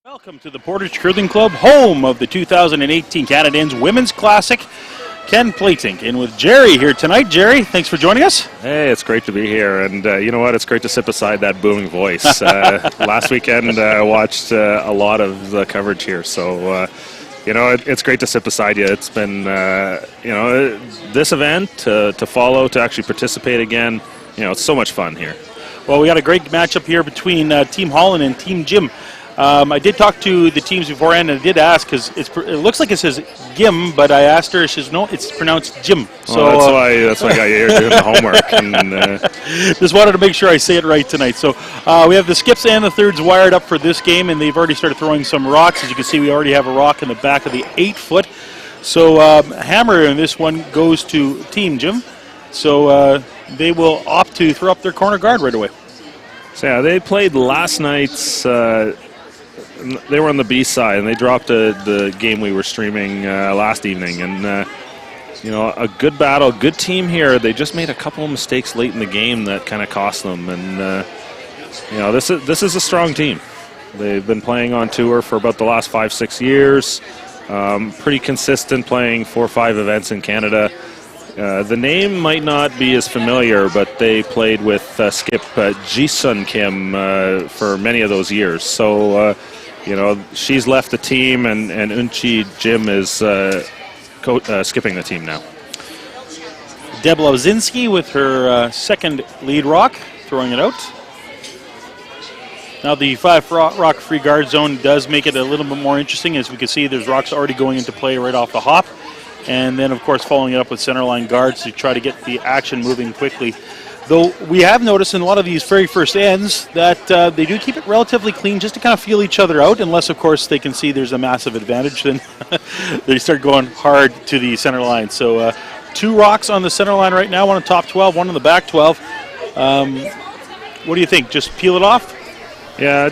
Welcome to the Portage Curling Club, home of the 2018 Canadians Women's Classic. Ken Platink in with Jerry here tonight. Jerry, thanks for joining us. Hey, it's great to be here, and you know what? It's great to sit beside that booming voice. Last weekend, I watched a lot of the coverage here, so you know, it's great to sit beside you. It's been, you know, this event to follow, to actually participate again. You know, it's so much fun here. Well, we got a great matchup here between Team Holland and Team Jim. I did talk to the teams beforehand, and I did ask, because it looks like it says Gim, but I asked her, she says, no, it's pronounced Jim. So that's why I got you here doing the homework. And, just wanted to make sure I say it right tonight. So we have the skips and the thirds wired up for this game, and they've already started throwing some rocks. As you can see, we already have a rock in the back of the 8-foot. So hammer in this one goes to Team Jim. So they will opt to throw up their corner guard right away. So yeah, they played last night's... they were on the B side, and they dropped the game we were streaming last evening. And, you know, a good battle, good team here. They just made a couple of mistakes late in the game that kind of cost them. And, you know, this is a strong team. They've been playing on tour for about the last 5-6 years. Pretty consistent, playing 4 or 5 events in Canada. The name might not be as familiar, but they played with Skip Ji-sun Kim for many of those years. So, you know, she's left the team, and Unchi Jim is skipping the team now. Deb Lauzinski with her second lead rock, throwing it out. Now the 5 rock free guard zone does make it a little bit more interesting. As we can see, there's rocks already going into play right off the hop. And then, of course, following it up with centerline guards to try to get the action moving quickly. Though we have noticed in a lot of these very first ends that they do keep it relatively clean just to kind of feel each other out, unless, of course, they can see there's a massive advantage. Then they start going hard to the center line. So 2 rocks on the center line right now, one on top 12, one on the back 12. What do you think? Just peel it off? Yeah.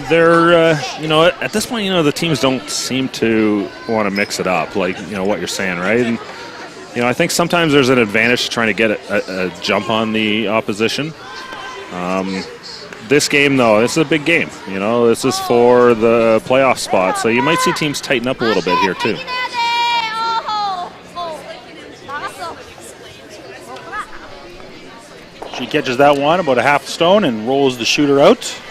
They're, you know, at this point, you know, the teams don't seem to want to mix it up, like, you know, what you're saying, right? And, you know, I think sometimes there's an advantage to trying to get a jump on the opposition. This game, though, this is a big game. You know, this is for the playoff spot, so you might see teams tighten up a little bit here, too. She catches that one about a half stone and rolls the shooter out.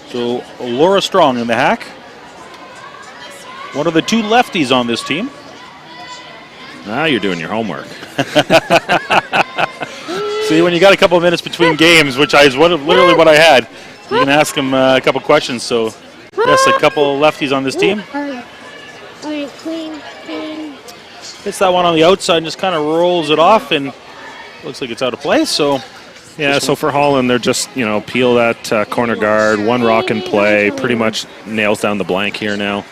So Laura Strong in the hack. One of the 2 lefties on this team. Now you're doing your homework. See, when you got a couple of minutes between games, which is literally what I had, you can ask them a couple questions. So, yes, a couple lefties on this team. Clean. Hits that one on the outside and just kind of rolls it off, and looks like it's out of place. So. Yeah, so for Holland, they're just, you know, peel that corner guard, 1 rock in play, pretty much nails down the blank here now.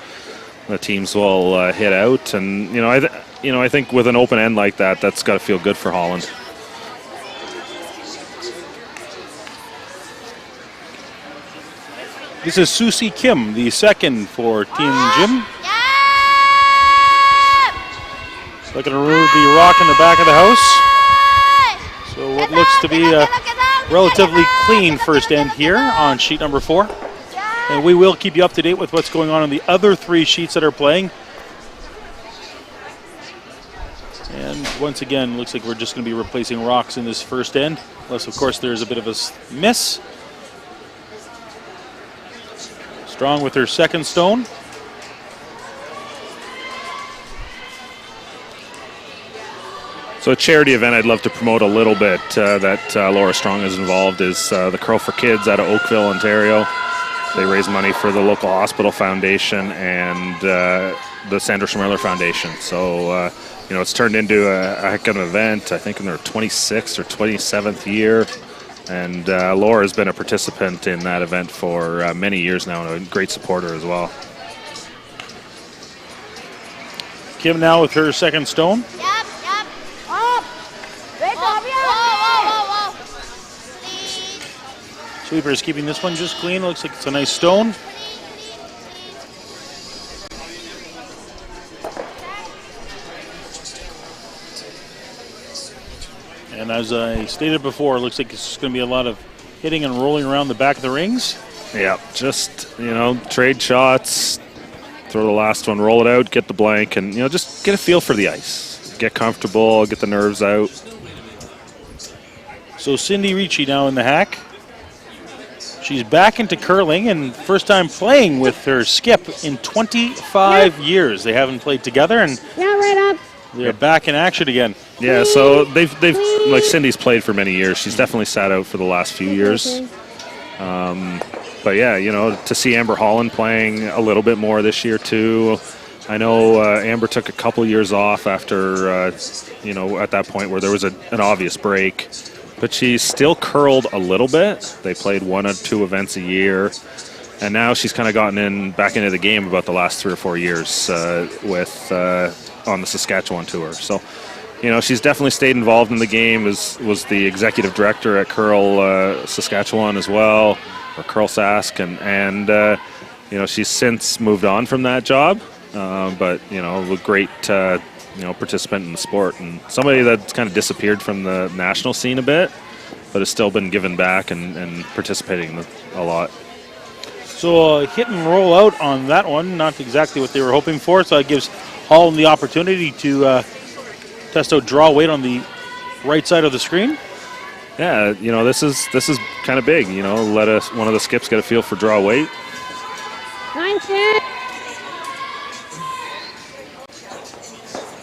The teams will hit out, and, you know, I think with an open end like that, that's got to feel good for Holland. This is Susie Kim, the second for Team Jim. Looking to remove the rock in the back of the house. So what looks to be a relatively clean first end here on sheet number 4. And we will keep you up to date with what's going on the other 3 sheets that are playing. And once again, looks like we're just going to be replacing rocks in this first end. Unless, of course, there's a bit of a miss. Strong with her second stone. So a charity event I'd love to promote a little bit that Laura Strong is involved is the Curl for Kids out of Oakville, Ontario. They raise money for the local hospital foundation and the Sandra Schmirler Foundation. So, you know, it's turned into a heck of an event, I think in their 26th or 27th year. And Laura has been a participant in that event for many years now and a great supporter as well. Kim now with her second stone. Sweeper is keeping this one just clean. Looks like it's a nice stone. And as I stated before, it looks like it's going to be a lot of hitting and rolling around the back of the rings. Yeah, just, trade shots, throw the last one, roll it out, get the blank, and, just get a feel for the ice. Get comfortable, get the nerves out. So Cindy Ricci now in the hack. She's back into curling and first time playing with her skip in 25 years. They haven't played together, and Right up. they're back in action again. Yeah, so they've like Cindy's played for many years. She's definitely sat out for the last few years. But yeah, to see Amber Holland playing a little bit more this year too. I know Amber took a couple years off after, at that point where there was an obvious break. But she's still curled a little bit. They played 1 or 2 events a year. And now she's kind of gotten back into the game about the last 3 or 4 years on the Saskatchewan tour. So, she's definitely stayed involved in the game, was the executive director at Curl Saskatchewan as well, or Curl Sask. And she's since moved on from that job. But, a great participant in the sport, and somebody that's kind of disappeared from the national scene a bit, but has still been given back and participating a lot. So hit and roll out on that one, not exactly what they were hoping for, so it gives Holland the opportunity to test out draw weight on the right side of the screen. Yeah, this is kind of big, let one of the skips get a feel for draw weight. 9-10.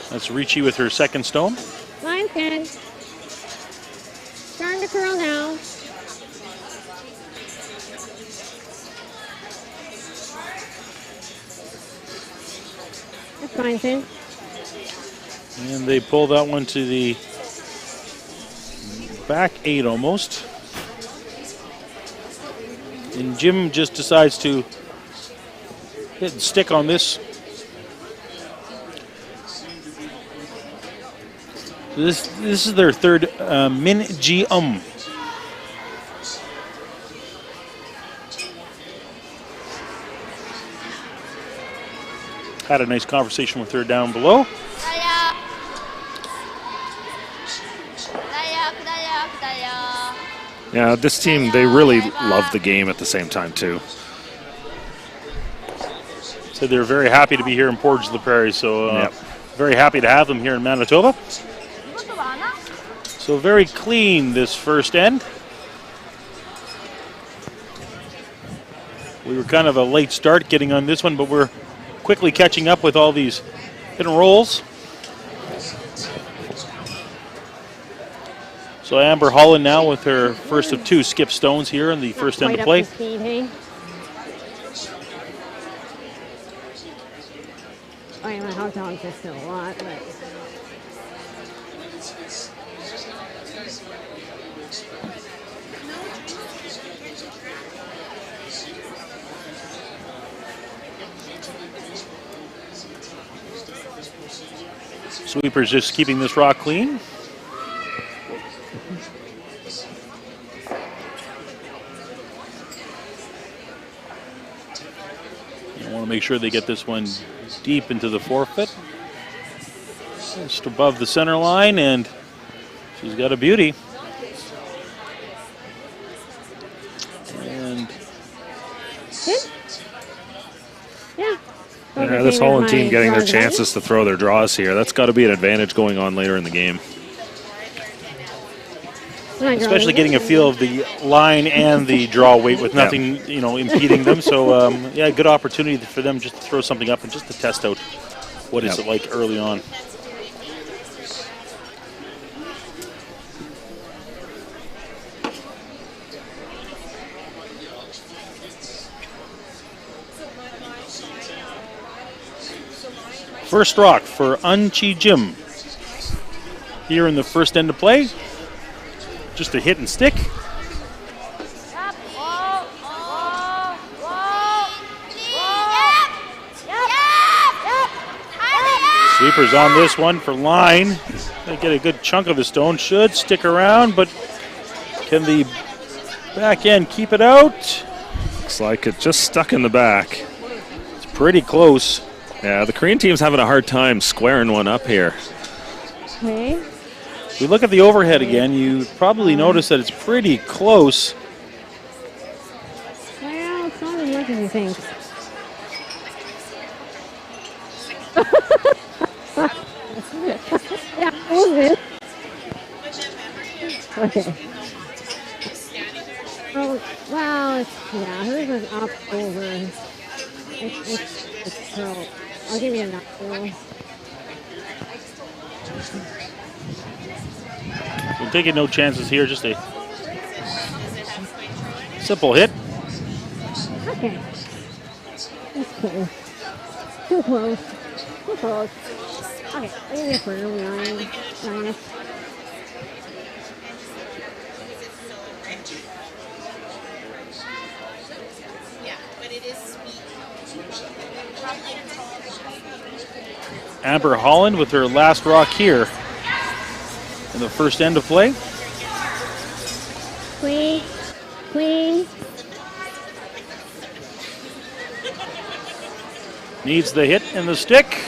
That's Ricci with her second stone. 9-10. Starting to curl now. That's 9-10. And they pull that one to the back 8 almost. And Jim just decides to hit and stick on this. This is their third Min Ji Had a nice conversation with her down below. Yeah, this team, they really love the game at the same time too. So they're very happy to be here in Portage of the Prairie, so Yep. very happy to have them here in Manitoba. So very clean this first end. We were kind of a late start getting on this one, but we're quickly catching up with all these hit and rolls. So Amber Holland now with her first of 2 skip stones here in the first end of play. Quite up to speed, hey? Oh, yeah, my hot dogs are still a lot, but... Sweeper's just keeping this rock clean. You want to make sure they get this one deep into the forefoot. Just above the center line, and she's got a beauty. And Yeah. Yeah, this Holland team getting their chances to throw their draws here. That's got to be an advantage going on later in the game. especially getting a feel of the line and the draw weight with nothing, impeding them. So, yeah, good opportunity for them just to throw something up and just to test out what is it like early on. First rock for Unchi Jim here in the first end of play. Just a hit and stick. Sweepers on this one for line. They get a good chunk of the stone. Should stick around, but can the back end keep it out? Looks like it just stuck in the back. It's pretty close. Yeah, the Korean team's having a hard time squaring one up here. Okay. If we look at the overhead again, you probably notice that it's pretty close. Well, it's not as much as you think. Yeah, hold it. Okay. Oh, well, yeah, hers is up over. It's curled. I'll give you a knuckle. We're taking no chances here, just a simple hit. Okay. That's close. Too close. Too close. Okay, I'll give you a firm 9. Amber Holland with her last rock here in the first end of play. Clean. Clean. Needs the hit and the stick.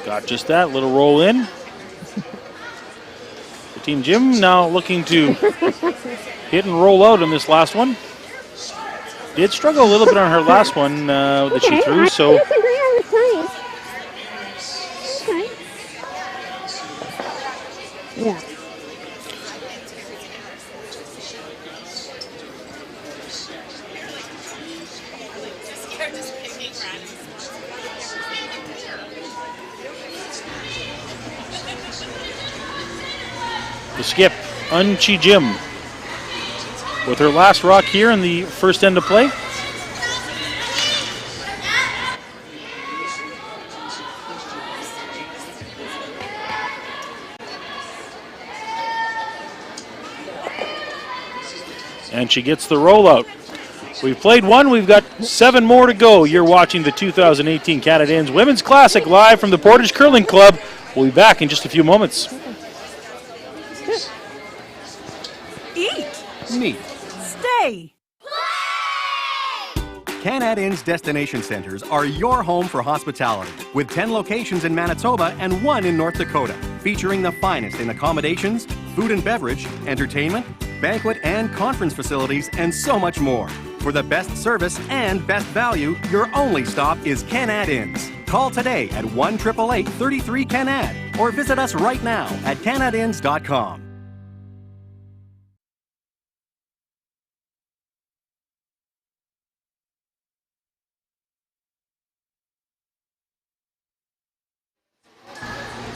Got just that, little roll in. The Team Jim now looking to hit and roll out in this last one. Did struggle a little bit on her last one that she threw, so. I disagree on the science. Okay. Yeah. The skip, Unchi Jim, with her last rock here in the first end of play. And she gets the rollout. We've played one, we've got 7 more to go. You're watching the 2018 Canadians Women's Classic live from the Portage Curling Club. We'll be back in just a few moments. Eat. Neat. Stay. Canad Inn's destination centers are your home for hospitality, with 10 locations in Manitoba and 1 in North Dakota, featuring the finest in accommodations, food and beverage, entertainment, banquet and conference facilities, and so much more. For the best service and best value, your only stop is Canad Inns. Call today at 1-888-33-CANAD or visit us right now at canadinns.com.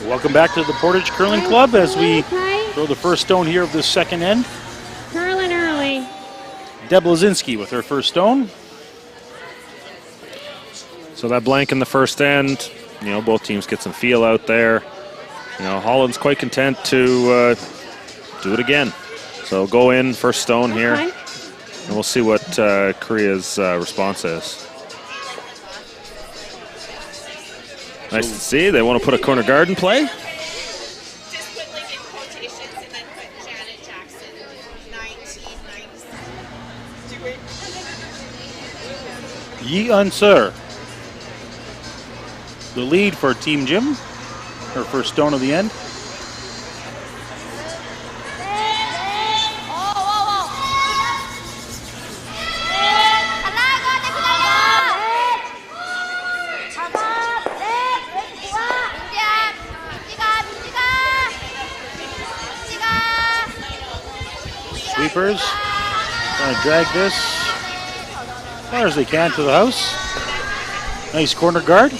Welcome back to the Portage Curling Club as we throw the first stone here of the second end. Curling early. Deb Lazinski with her first stone. So that blank in the first end, you know, both teams get some feel out there. You know, Holland's quite content to do it again. So go in, first stone here, and we'll see what Korea's response is. Nice to see. They want to put a corner guard in play. Just put like in quotations and then put Janet Jackson 1990s. Do it. Yi Unsur. The lead for Team Jim. Her first stone of the end. Sweepers trying to drag this as far as they can to the house. Nice corner guard.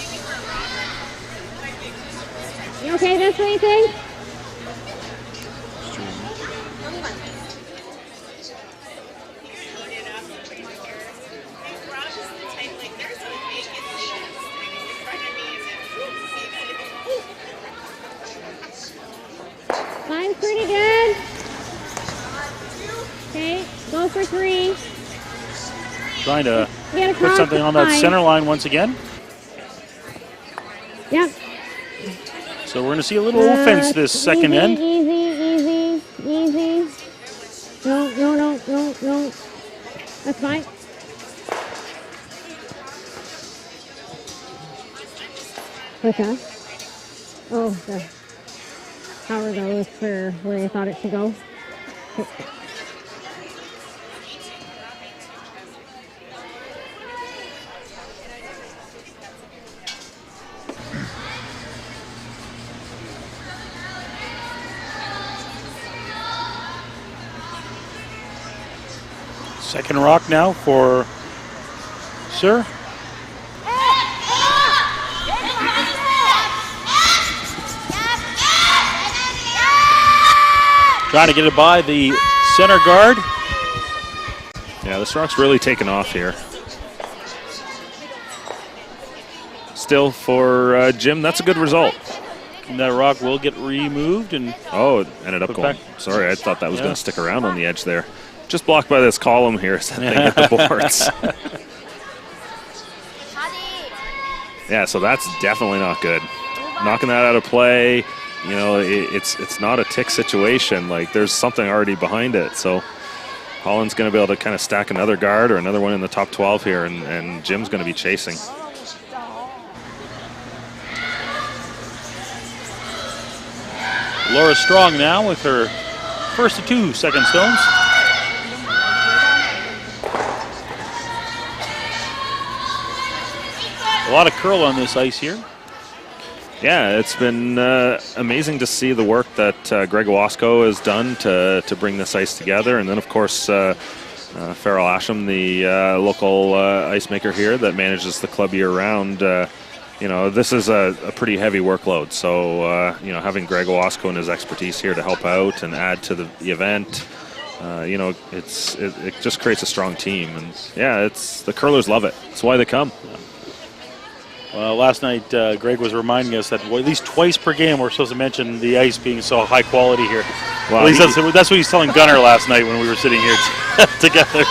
You okay this way, thing? Line's pretty good. Okay, go for 3. Trying to Get put across something the on that line. center line once again. Yep. So we're going to see a little offense this second end. Easy. No. That's fine. Push on. Oh, there. power goes for where they thought it should go. Second rock now for Sir. Trying to get it by the center guard. Yeah, this rock's really taken off here. Still for Jim, that's a good result. And that rock will get removed and Oh, it ended up put going. back. Sorry, I thought that was Yeah. going to stick around on the edge there. Just blocked by this column here as that thing hit the boards. Yeah, so that's definitely not good. Knocking that out of play, you know, it's not a tick situation. Like, there's something already behind it. So Holland's going to be able to kind of stack another guard or another one in the top 12 here, and Jim's going to be chasing. Laura Strong now with her first of 2 second stones. A lot of curl on this ice here. Yeah, it's been amazing to see the work that Greg Wasco has done to bring this ice together. And then, of course, Farrell Asham, the local ice maker here that manages the club year-round. You know, this is a pretty heavy workload. So, you know, having Greg Wasco and his expertise here to help out and add to the event, you know, it just creates a strong team. And, yeah, the curlers love it. That's why they come. Well, last night, Greg was reminding us that at least twice per game we're supposed to mention the ice being so high quality here. Well, at least that's what he's telling Gunnar last night when we were sitting here together.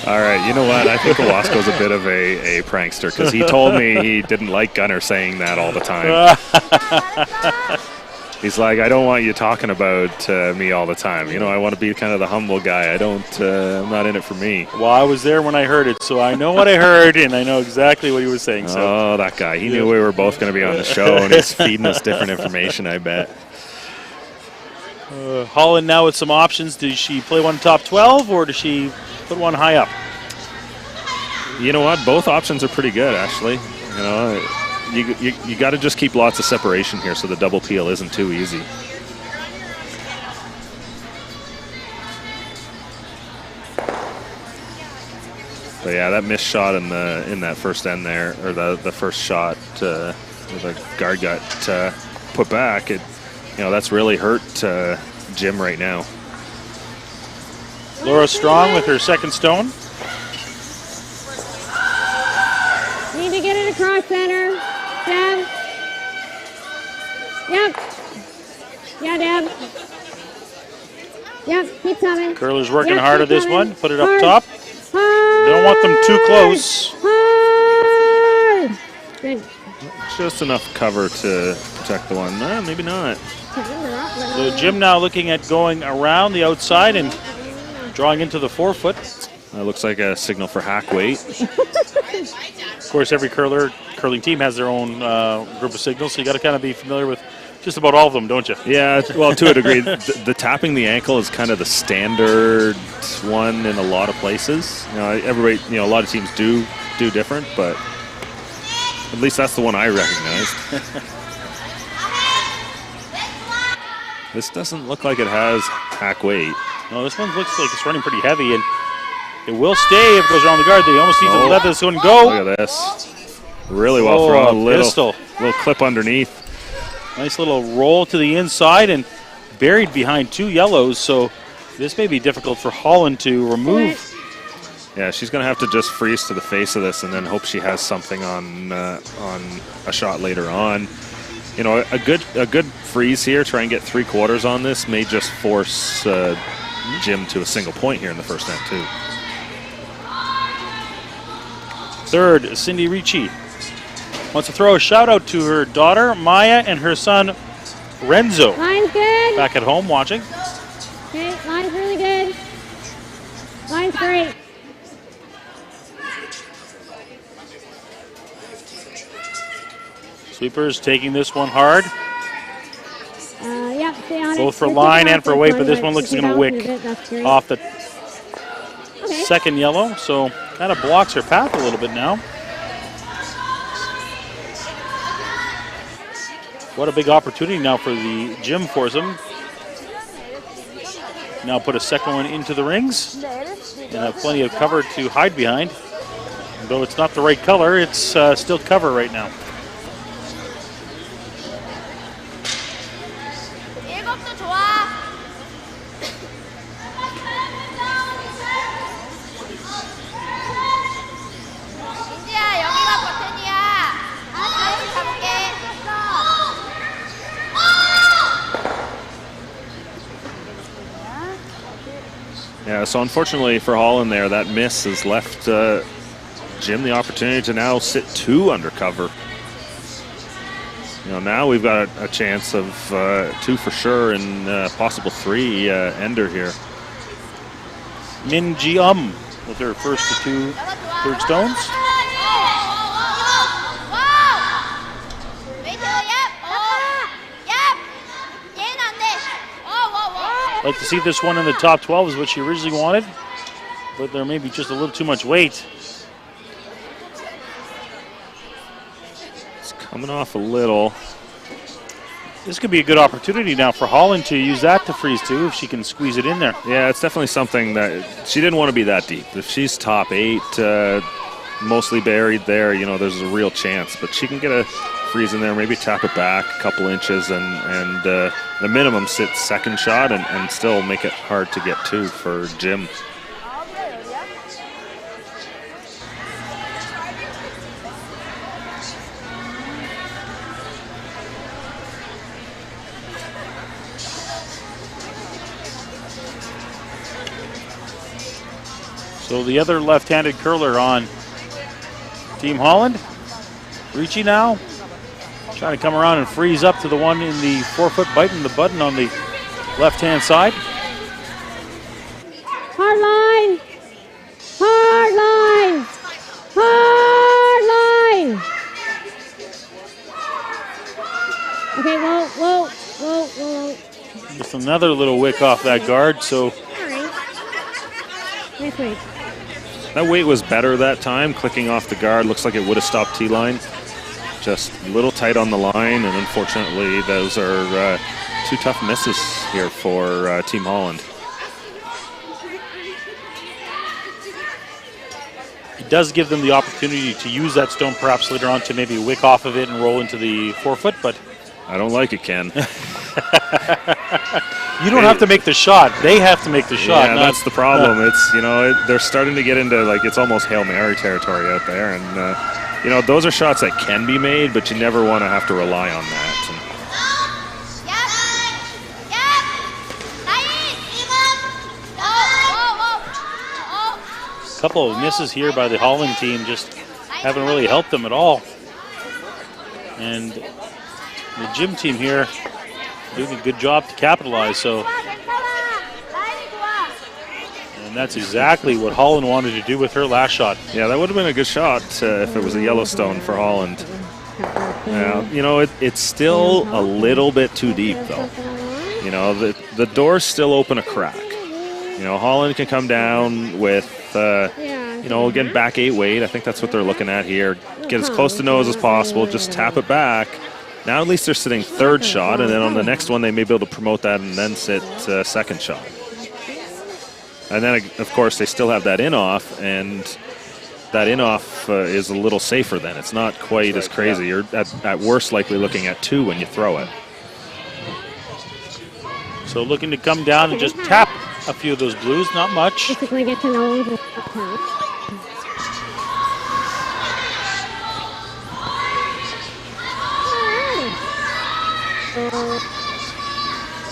All right, you know what? I think Owasco's a bit of a prankster because he told me he didn't like Gunnar saying that all the time. He's like, I don't want you talking about me all the time. You know, I want to be kind of the humble guy. I'm not in it for me. Well, I was there when I heard it, so I know what I heard, and I know exactly what he was saying. So. Oh, that guy. He knew we were both going to be on the show, and he's feeding us different information, I bet. Holland now with some options. Does she play one top 12, or does she put one high up? You know what? Both options are pretty good, actually. You know, you got to just keep lots of separation here so the double peel isn't too easy. But yeah, that missed shot in that first end there, or the first shot, where the guard got put back. That's really hurt Jim right now. Laura Strong with her second stone. Need to get it across center. Deb. Yep. Yeah, Deb. Yep, keep coming. Curler's working Yep, hard keep at this coming. one. Put it up Hard. top. Hard. Don't want them too close. Hard. Good. Just enough cover to protect the one. Maybe not. So Jim now looking at going around the outside and drawing into the 4-foot. That looks like a signal for hack weight. Of course, every curling team has their own group of signals, so you got to kind of be familiar with just about all of them, don't you? Yeah, well, to a degree. The tapping the ankle is kind of the standard one in a lot of places. Everybody, a lot of teams do different, but at least that's the one I recognized. This doesn't look like it has hack weight. No, this one looks like it's running pretty heavy, and it will stay if it goes around the guard. They almost need to let this one go. Look at this. Really well thrown. Little clip underneath. Nice little roll to the inside and buried behind 2 yellows, so this may be difficult for Holland to remove. Yeah, she's going to have to just freeze to the face of this and then hope she has something on a shot later on. A good freeze here, try and get 3/4 on this, may just force Jim to a single point here in the first end, too. Third, Cindy Ricci wants to throw a shout out to her daughter, Maya, and her son, Renzo. Line's good. Back at home watching. Okay, line's really good. Line's great. Sweepers taking this one hard. Yep, Stay on both it. for We'll line take it and for off weight, this but this one, one looks take going it to out in a wick bit, that's great. off the Okay. second yellow, so kind of blocks her path a little bit now. What a big opportunity now for the gym foursome. Now put a second one into the rings and have plenty of cover to hide behind. Though it's not the right color, it's still cover right now. Yeah, so unfortunately for Holland there, that miss has left Jim the opportunity to now sit 2 under cover. You know, now we've got a chance of 2 for sure and possible 3 ender here. Min Ji with her first to 2 third stones. Like to see this one in the top 12 is what she originally wanted, but there may be just a little too much weight. It's coming off a little. This could be a good opportunity now for Holland to use that to freeze too, if she can squeeze it in there. Yeah, it's definitely something that she didn't want to be that deep. If she's top 8, mostly buried there, you know, there's a real chance. But she can get a freeze in there, maybe tap it back a couple inches and the minimum sit second shot and still make it hard to get 2 for Jim. So the other left-handed curler on Team Holland. Ricci now trying to come around and freeze up to the one in the 4-foot, biting the button on the left-hand side. Hard line. Hard line. Hard line. Okay, whoa. Just another little wick off that guard, so All right. Nice weight. That weight was better that time, clicking off the guard. Looks like it would have stopped T-line. Just a little tight on the line, and unfortunately those are 2 tough misses here for Team Holland. it does give them the opportunity to use that stone perhaps later on to maybe wick off of it and roll into the 4-foot, but I don't like it, Ken. you don't have to make the shot. They have to make the shot. Yeah, that's the problem. It's, you know, they're starting to get into, like, it's almost Hail Mary territory out there. And, you know, those are shots that can be made, but you never want to have to rely on that. And a couple of misses here by the Holland team just haven't really helped them at all. And the gym team here doing a good job to capitalize. So, and that's exactly what Holland wanted to do with her last shot. yeah, that would have been a good shot if it was a Yellowstone for Holland. You know, it's still a little bit too deep, though. You know, the door's still open a crack. You know, Holland can come down with, you know, again, back 8 weight. I think that's what they're looking at here. Get as close to nose as possible, just tap it back. Now at least they're sitting third shot, and then on the next one they may be able to promote that and then sit second shot. And then, of course, they still have that in-off, and that in-off is a little safer then. It's not quite as crazy. You're at worst likely looking at 2 when you throw it. So looking to come down and just tap a few of those blues, not much. Basically get to know the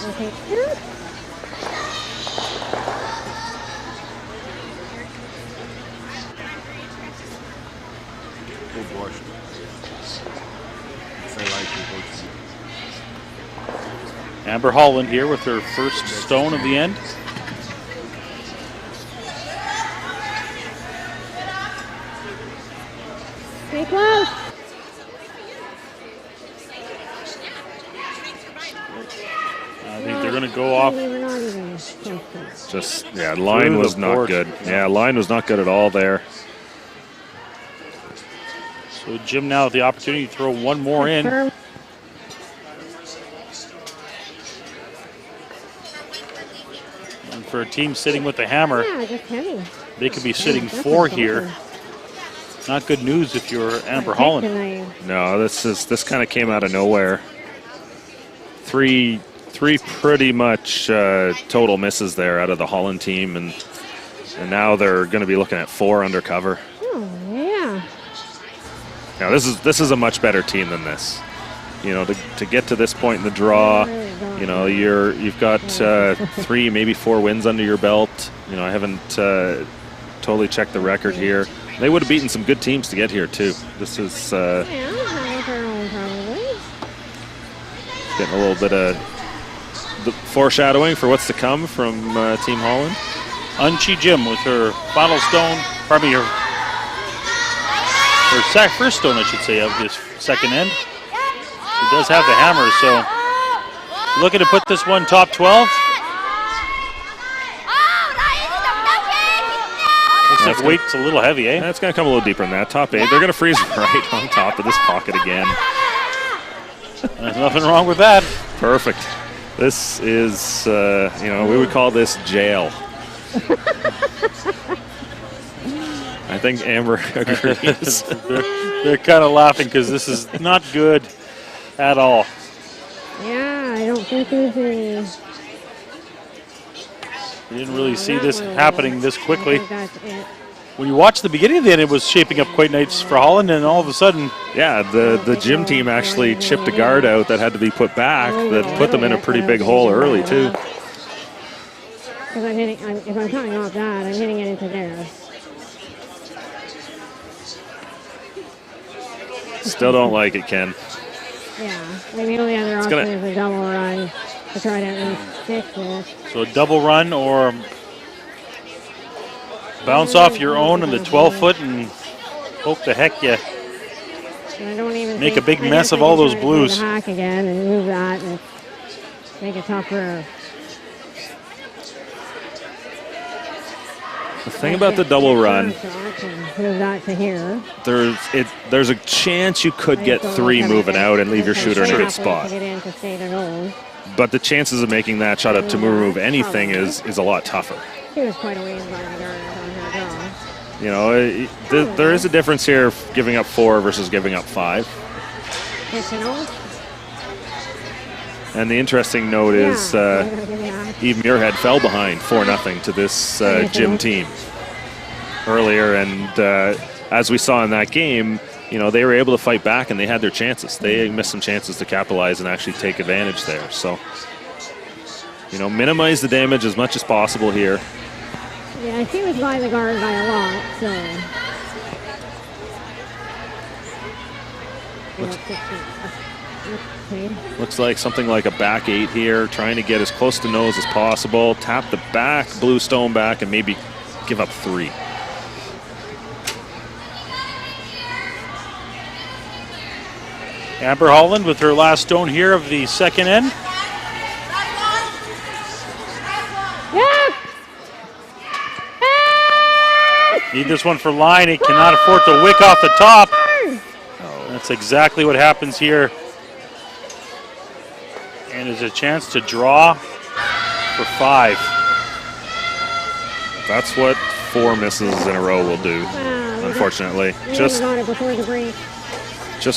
okay. Amber Holland here with her first stone of the end. Stay close. going to go off. We're not even close to it. Line Through was the not board. good. Yeah, line was not good at all there. So Jim now with the opportunity to throw one more in. Firm. And for a team sitting with the hammer, Yeah, just heavy. they could be sitting That's 4 a here. bummer. Not good news if you're Amber Holland. Tonight. No, this kind of came out of nowhere. Three pretty much total misses there out of the Holland team, and now they're going to be looking at 4 under cover. Oh, yeah. Now this is a much better team than this. You know, to get to this point in the draw, you know, you've got 3, maybe 4 wins under your belt. You know, I haven't totally checked the record here. They would have beaten some good teams to get here too. This is Yeah, have her own probably. getting a little bit of the foreshadowing for what's to come from Team Holland. Unchi Jim with her final stone, pardon me, her first stone, I should say, of this second end. She does have the hammer, so looking to put this one top 12. Looks like weight's a little heavy, eh? That's going to come a little deeper than that. Top 8. They're going to freeze right on top of this pocket again. There's nothing wrong with that. Perfect. This is, you know, we would call this jail. I think Amber agrees. They're kind of laughing because this is not good at all. Yeah, I don't think there's any. We didn't really see this happening this quickly. I think that's it. When you watch the beginning of the end, it was shaping up quite nice for Holland, and all of a sudden, Yeah, the gym team actually chipped a guard out that had to be put back that put them in a pretty big hole early too. Because I'm hitting, if I'm coming off that, I'm hitting it into there. Still don't like it, Ken. Yeah, I mean, the only other option gonna- is a double run to try to at least fix this. so a double run or bounce off your own on the 12-foot and hope the heck you And I don't even Make think- a big I mess guess of I all could those try to do blues. the hack again and move that and make it tougher. The thing about the double run, Move that to here. there's a chance you could get 3 moving out and leave your shooter in a good spot. To get in to stay the goal. But the chances of making that shot up to remove anything is a lot tougher. She was quite a ways by the guard on her draw. You know, there is a difference here giving up 4 versus giving up 5. Yes, you know? And the interesting note is Eve Muirhead fell behind 4-0 to this gym team earlier, and as we saw in that game, you know, they were able to fight back and they had their chances. They missed some chances to capitalize and actually take advantage there. So, you know, minimize the damage as much as possible here. Yeah, she was by the guard by a lot, so. Looks like something like a back 8 here, trying to get as close to nose as possible, tap the back, blue stone back, and maybe give up 3. Amber Holland with her last stone here of the second end. Yeah! Need this one for line. It cannot afford to wick off the top. That's exactly what happens here. And there's a chance to draw for 5. That's what 4 misses in a row will do, unfortunately. Just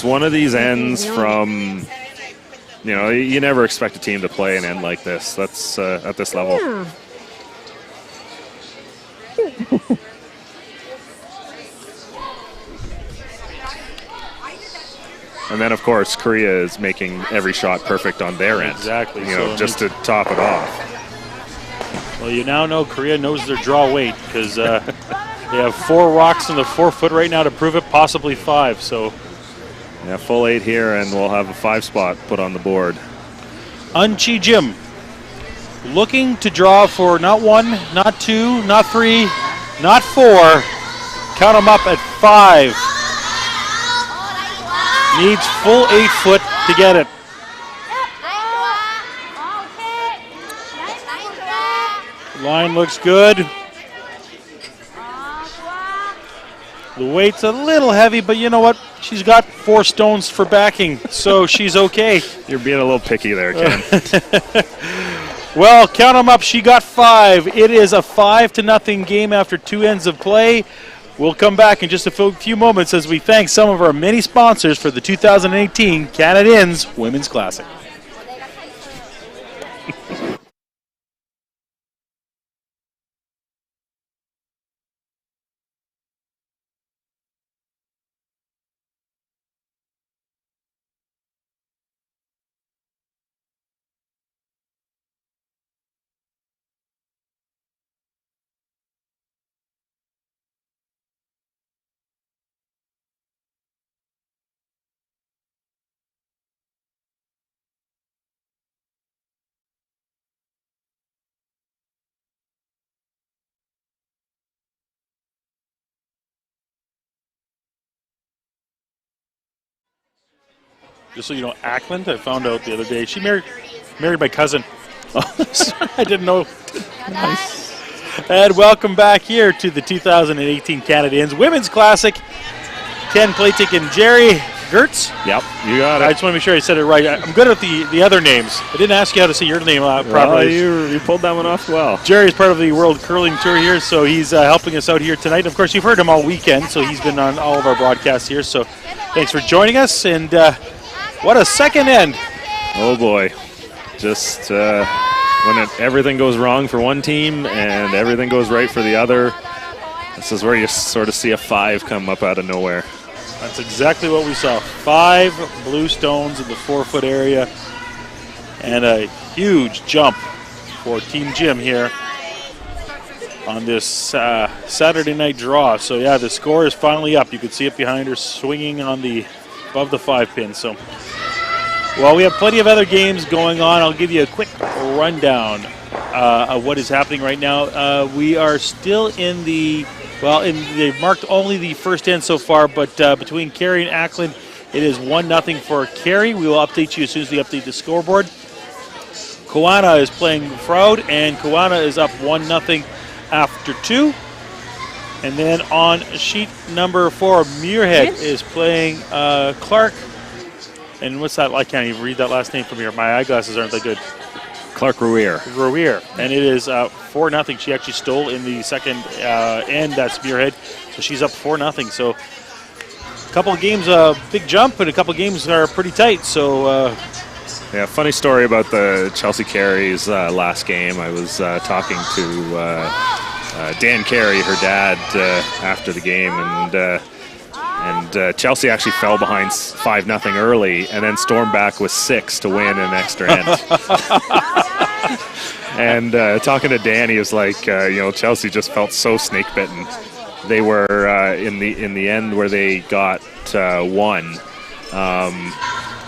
one of these ends from, you know, you never expect a team to play an end like this. That's at this level. Yeah. And then, of course, Korea is making every shot perfect on their end. Exactly. You know, So just to top it off. Well, you now know Korea knows their draw weight because they have 4 rocks in the 4-foot right now to prove it, possibly 5. So, yeah, full 8 here, and we'll have a 5 spot put on the board. Unchi Jim looking to draw for not 1, not 2, not 3, not 4. Count them up at 5. Needs full 8-foot to get it. Line looks good. The weight's a little heavy, but you know what? She's got 4 stones for backing, so she's okay. You're being a little picky there, Ken. Well, count them up. She got 5. It is a 5-0 game after 2 ends of play. We'll come back in just a few moments as we thank some of our many sponsors for the 2018 Canadians Women's Classic. Just so you know, Ackland, I found out the other day, she married my cousin. I didn't know. Nice. And welcome back here to the 2018 Canadians Women's Classic. Ken Platic and Jerry Gertz. Yep, you got it. I just want to make sure I said it right. I'm good at the other names. I didn't ask you how to say your name properly. You pulled that one off well. Jerry is part of the World Curling Tour here, so he's helping us out here tonight. Of course, you've heard him all weekend, so he's been on all of our broadcasts here. So thanks for joining us, and what a second end. Oh, boy. Just when everything goes wrong for one team and everything goes right for the other, this is where you sort of see a 5 come up out of nowhere. That's exactly what we saw. 5 blue stones in the 4-foot area and a huge jump for Team Jim here on this Saturday night draw. So, yeah, the score is finally up. You can see it behind her swinging on above the 5-pin. So, well, we have plenty of other games going on. I'll give you a quick rundown of what is happening right now. We are still in the... Well, they've marked only the first end so far, but between Kerry and Ackland, it is 1-0 for Kerry. We will update you as soon as we update the scoreboard. Koana is playing Froud, and Koana is up 1-0 after 2. And then on sheet number 4, Muirhead is playing Clark. And what's that? I can't even read that last name from here. My eyeglasses aren't that good. Clark Ruier. And it is 4-0. She actually stole in the second end. That's Muirhead. So she's up 4-0. So a couple of games, big jump, and a couple of games are pretty tight. So yeah, funny story about the Chelsea Carey's last game. I was talking to Dan Carey, her dad, after the game, and Chelsea actually fell behind 5-0 early and then stormed back with 6 to win an extra end. And talking to Dan, he was like, Chelsea just felt so snake bitten. They were in the end where they got 1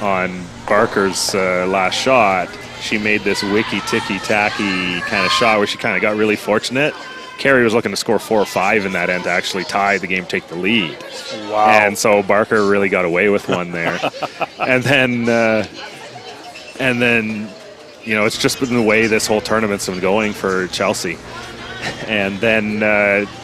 on Barker's last shot. She made this wicky ticky tacky kind of shot where she kind of got really fortunate. Kerry was looking to score 4 or 5 in that end to actually tie the game, take the lead. Wow. And so Barker really got away with one there. and then, it's just been the way this whole tournament's been going for Chelsea. And then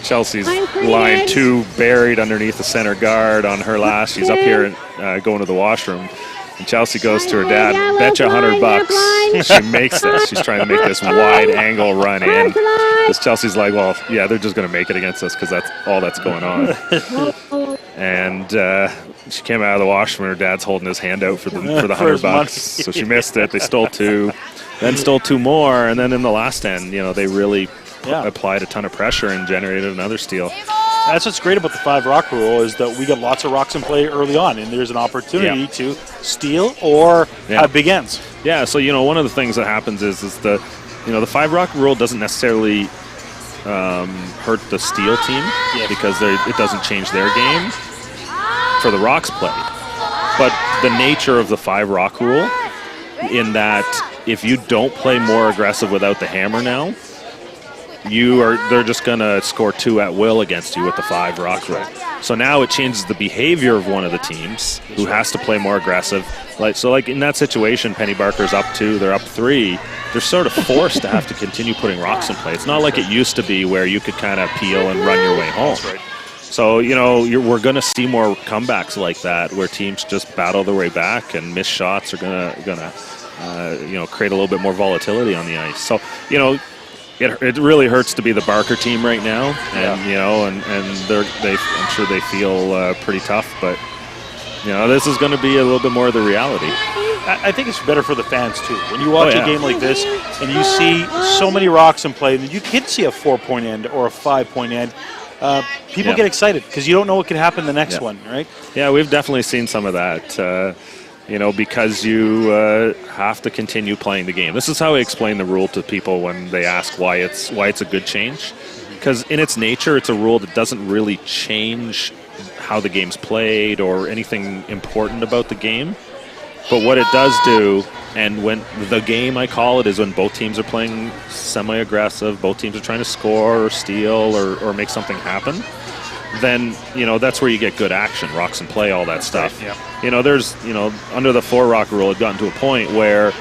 Chelsea's line 2 buried underneath the center guard on her last. She's up here going to the washroom. And Chelsea goes to her dad, bet you $100 she makes this. She's trying to make this wide angle run in. Because Chelsea's like, well, yeah, they're just going to make it against us because that's all that's going on. And she came out of the washroom and her dad's holding his hand out for the $100. So she missed it. They stole 2, then stole 2 more. And then in the last end, they really applied a ton of pressure and generated another steal. That's what's great about the 5-rock rule is that we get lots of rocks in play early on, and there's an opportunity to steal or have big ends. Yeah, so one of the things that happens is the 5-rock rule doesn't necessarily hurt the steal team because it doesn't change their game for the rocks played. But the nature of the 5-rock rule, in that if you don't play more aggressive without the hammer now, they're just going to score 2 at will against you with the 5 rock rule. So now it changes the behavior of one of the teams who has to play more aggressive. Like in that situation, Penny Barker's up 2, they're up 3. They're sort of forced to have to continue putting rocks in play. It's not like it used to be where you could kind of peel and run your way home. So, we're going to see more comebacks like that where teams just battle their way back and missed shots are going to create a little bit more volatility on the ice. So, it really hurts to be the Barker team right now, and I'm sure they feel pretty tough, but this is going to be a little bit more of the reality. I think it's better for the fans too. When you watch a game like this and you see so many rocks in play, you can see a 4-point end or a 5-point end. People get excited because you don't know what could happen the next one, right? Yeah, we've definitely seen some of that. Because you have to continue playing the game. This is how I explain the rule to people when they ask why it's a good change. Because in its nature, it's a rule that doesn't really change how the game's played or anything important about the game. But what it does do, and when the game I call it, is when both teams are playing semi-aggressive, both teams are trying to score or steal or make something happen, then, that's where you get good action, rocks in play, all that stuff. Right, There's, under the 4-rock rule, it gotten to a point where,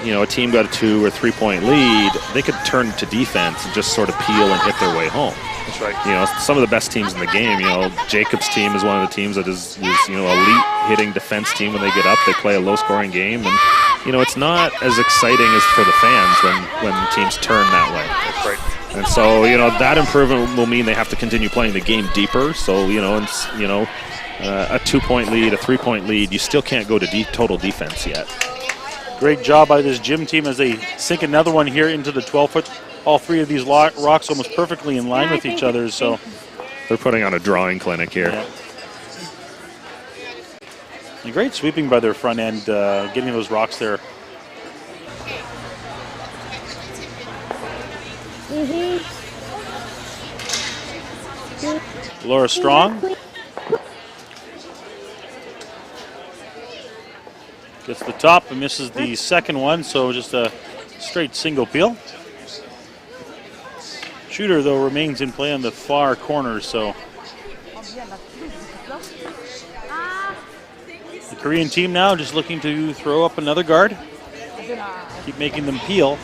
a team got a 2 or 3-point lead, they could turn to defense and just sort of peel and hit their way home. That's right. Some of the best teams in the game, Jacob's team is one of the teams that is elite hitting defense team when they get up. They play a low-scoring game, and, it's not as exciting as for the fans when teams turn that way. That's right. And so, that improvement will mean they have to continue playing the game deeper. So, a 2-point lead, a 3-point lead, you still can't go to total defense yet. Great job by this gym team as they sink another one here into the 12-foot. All 3 of these rocks almost perfectly in line with each other. So they're putting on a drawing clinic here. Yeah. And great sweeping by their front end, getting those rocks there. Laura Strong gets the top and misses the second one, so just a straight single peel. Shooter, though, remains in play on the far corner, so the Korean team now just looking to throw up another guard, keep making them peel.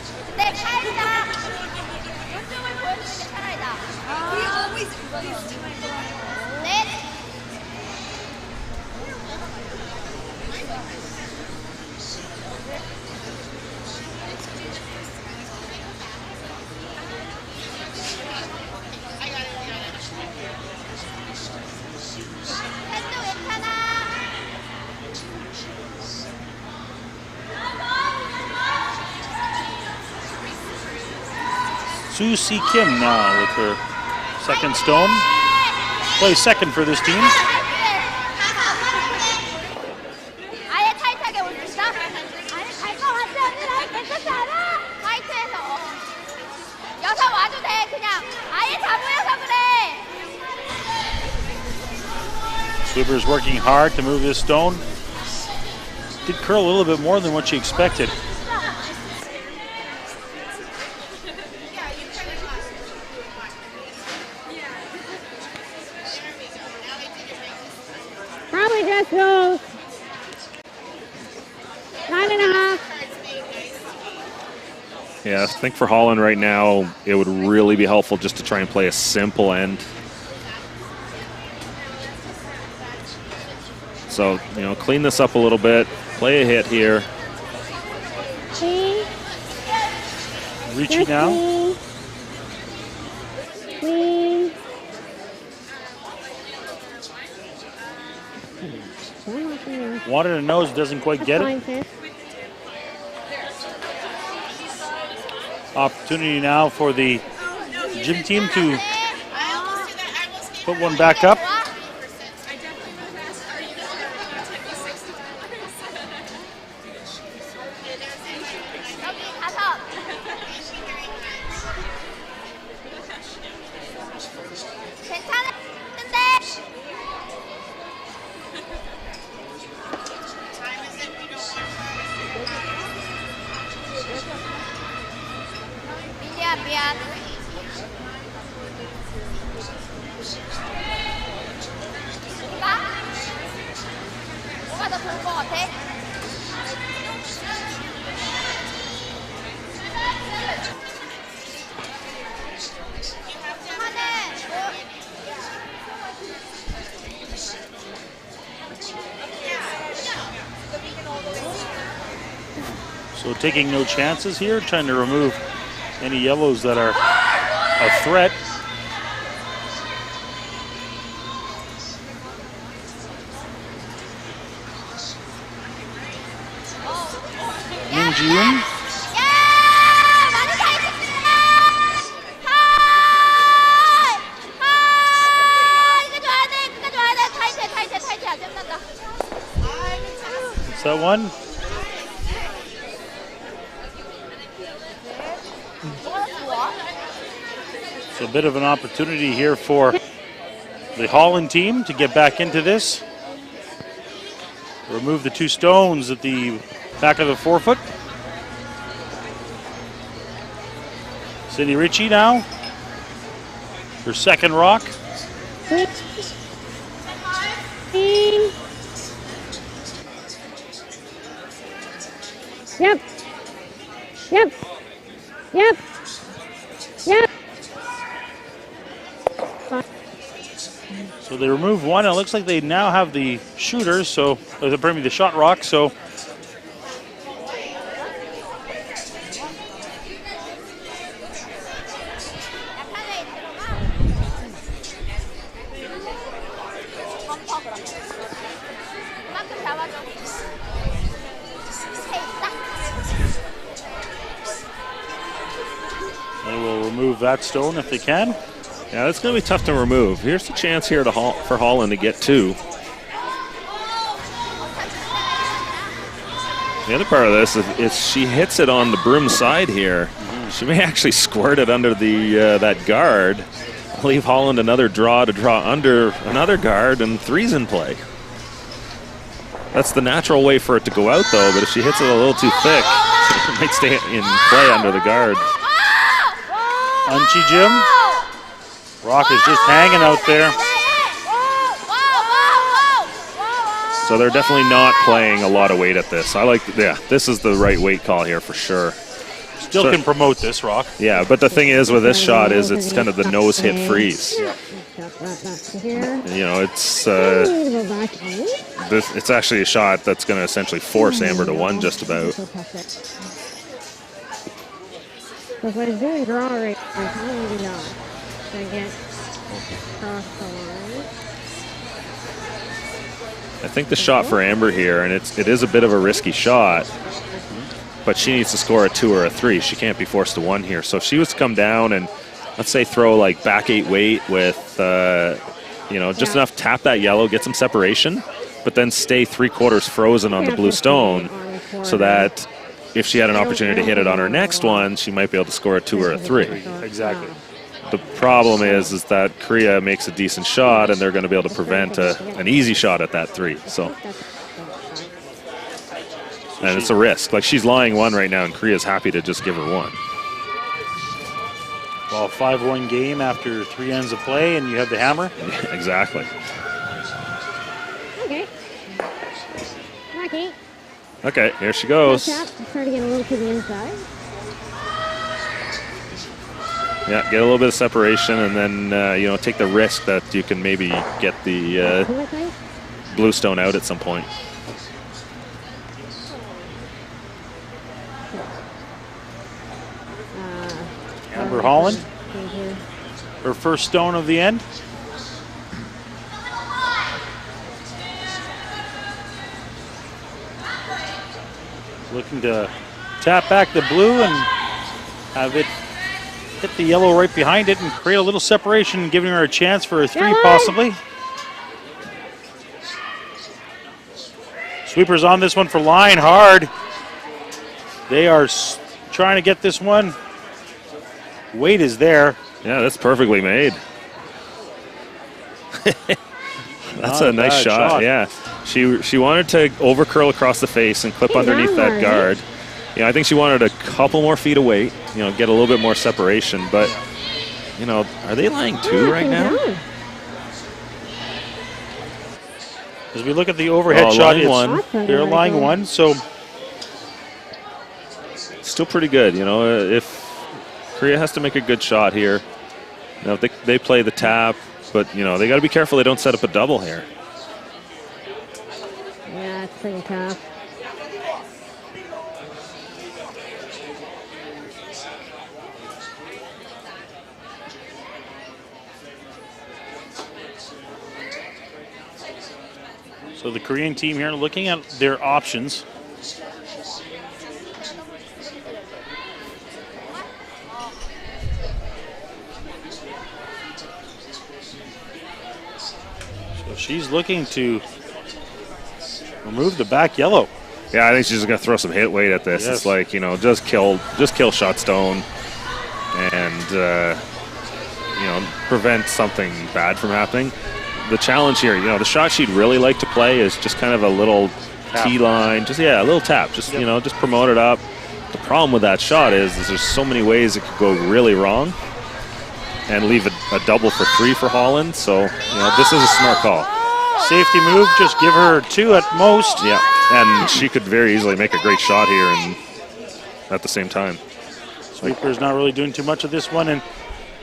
Soo Si Kim now with her second stone. Plays second for this team. Sweeper's working hard to move this stone. Did curl a little bit more than what she expected. Probably just goes 9.5. Yeah, I think for Holland right now, it would really be helpful just to try and play a simple end. So, clean this up a little bit, play a hit here. Reaching now. Clean. Wanted a nose, doesn't quite get it. Opportunity now for the gym team to put one back up. So taking no chances here, trying to remove any yellows that are a threat. Minjiun. Is that one? It's a bit of an opportunity here for the Holland team to get back into this. Remove the 2 stones at the back of the forefoot. Cindy Ritchie now. Her second rock. Yep. Yep. Yep. Yep. So they remove one. It looks like they now have the shooter, so pardon me, the shot rock. So they will remove that stone if they can. Yeah, that's going to be tough to remove. Here's the chance here for Holland to get 2. The other part of this is she hits it on the broom side here. She may actually squirt it under the that guard, leave Holland another draw to draw under another guard, and 3's in play. That's the natural way for it to go out, though, but if she hits it a little too thick, it might stay in play under the guard. Unchi Jim. Rock is just hanging out there. So they're definitely not playing a lot of weight at this. This is the right weight call here for sure. Still can promote this, Rock. Yeah, but the thing is with this shot is it's kind of the nose hit freeze. Yeah. You know, it's actually a shot that's going to essentially force Amber to 1 just about. So if I was doing draw right now, how would we go? So I get across the line. I think the shot for Amber here, and it is a bit of a risky shot, but she needs to score a 2 or a 3. She can't be forced to 1 here. So if she was to come down and, let's say, throw like back 8 weight with, just enough tap that yellow, get some separation, but then stay 3/4 frozen on the blue stone so that if she had an opportunity to hit it on her next one, she might be able to score a 2 or a 3. Exactly. The problem is that Korea makes a decent shot, and they're going to be able to prevent an easy shot at that 3. So, and it's a risk. Like, she's lying 1 right now, and Korea's happy to just give her 1. Well, 5-1 game after 3 ends of play, and you have the hammer. Yeah, exactly. Okay. Lucky. Okay, here she goes. Try to get a little to the inside. Yeah, get a little bit of separation, and then take the risk that you can maybe get the blue stone out at some point. Amber Holland, her first stone of the end. Looking to tap back the blue and have it hit the yellow right behind it and create a little separation, giving her a chance for a 3 possibly. Sweepers on this one for line hard. They are trying to get this one. Weight is there. Yeah, that's perfectly made. That's a nice shot. Yeah, she wanted to over curl across the face and clip underneath that guard. I think she wanted a couple more feet of weight, get a little bit more separation. But, are they lying 2 right now? As we look at the overhead shot, line it's one. they're line one, so Still pretty good, you know. If Korea has to make a good shot here, you know, they play the tap, but you know they got to be careful they don't set up a double here. Yeah, it's pretty tough. So the Korean team here looking at their options. So she's looking to remove the back yellow. Yeah, I think she's going to throw some hit weight at this. Yes. It's like, you know, just kill shot stone and, you know, prevent something bad from happening. The challenge here, you know, the shot she'd really like to play is just kind of a little tee line. Just, yeah, a little tap. Just, you know, just promote it up. The problem with that shot is there's so many ways it could go really wrong and leave a double for 3 for Holland. So, you know, this is a smart call. Safety move, just give her 2 at most. Yeah, and she could very easily make a great shot here and at the same time. Sweeper's not really doing too much of this one, and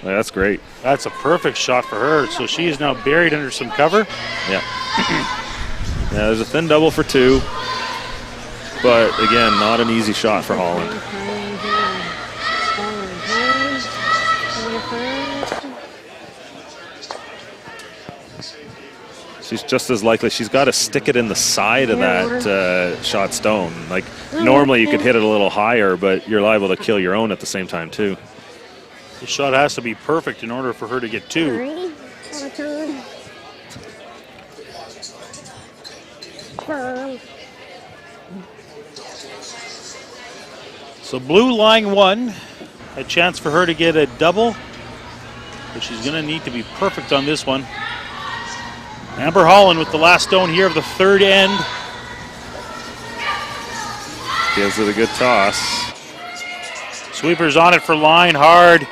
Yeah, that's great. that's a perfect shot for her. So she is now buried under some cover. Yeah. Yeah, there's a thin double for 2. But again, not an easy shot for Holland. She's just as likely. She's got to stick it in the side of that shot stone. Like, normally you could hit it a little higher, but you're liable to kill your own at the same time, too. The shot has to be perfect in order for her to get 2. So blue line 1, a chance for her to get a double, but she's going to need to be perfect on this one. Amber Holland with the last stone here of the third end. Gives it a good toss. Sweeper's on it for line hard.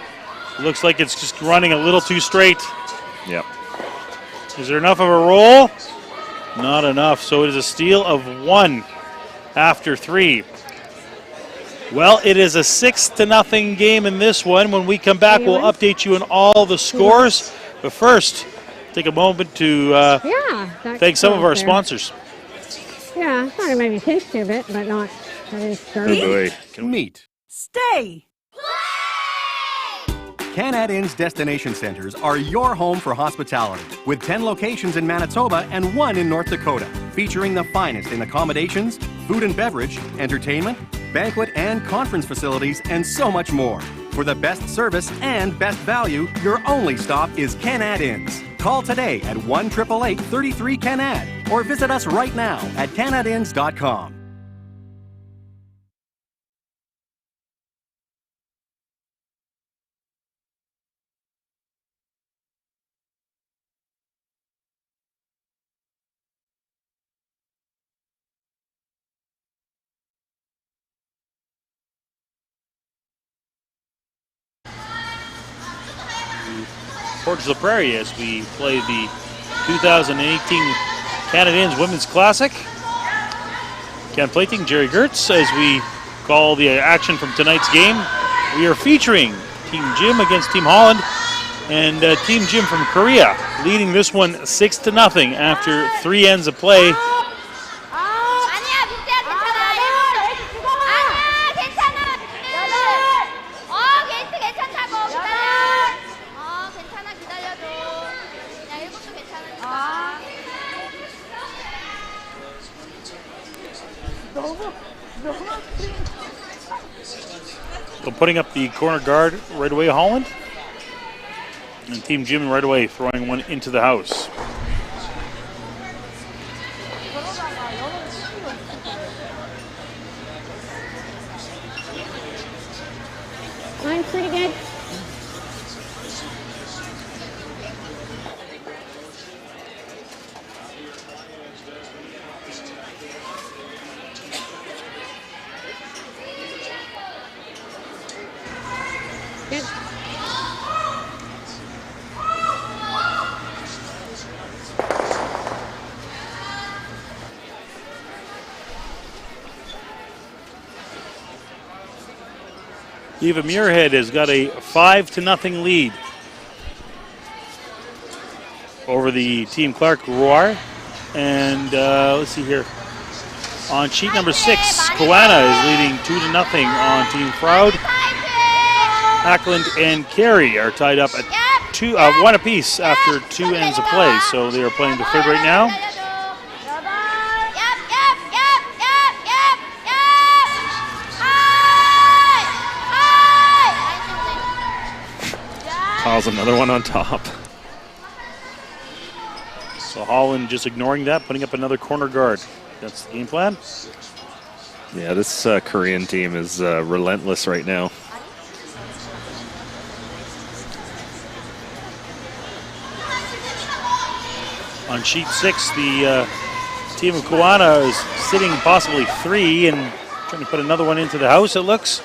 Looks like it's just running a little too straight. Yep. Is there enough of a roll? Not enough. So it is a steal of 1 after 3. Well, it is a 6-0 game in this one. When we come back, we'll update you on all the scores. But first, take a moment to thank some of our sponsors. Yeah, I thought it maybe taste too bit, but not. Meet. Stay. Canad Inn's destination centers are your home for hospitality, with 10 locations in Manitoba and 1 in North Dakota, featuring the finest in accommodations, food and beverage, entertainment, banquet and conference facilities, and so much more. For the best service and best value, your only stop is Canad Inns. Call today at 1-888-33-CANAD or visit us right now at canadinns.com. Towards the Prairie as we play the 2018 Canadians Women's Classic. Ken Plating, Jerry Gertz, as we call the action from tonight's game. We are featuring Team Jim against Team Holland, and Team Jim from Korea leading this one 6-0 after 3 ends of play. So putting up the corner guard right away, Holland. And Team Jim right away throwing one into the house. Line's pretty good. Good. Eva Muirhead has got a 5-0 lead over the Team Clark Roar. And let's see here. On sheet number 6, Koana is leading 2-0 on Team Froud. Ackland and Kerry are tied up at 1 apiece after 2 ends of play. So they are playing the third right now. Piles another one on top. So Holland just ignoring that, putting up another corner guard. That's the game plan. Yeah, this Korean team is relentless right now. On sheet 6, the team of Koana is sitting possibly 3 and trying to put another one into the house, it looks.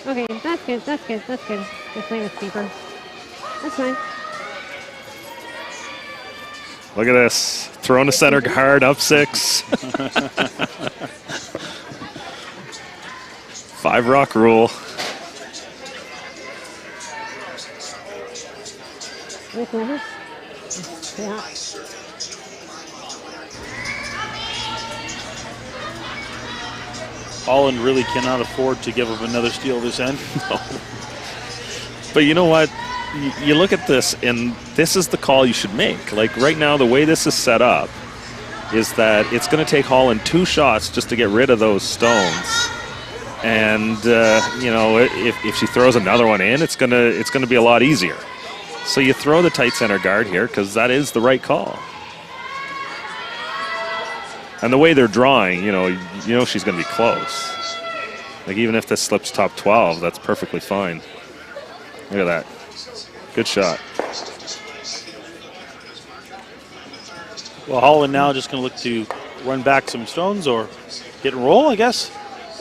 Okay, that's good. Just playing with paper. That's fine. Look at this. Throwing a center guard, up 6. 5 rock rule. With numbers? Yeah. Holland really cannot afford to give up another steal this end. No. But you know what? You look at this, and this is the call you should make. Like right now, the way this is set up is that it's going to take Holland 2 shots just to get rid of those stones. And you know, if she throws another one in, it's gonna be a lot easier. So you throw the tight center guard here because that is the right call. And the way they're drawing, you know she's going to be close. Like even if this slips top 12, that's perfectly fine. Look at that. Good shot. Well, Holland now just going to look to run back some stones or hit and roll, I guess.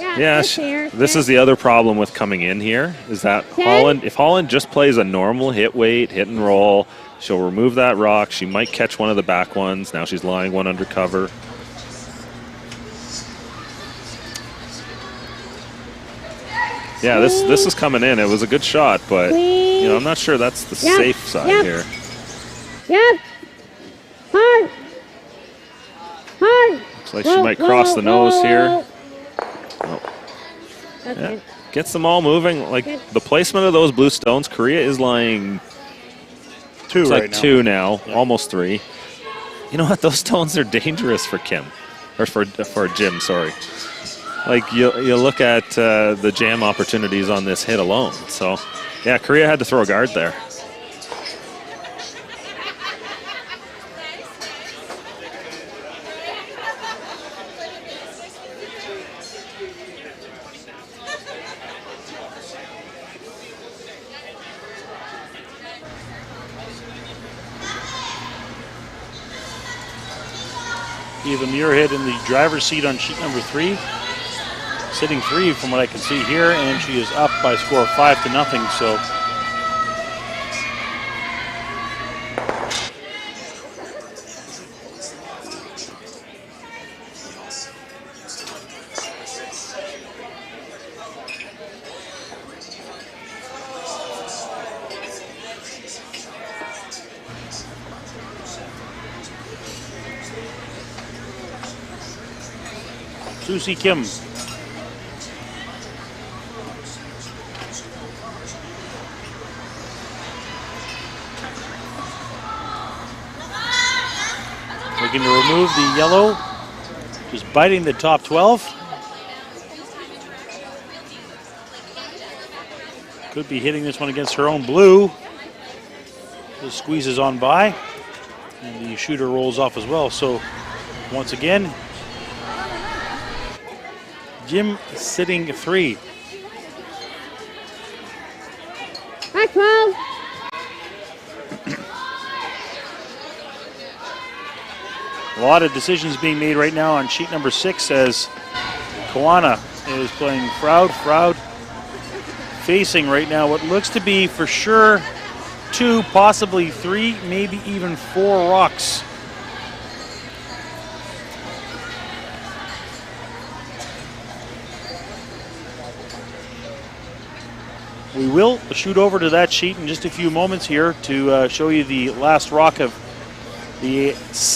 Yeah, this is the other problem with coming in here is that if Holland just plays a normal hit weight, hit and roll, she'll remove that rock. She might catch one of the back ones. Now she's lying one under cover. Yeah, this is coming in. It was a good shot, but you know, I'm not sure that's the safe side here. Yep. Hard. Looks like she might cross the nose here. Oh. Yeah. Gets them all moving. Like the placement of those blue stones, Korea is lying 2 right now. 2 now, almost 3. You know what? Those stones are dangerous for Kim, or for Jim. Sorry. Like you look at the jam opportunities on this hit alone. So, yeah, Korea had to throw a guard there. Eva Muirhead in the driver's seat on sheet number 3. Sitting 3 from what I can see here, and she is up by a score of 5-0. So Susie Kim. Looking to remove the yellow, just biting the top 12. Could be hitting this one against her own blue. Just squeezes on by, and the shooter rolls off as well. So once again, Jim sitting 3. Back 12. A lot of decisions being made right now on sheet number 6 as Koana is playing Froud. Froud facing right now what looks to be for sure 2, possibly 3, maybe even 4 rocks. We will shoot over to that sheet in just a few moments here to show you the last rock of the,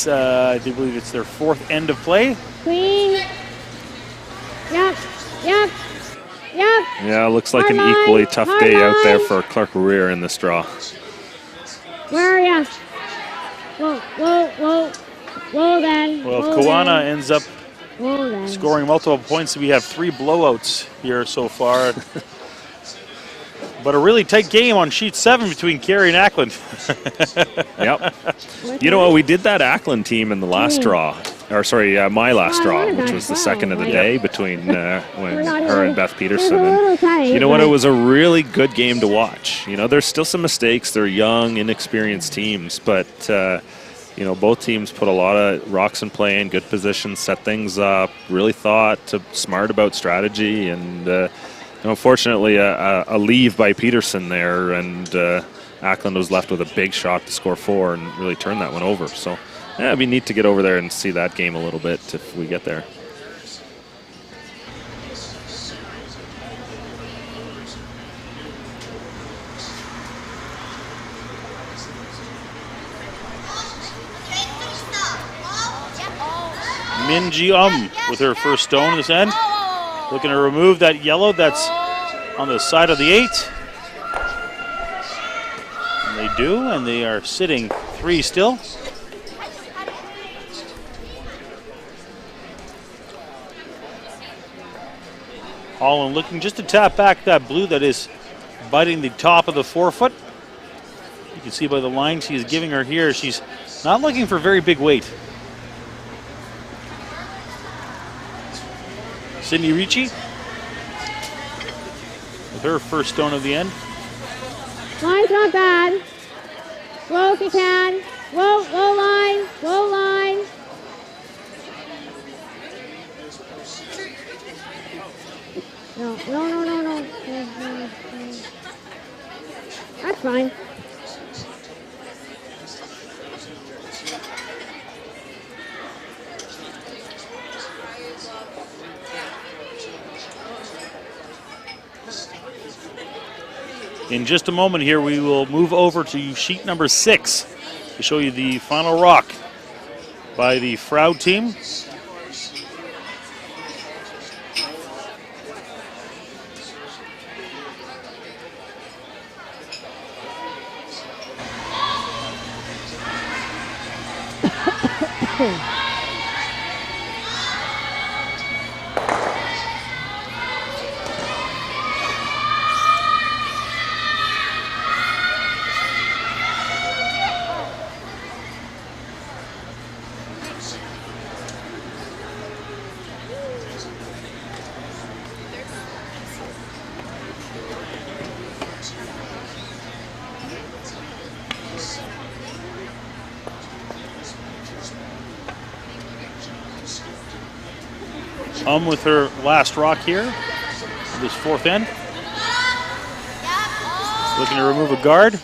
I do believe it's their fourth end of play. Queen. Yep. Yep. Yep. Yeah, looks like Hard an line, equally tough hard day out there line. for Clark Rear in this draw. Where are ya? Whoa, whoa, whoa. Whoa, then. Well, Whoa, Koana then. ends up Whoa, then. scoring multiple points. We have 3 blowouts here so far. But a really tight game on sheet 7 between Kerry and Ackland. Yep. You know what? We did that Ackland team in the last draw. Or sorry, my last draw, which was the second of the day between when her and Beth Peterson. And you know what? It was a really good game to watch. You know, there's still some mistakes. They're young, inexperienced teams, but you know, both teams put a lot of rocks in play in good positions, set things up, really thought, smart about strategy, and unfortunately a leave by Peterson there, and Ackland was left with a big shot to score 4 and really turn that one over. So yeah, it'd be neat to get over there and see that game a little bit if we get there. Min Ji with her first stone in this end. Looking to remove that yellow that's on the side of the 8. And they do, and they are sitting 3 still. Holland looking just to tap back that blue that is biting the top of the forefoot. You can see by the line she is giving her here, she's not looking for very big weight. Cindy Ricci with her first stone of the end. Line's not bad. Roll if you can. Roll line. Roll line. No. That's fine. In just a moment here, we will move over to sheet number 6 to show you the final rock by the Froud team. With her last rock here, this 4th end. Looking to remove a guard.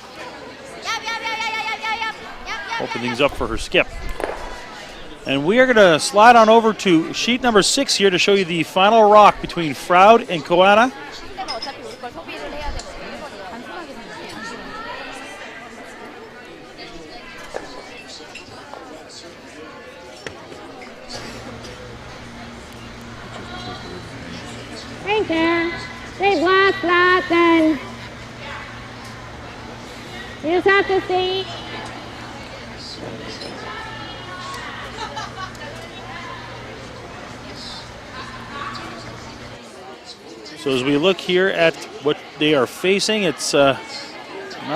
Open things up for her skip. And we are going to slide on over to sheet number 6 here to show you the final rock between Froud and Koana. Right there. They blast that then. You just have to see. So as we look here at what they are facing, it's not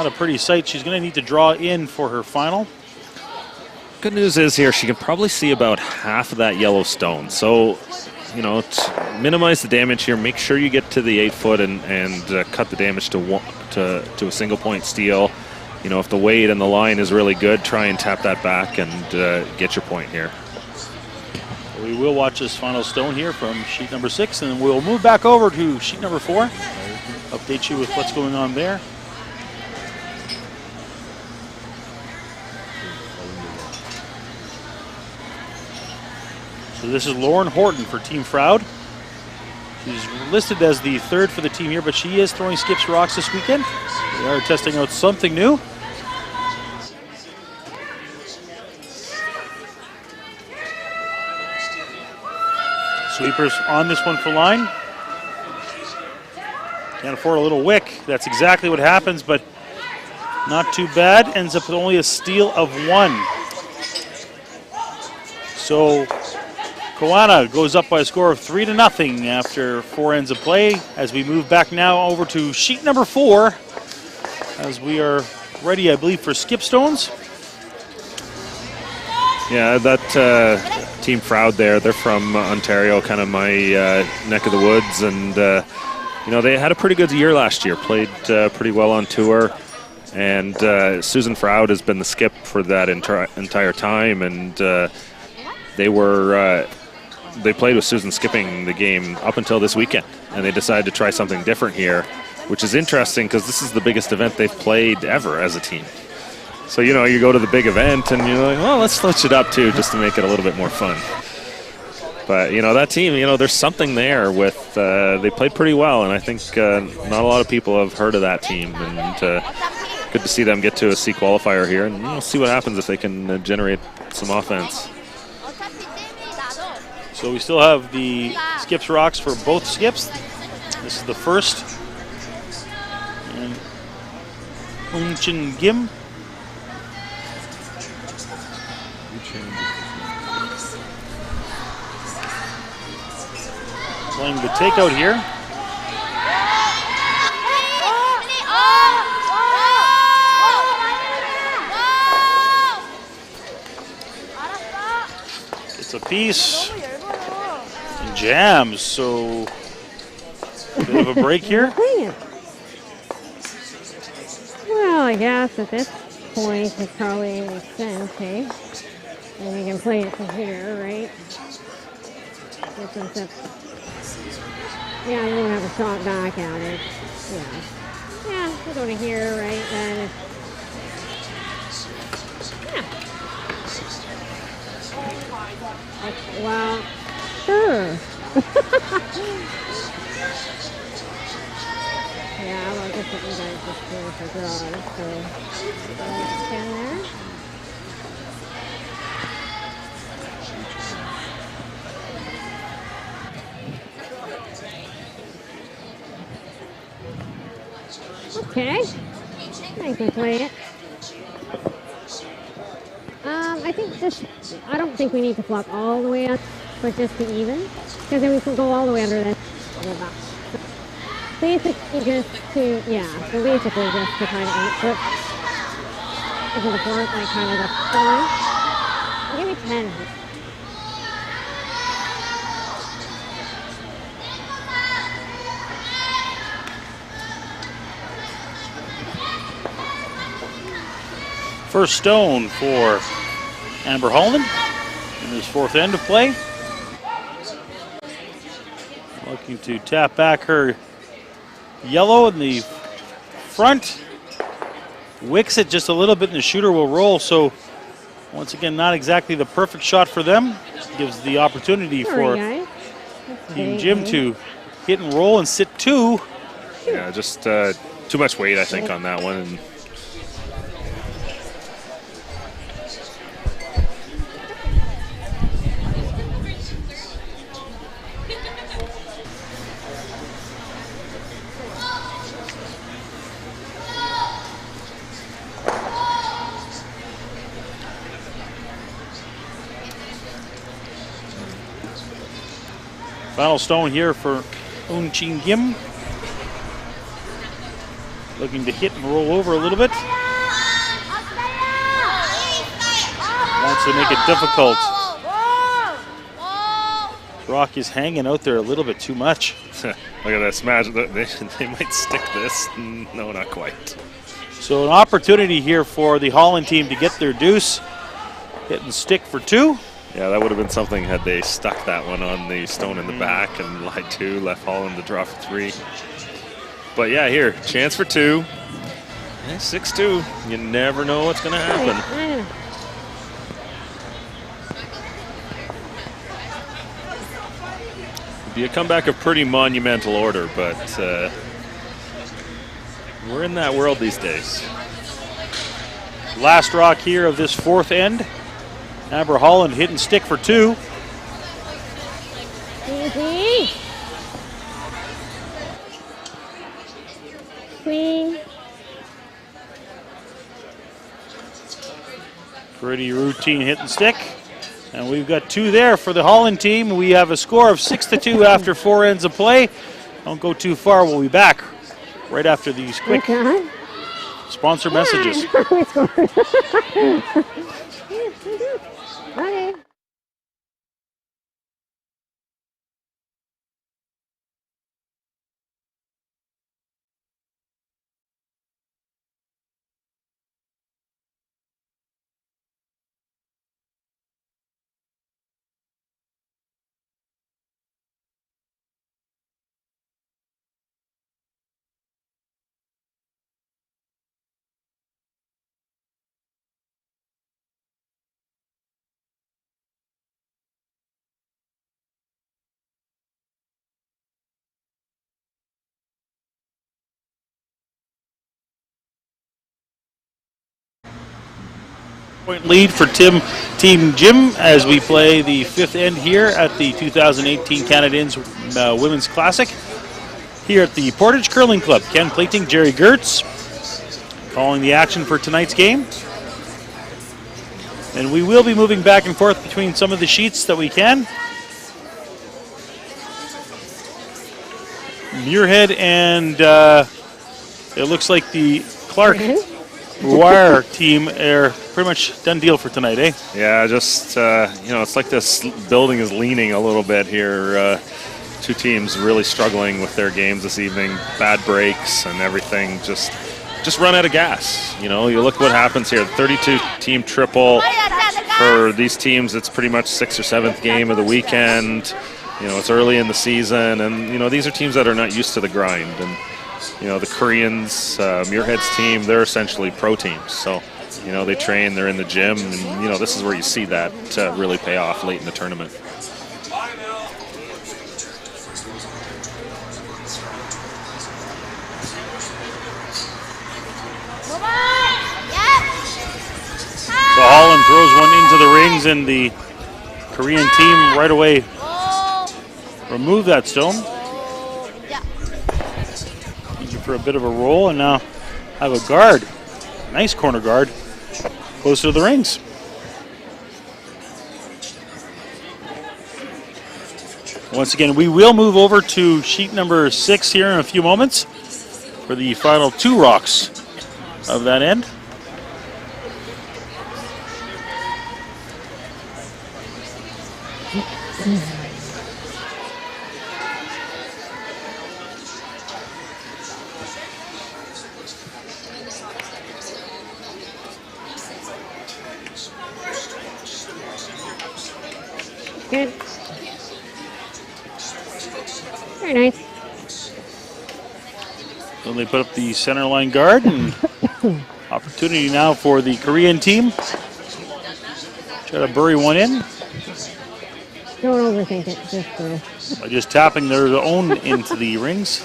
a pretty sight. She's going to need to draw in for her final. Good news is here she can probably see about half of that yellow stone. So, you know, to minimize the damage here, make sure you get to the 8 foot and cut the damage to a single point steal. You know, if the weight and the line is really good, try and tap that back and get your point here. We will watch this final stone here from sheet number 6, and then we'll move back over to sheet number 4. Update you with what's going on there. So this is Loren Horton for Team Froud. She's listed as the third for the team here, but she is throwing skips rocks this weekend. They are testing out something new. Sweepers on this one for line. Can't afford a little wick. That's exactly what happens, but not too bad. Ends up with only a steal of 1. So Koana goes up by a score of 3-0 after 4 ends of play, as we move back now over to sheet number 4, as we are ready, I believe, for skip stones. Yeah, that Team Froud there, they're from Ontario, kind of my neck of the woods, and you know, they had a pretty good year last year, played pretty well on tour, and Susan Froud has been the skip for that entire time, and they played with Susan skipping the game up until this weekend, and they decided to try something different here, which is interesting because this is the biggest event they've played ever as a team. So, you know, you go to the big event and you're like, well, let's switch it up too, just to make it a little bit more fun. But, you know, that team, you know, there's something there with, they played pretty well, and I think not a lot of people have heard of that team, and good to see them get to a C qualifier here, and we'll see what happens if they can generate some offense. So we still have the skips rocks for both skips. This is the first. And Unchin Gim. Playing the takeout here. It's a piece and jams, so bit of a break here. Well, I guess at this point it probably makes sense, hey? And you can play it from here, right? Yeah, you won't have a shot back at it. Yeah. Yeah, we'll go to here, right? And yeah. Well, sure. Yeah, well, I guess what you guys just do for draws, so stand there. Okay, I can play it. I think just, I don't think we need to flop all the way up, but just to even, because then we can go all the way under this. Basically just to, yeah, so basically just to kind of put into the front, like kind of the front. Give me 10. First stone for Amber Holland in his 4th end of play. Looking to tap back her yellow in the front. Wicks it just a little bit and the shooter will roll. So once again, not exactly the perfect shot for them. Gives the opportunity for Team Jim to hit and roll and sit 2. Yeah, just too much weight, I think, on that one. And final stone here for Unchin Gim. Looking to hit and roll over a little bit. Wants to make it difficult. Rock is hanging out there a little bit too much. look at this match. They might stick this. No, not quite. So an opportunity here for the Holland team to get their deuce. Hit and stick for 2. Yeah, that would have been something had they stuck that one on the stone in the back and lied 2, left Holland to draw for 3. But yeah, here, chance for 2. 6-2. You never know what's going to happen. Be a comeback of pretty monumental order, but we're in that world these days. Last rock here of this fourth end. Amber Holland hit and stick for 2. Easy. Queen. Pretty routine hit and stick. And we've got 2 there for the Holland team. We have a score of 6-2 after 4 ends of play. Don't go too far. We'll be back right after these quick Okay. sponsor messages. Okay. Point lead for Team Jim as we play the 5th end here at the 2018 Canadians Women's Classic here at the Portage Curling Club. Ken Plating, Jerry Gertz calling the action for tonight's game. And we will be moving back and forth between some of the sheets that we can. Muirhead and it looks like the Clark Wire team are pretty much done deal for tonight, eh? Yeah, just, it's like this building is leaning a little bit here. 2 teams really struggling with their games this evening. Bad breaks and everything. Just run out of gas. You look what happens here. 32-team triple. For these teams, it's pretty much 6th or 7th game of the weekend. It's early in the season. And, these are teams that are not used to the grind. And, the Koreans, Muirhead's team, they're essentially pro teams. So, they train, they're in the gym, and, this is where you see that really pay off late in the tournament. So Holland throws one into the rings, and the Korean team right away remove that stone. Easy for a bit of a roll, and now have a guard. Nice corner guard closer to the rings. Once again, we will move over to sheet number 6 here in a few moments for the final 2 rocks of that end. Good. Very nice. Then they put up the center line guard, and opportunity now for the Korean team. Try to bury one in Don't overthink it. Just go. by just tapping their own into the rings.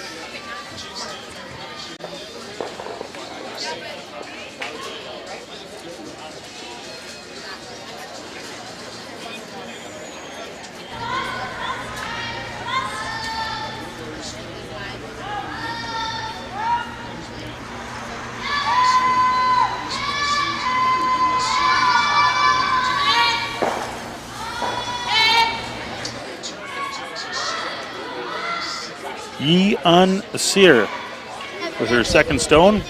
Yi-un Sear with her second stone.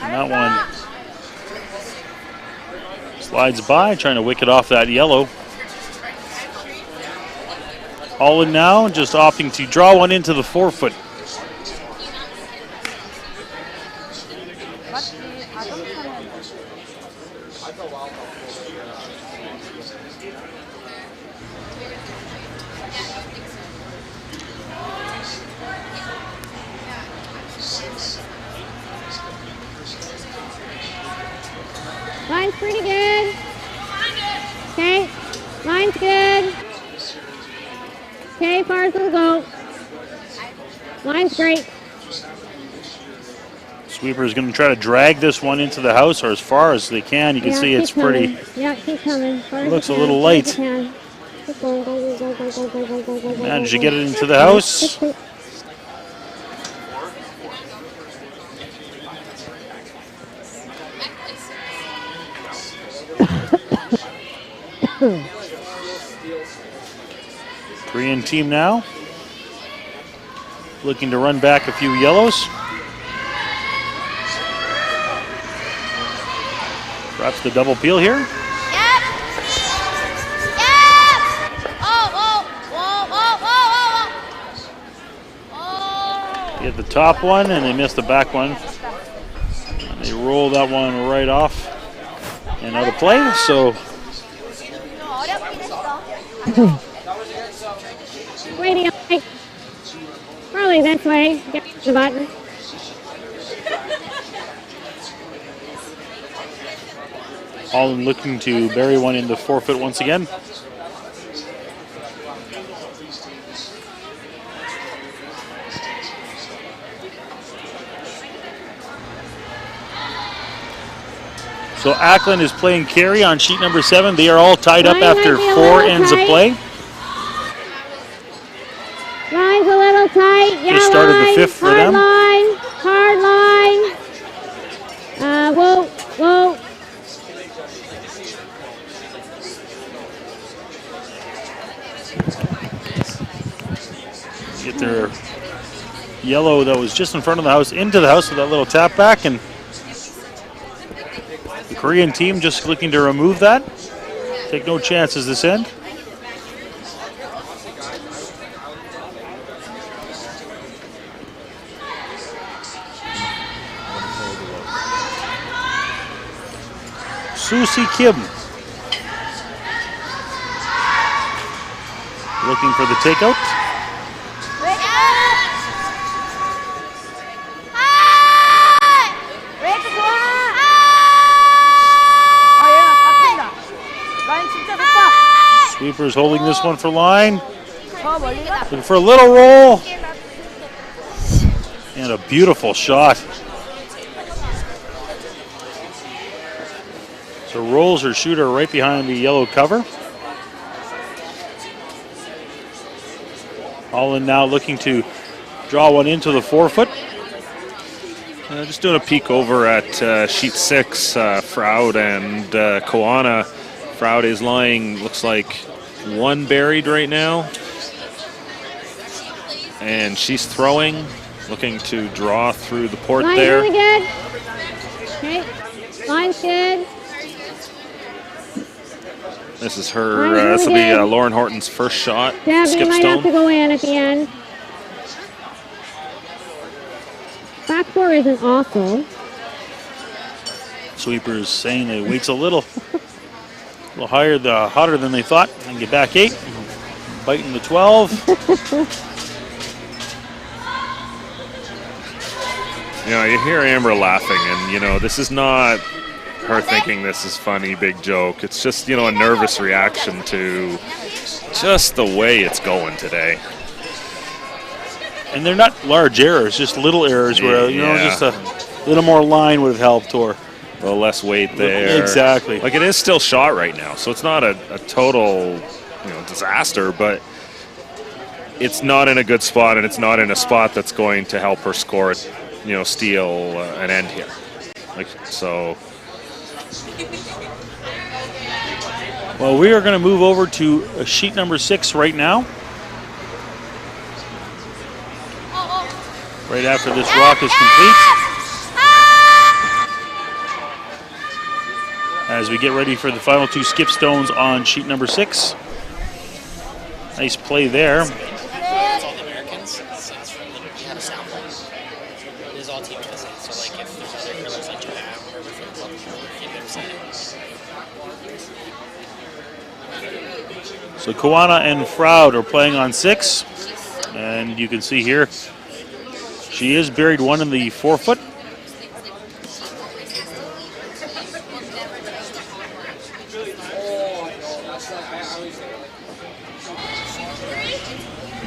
And that one slides by, trying to wick it off that yellow. Holland now just opting to draw one into the 4-foot. Line's pretty good. Okay. Line's good. Okay, far as it'll go. Line's great. Sweeper is going to try to drag this one into the house or as far as they can. You can see it's keep pretty. coming. Yeah, keep coming. Far as Looks you a can, little far as light. you can. Keep going, go. Managed to get it into the house. Korean team now looking to run back a few yellows. Perhaps the double peel here. Get the top one and they miss the back one. And they roll that one right off and out of play. So Radio. Probably this way. Get the button. Holland looking to bury one in the forfeit once again. So Ackland is playing Kerry on sheet number 7. They are all tied up after 4 ends of play. Line's a little tight. Yeah, Just started line, the 5th for hard them. line, hard line. Whoa. Get their yellow that was just in front of the house into the house with that little tap back, and the Korean team just looking to remove that. Take no chances this end. Susie Kim looking for the takeout. Sweeper's holding this one for line. Looking for a little roll. And a beautiful shot. So rolls her shooter right behind the yellow cover. Holland now looking to draw one into the forefoot. Just doing a peek over at sheet 6, Froud and Koana. Froud is lying, looks like 1 buried right now. And she's throwing, looking to draw through the port Line's there. really good. Okay, line's good. This is her, this will be Loren Horton's first shot. Debbie Skip might have to stone. go in at the end. Back 4 isn't awful. Sweeper's saying it waits a little higher, hotter than they thought, and get back 8. Biting the 12. You know, you hear Amber laughing, and you know, this is not her thinking this is funny, big joke. It's just, you know, a nervous reaction to just the way it's going today. And they're not large errors, just little errors where, you know, Yeah. just a little more line would have helped or. A little less weight there. Exactly. Like, it is still shot right now, so it's not a total, you know, disaster, but it's not in a good spot, and it's not in a spot that's going to help her score it, you know, steal an end here. Like, so. Well, we are going to move over to sheet number 6 right now. Right after this rock is complete. As we get ready for the final 2 skip stones on sheet number 6. Nice play there. It's all the Americans, so it's from we had a sample. It is all team USA, so like if there's other curlers like Japan or whatever from the club, keep them signing. So Koana and Froud are playing on 6. And you can see here, she is buried 1 in the forefoot.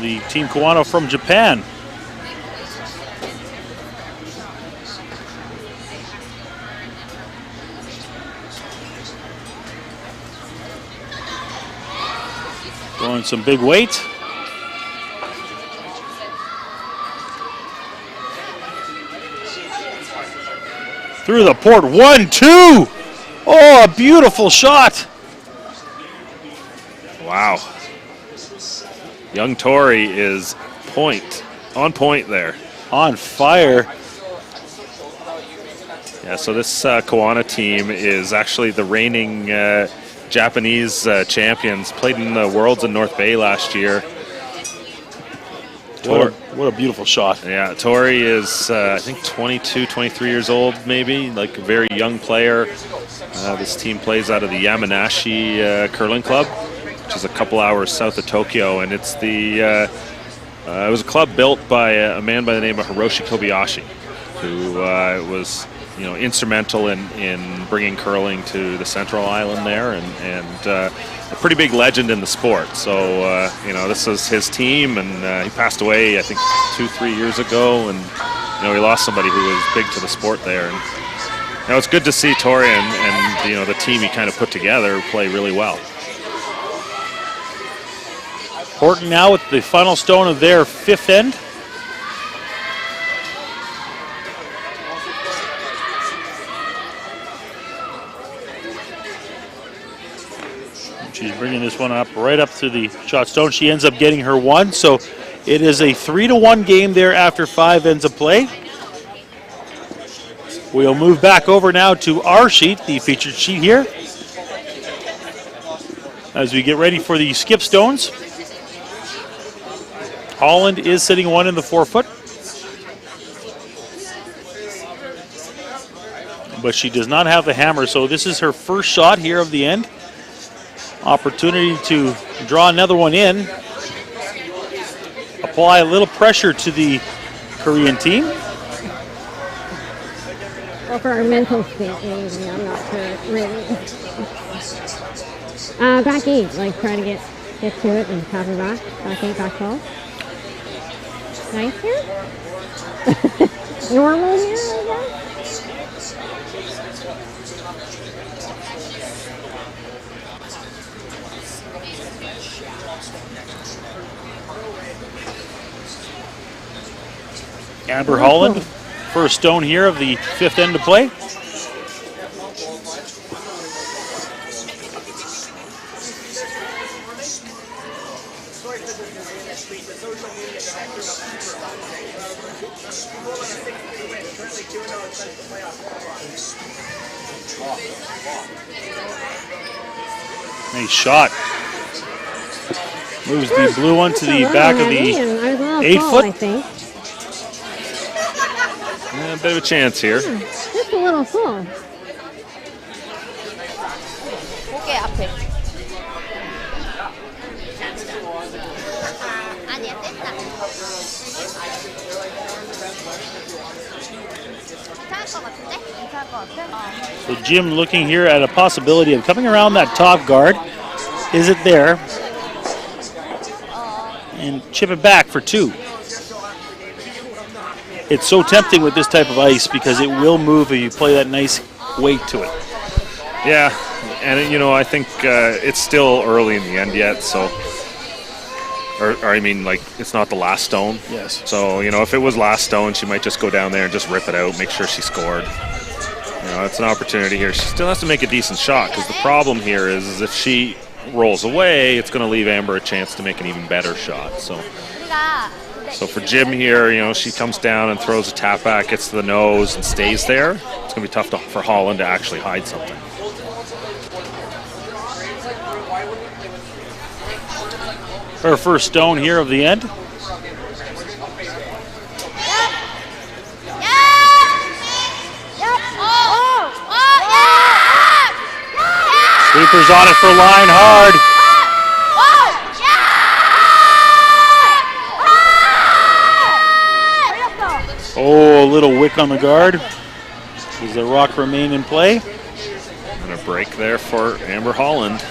The Team Kawano from Japan. Throwing some big weight. Through the port, 1-2. Oh, a beautiful shot. Wow. Young Tori is on point there. On fire. Yeah, so this Kawana team is actually the reigning Japanese champions. Played in the Worlds in North Bay last year. What a beautiful shot. Yeah, Tori is, I think, 22, 23 years old, maybe, like a very young player. This team plays out of the Yamanashi Curling Club, which is a couple hours south of Tokyo, and it's it was a club built by a man by the name of Hiroshi Kobayashi, who was instrumental in bringing curling to the Central Island there, and a pretty big legend in the sport. So this is his team, and he passed away I think 2-3 years ago, and we lost somebody who was big to the sport there. And it's good to see Tori and the team he kind of put together play really well. Horton now with the final stone of their fifth end. She's bringing this one up right up to the shot stone. She ends up getting her one, so it is a 3-1 game there after 5 ends of play. We'll move back over now to our sheet, the featured sheet here, as we get ready for the skip stones. Holland is sitting one in the 4-foot, but she does not have the hammer, so this is her first shot here of the end. Opportunity to draw another one in. Apply a little pressure to the Korean team. Well, for our mental state, maybe, I'm not sure, really. Back 8, like try to get to it and have her back. Back 8, back 12. Nice here. Normal here, I guess. Amber Holland, first stone here of the 5th end to play. Nice shot. Moves the blue one to the back of the 8-foot. I think. A bit of a chance here. Just a little full. So Jim looking here at a possibility of coming around that top guard. Is it there? And chip it back for 2. It's so tempting with this type of ice because it will move if you play that nice weight to it. Yeah, and I think it's still early in the end yet, so, or I mean, like, it's not the last stone. Yes. So, if it was last stone, she might just go down there and just rip it out, make sure she scored. It's an opportunity here. She still has to make a decent shot, because the problem here is if she rolls away, it's going to leave Amber a chance to make an even better shot. So for Jim here, she comes down and throws a tap back, gets to the nose and stays there. It's going to be tough for Holland to actually hide something. Her first stone here of the end. Sweepers on it for line hard. Oh, a little wick on the guard. Does the rock remain in play? And a break there for Amber Holland.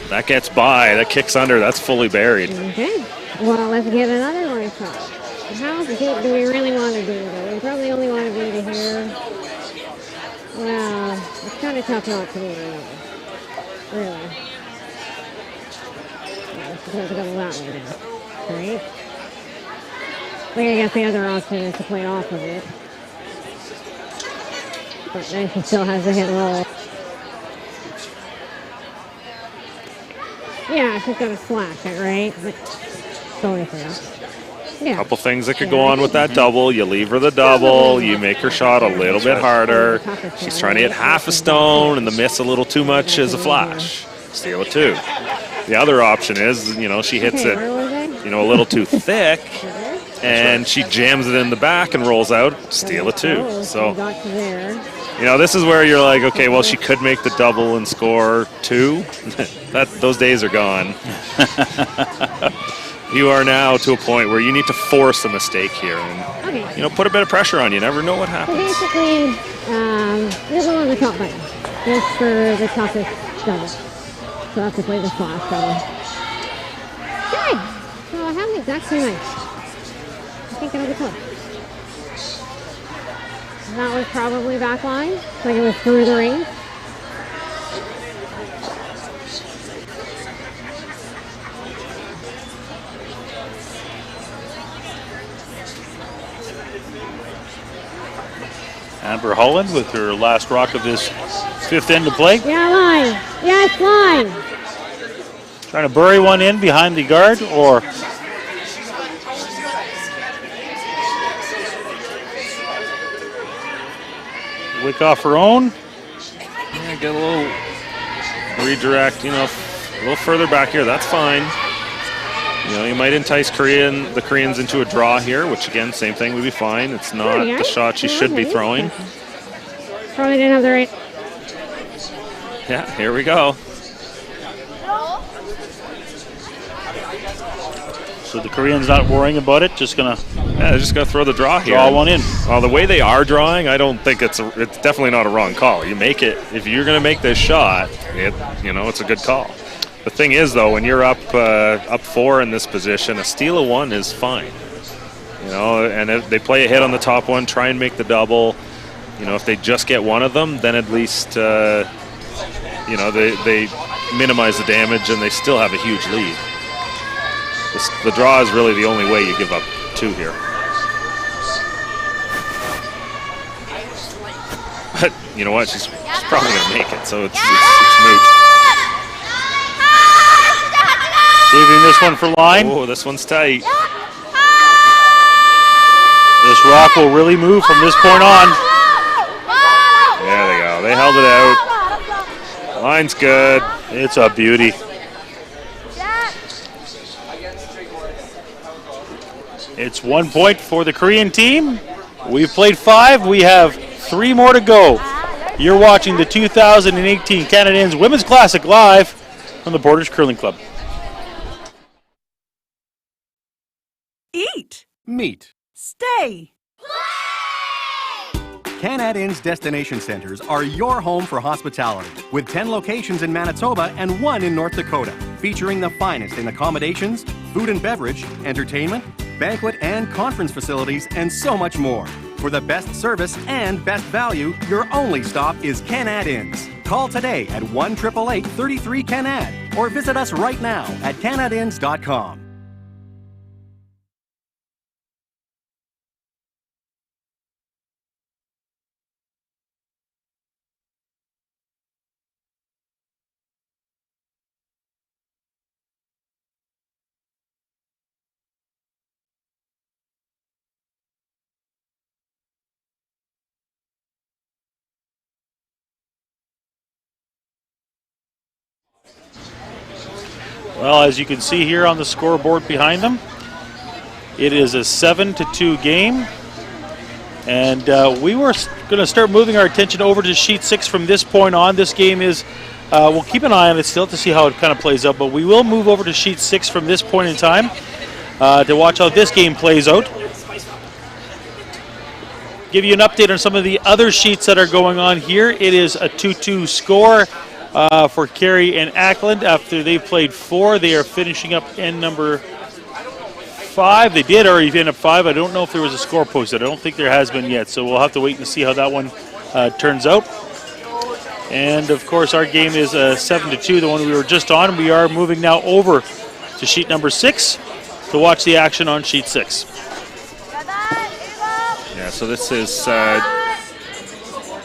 That gets by. That kicks under. That's fully buried. Okay. Well, let's get another line shot. How deep do we really want to be, though? We probably only want to be to here. Well, it's kind of tough not to be really. Yeah, it's going to go that way now, right? I guess the other option is to play off of it. But then she still has to hit roll. Yeah, she's going to slash it, right? But going for it. Yeah. Couple things that could go on with that double. You leave her the double. You make her shot a little bit harder. She's trying to hit half a stone, and the miss a little too much is a flash. Steal it 2. The other option is, you know, she hits it, you know, a little too thick, and she jams it in the back and rolls out. Steal it 2. So, you know, this is where you're like, okay, well, she could make the double and score 2. Those days are gone. You are now to a point where you need to force a mistake here and, you know, put a bit of pressure on you. You never know what happens. So basically, this one on the top button is for the toughest double. So I have to play the flash double. Okay, so I have the exact same ice. I think it'll be close. That was probably back line, like it was through the ring. Amber Holland with her last rock of this 5th end to play. Yeah, line. Yes, line. Trying to bury one in behind the guard, or wick off her own. Yeah, get a little redirect, you know, a little further back here. That's fine. You know, you might entice the Koreans into a draw here, which again, same thing would be fine. It's not the shot she should be throwing. Probably didn't have the right. Yeah, here we go. So the Koreans not worrying about it, just gonna they're just gonna throw the draw here. Draw one in. Well, the way they are drawing, I don't think it's definitely not a wrong call. You make it if you're gonna make this shot. You know, it's a good call. The thing is, though, when you're up 4 in this position, a steal of 1 is fine. You know, and if they play a hit on the top one, try and make the double. You know, if they just get one of them, then at least you know, they minimize the damage and they still have a huge lead. The draw is really the only way you give up 2 here. But you know what? She's probably going to make it, so it's moot. Leaving this one for line. Oh, this one's tight. This rock will really move from this point on. There they go. They held it out. Line's good. It's a beauty. It's 1 point for the Korean team. We've played 5. We have 3 more to go. You're watching the 2018 Canadians Women's Classic live from the Borders Curling Club. Eat. Meet. Stay. Canad Inn's destination centers are your home for hospitality, with 10 locations in Manitoba and 1 in North Dakota, featuring the finest in accommodations, food and beverage, entertainment, banquet and conference facilities, and so much more. For the best service and best value, your only stop is Canad Inns. Call today at 1-888-33-CANAD or visit us right now at canadinns.com. Well, as you can see here on the scoreboard behind them, it is a 7-2 game. And we were going to start moving our attention over to sheet 6 from this point on. This game is, we'll keep an eye on it still to see how it kind of plays out, but we will move over to sheet 6 from this point in time to watch how this game plays out. Give you an update on some of the other sheets that are going on here. It is a 2-2 score. for Kerry and Ackland. After they've played 4, they are finishing up end number 5. They did already end up 5. I don't know if there was a score posted. I don't think there has been yet, so we'll have to wait and see how that one turns out. And, of course, our game is 7-2, the one we were just on. We are moving now over to sheet number 6 to watch the action on sheet 6. Yeah, so this is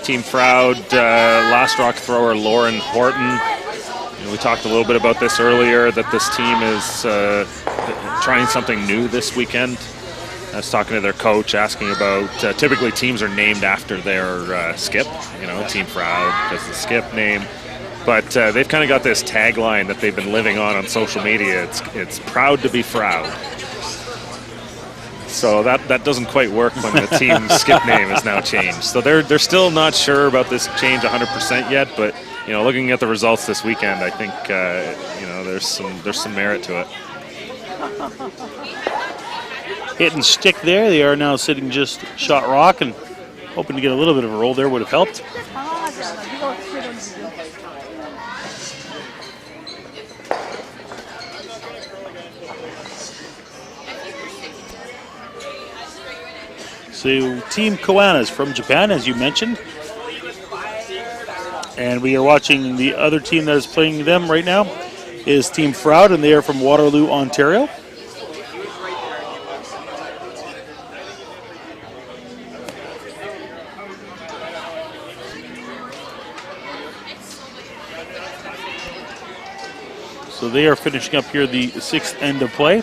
Team Froud last rock thrower Loren Horton. We talked a little bit about this earlier, that this team is trying something new this weekend. I was talking to their coach, asking about, typically teams are named after their skip, Team Froud has the skip name. But they've kind of got this tagline that they've been living on social media. It's proud to be Froud. So that doesn't quite work when the team skip name is now changed. So they're still not sure about this change 100% yet, but looking at the results this weekend, I think there's some merit to it. Hit and stick there. They are now sitting just shot rock and hoping to get a little bit of a roll there would have helped. So Team Koana is from Japan, as you mentioned. And we are watching the other team that is playing them right now is Team Froud, and they are from Waterloo, Ontario. So they are finishing up here the 6th end of play.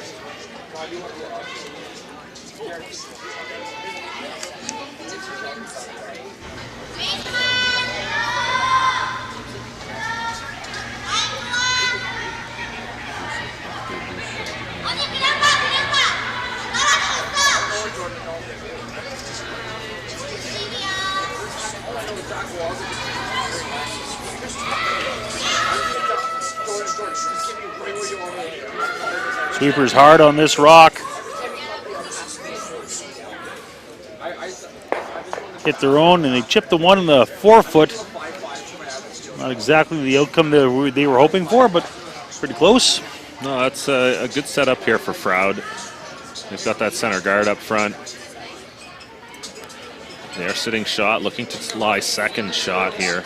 Sweepers hard on this rock. Hit their own, and they chipped the one in the 4-foot. Not exactly the outcome that they were hoping for, but pretty close. No, that's a good setup here for Froud. They've got that center guard up front. They are sitting shot, looking to lie second shot here.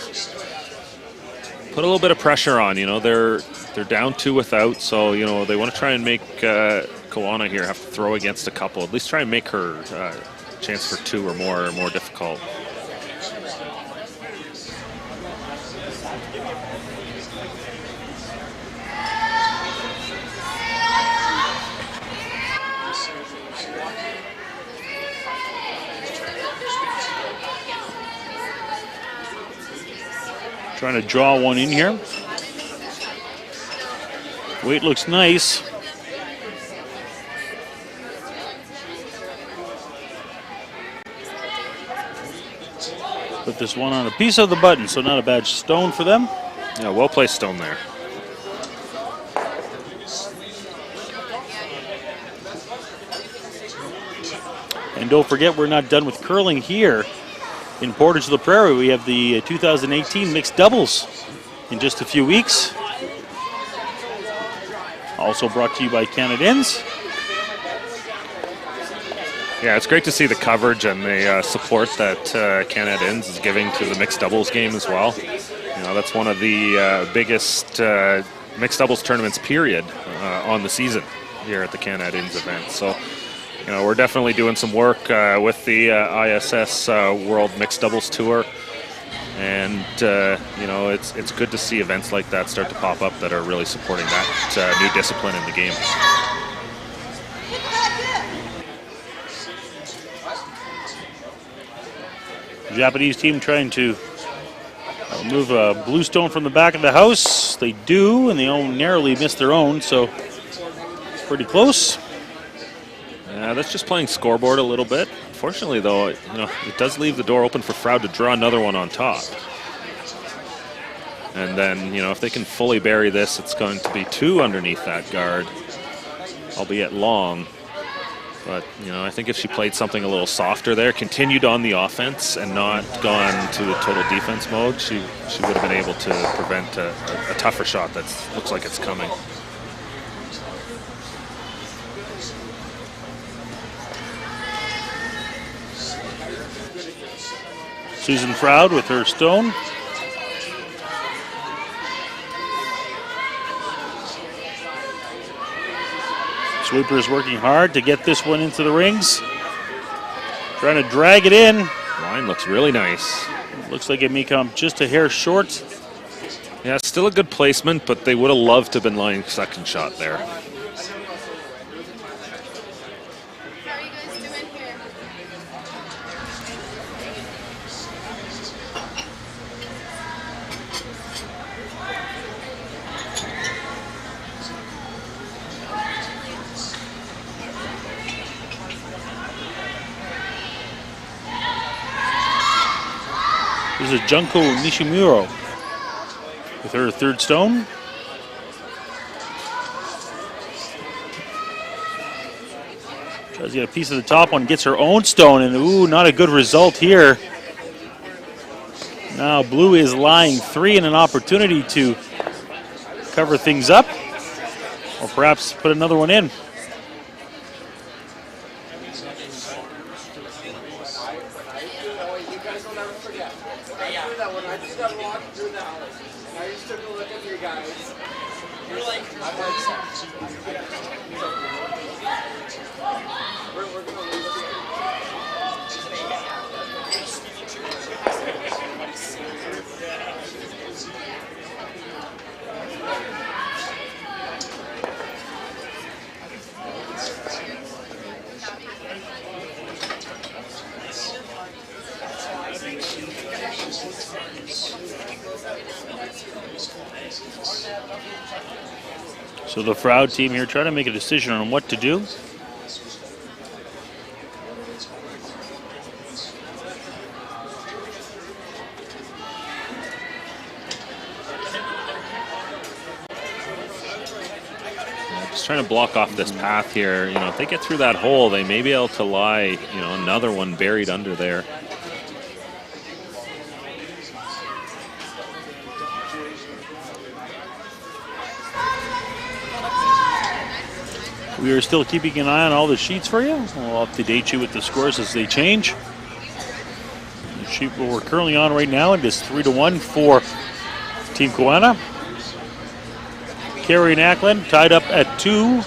Put a little bit of pressure on, they're down 2 without, so they want to try and make Koana here have to throw against a couple. At least try and make her chance for 2 or more difficult. Trying to draw one in here. Weight looks nice. Put this one on a piece of the button, so not a bad stone for them. Yeah, well placed stone there. And don't forget, we're not done with curling here. In Portage la Prairie, we have the 2018 mixed doubles in just a few weeks. Also brought to you by Canadians. Yeah, it's great to see the coverage and the support that Canadians is giving to the mixed doubles game as well. That's one of the biggest mixed doubles tournaments, period, on the season here at the Canadians event. So, we're definitely doing some work with the ISS World Mixed Doubles Tour. And, it's good to see events like that start to pop up that are really supporting that new discipline in the game. The Japanese team trying to move a blue stone from the back of the house. They do, and they narrowly miss their own, so pretty close. That's just playing scoreboard a little bit. Unfortunately, though, it does leave the door open for Froud to draw another one on top. And then, if they can fully bury this, it's going to be 2 underneath that guard, albeit long. But, you know, I think if she played something a little softer there, continued on the offense and not gone to a total defense mode, she would have been able to prevent a tougher shot that looks like it's coming. Susan Froud with her stone. Sweeper's working hard to get this one into the rings. Trying to drag it in. Line looks really nice. Looks like it may come just a hair short. Yeah, still a good placement, but they would have loved to have been lining second shot there. How are you guys doing here? This is Junko Nishimuro with her third stone. Tries to get a piece of the top one, gets her own stone, and ooh, not a good result here. Now blue is lying 3 and an opportunity to cover things up, or perhaps put another one in. So the Froud team here trying to make a decision on what to do. Just trying to block off this path here. You know, if they get through that hole, they may be able to lie, you know, another one buried under there. We are still keeping an eye on all the sheets for you. We'll update you with the scores as they change. The sheet we're currently on right now, it is 3-1 for Team Koana. Kerry Ackland tied up at 2.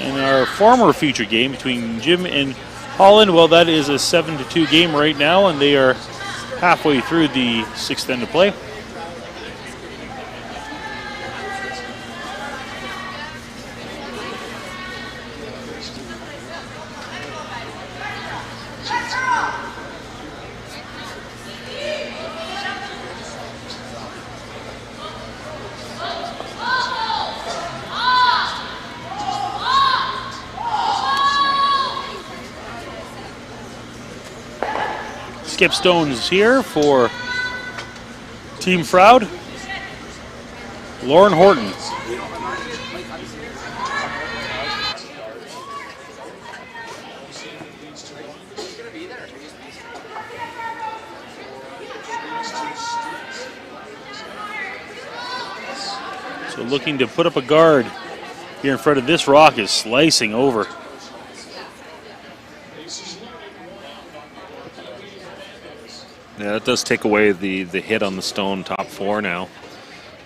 In our former feature game between Jim and Holland, well, that is a 7-2 game right now, and they are halfway through the 6th end of play. Skip stones here for Team Froud. Loren Horton. So looking to put up a guard here in front of this rock is slicing over. Yeah, that does take away the hit on the stone top 4 now.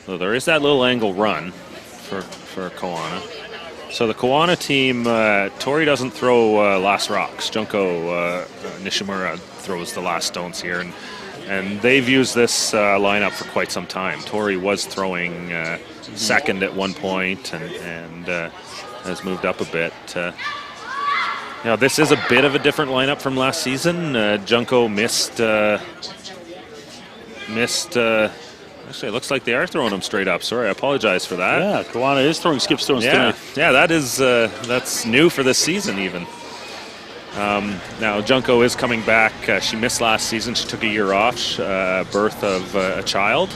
So there is that little angle run for Koana. So the Koana team, Tori doesn't throw last rocks. Junko Nishimura throws the last stones here. And they've used this lineup for quite some time. Tori was throwing second at one point and has moved up a bit. Now, this is a bit of a different lineup from last season. Junko missed. Actually, it looks like they are throwing them straight up. Sorry, I apologize for that. Yeah, Koana is throwing skip stones tonight. Yeah, that's new for this season even. Now, Junko is coming back. She missed last season. She took a year off, birth of a child.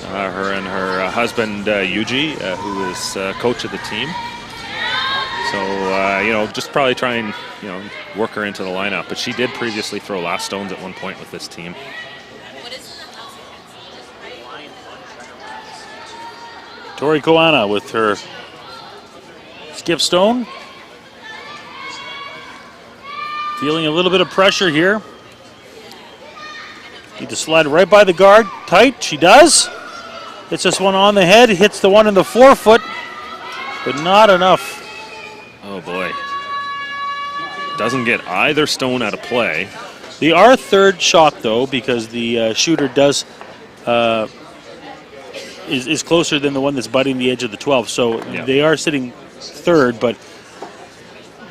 Her and her husband, Yuji, who is coach of the team. So, just probably try and, work her into the lineup. But she did previously throw last stones at one point with this team. Tori Koana with her skip stone. Feeling a little bit of pressure here. Need to slide right by the guard. Tight, she does. Hits this one on the head, hits the one in the forefoot, but not enough. Oh boy. Doesn't get either stone out of play. They are third shot though, because the shooter does is closer than the one that's butting the edge of the 12. So Yeah. they are sitting third, but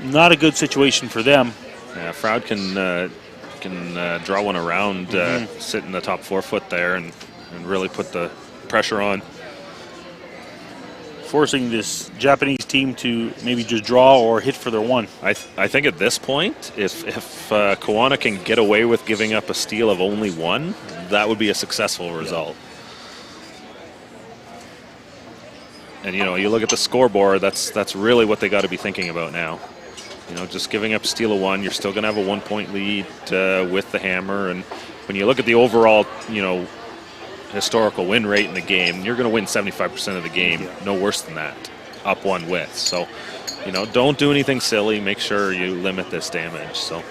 not a good situation for them. Yeah, Froud can draw one around, sit in the top forefoot there, and really put the pressure on. Forcing this Japanese team to maybe just draw or hit for their one. I think at this point, if Koana can get away with giving up a steal of only one, that would be a successful result. And you look at the scoreboard. That's really what they got to be thinking about now. Just giving up a steal of one, you're still going to have a 1-point lead with the hammer. And when you look at the overall, historical win rate in the game, you're going to win 75% of the game, no worse than that, up one with. So, don't do anything silly. Make sure you limit this damage. So.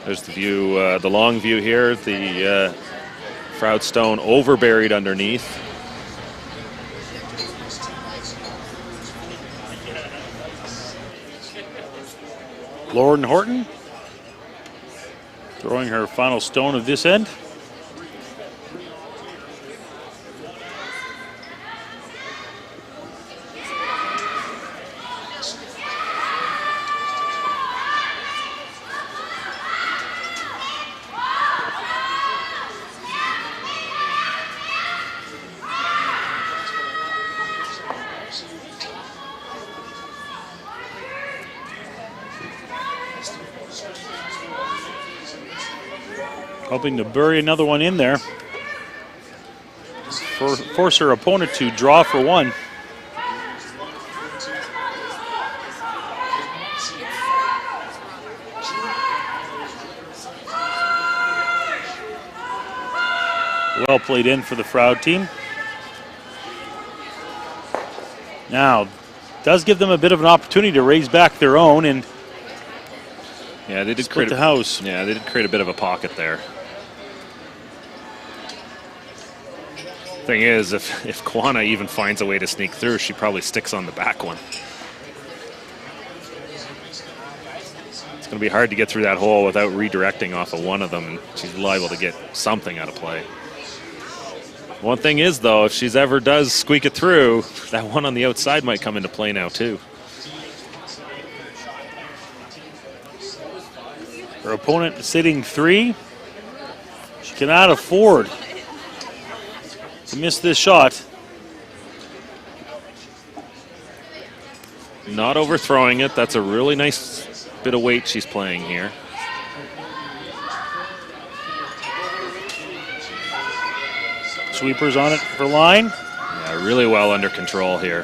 There's the view, the long view here, the Froud stone over-buried underneath. Loren Horton throwing her final stone of this end. Hoping to bury another one in there. Force her opponent to draw for one. Well played in for the Froud team. Now, does give them a bit of an opportunity to raise back their own and yeah, they did split create the house. Yeah, they did create a bit of a pocket there. Thing is, if Koana even finds a way to sneak through, she probably sticks on the back one. It's going to be hard to get through that hole without redirecting off of one of them, and she's liable to get something out of play. One thing is, though, if she's ever does squeak it through, that one on the outside might come into play now, too. Her opponent sitting three. She cannot afford to miss this shot. Not overthrowing it. That's a really nice bit of weight she's playing here. Sweepers on it for line. Yeah, really well under control here.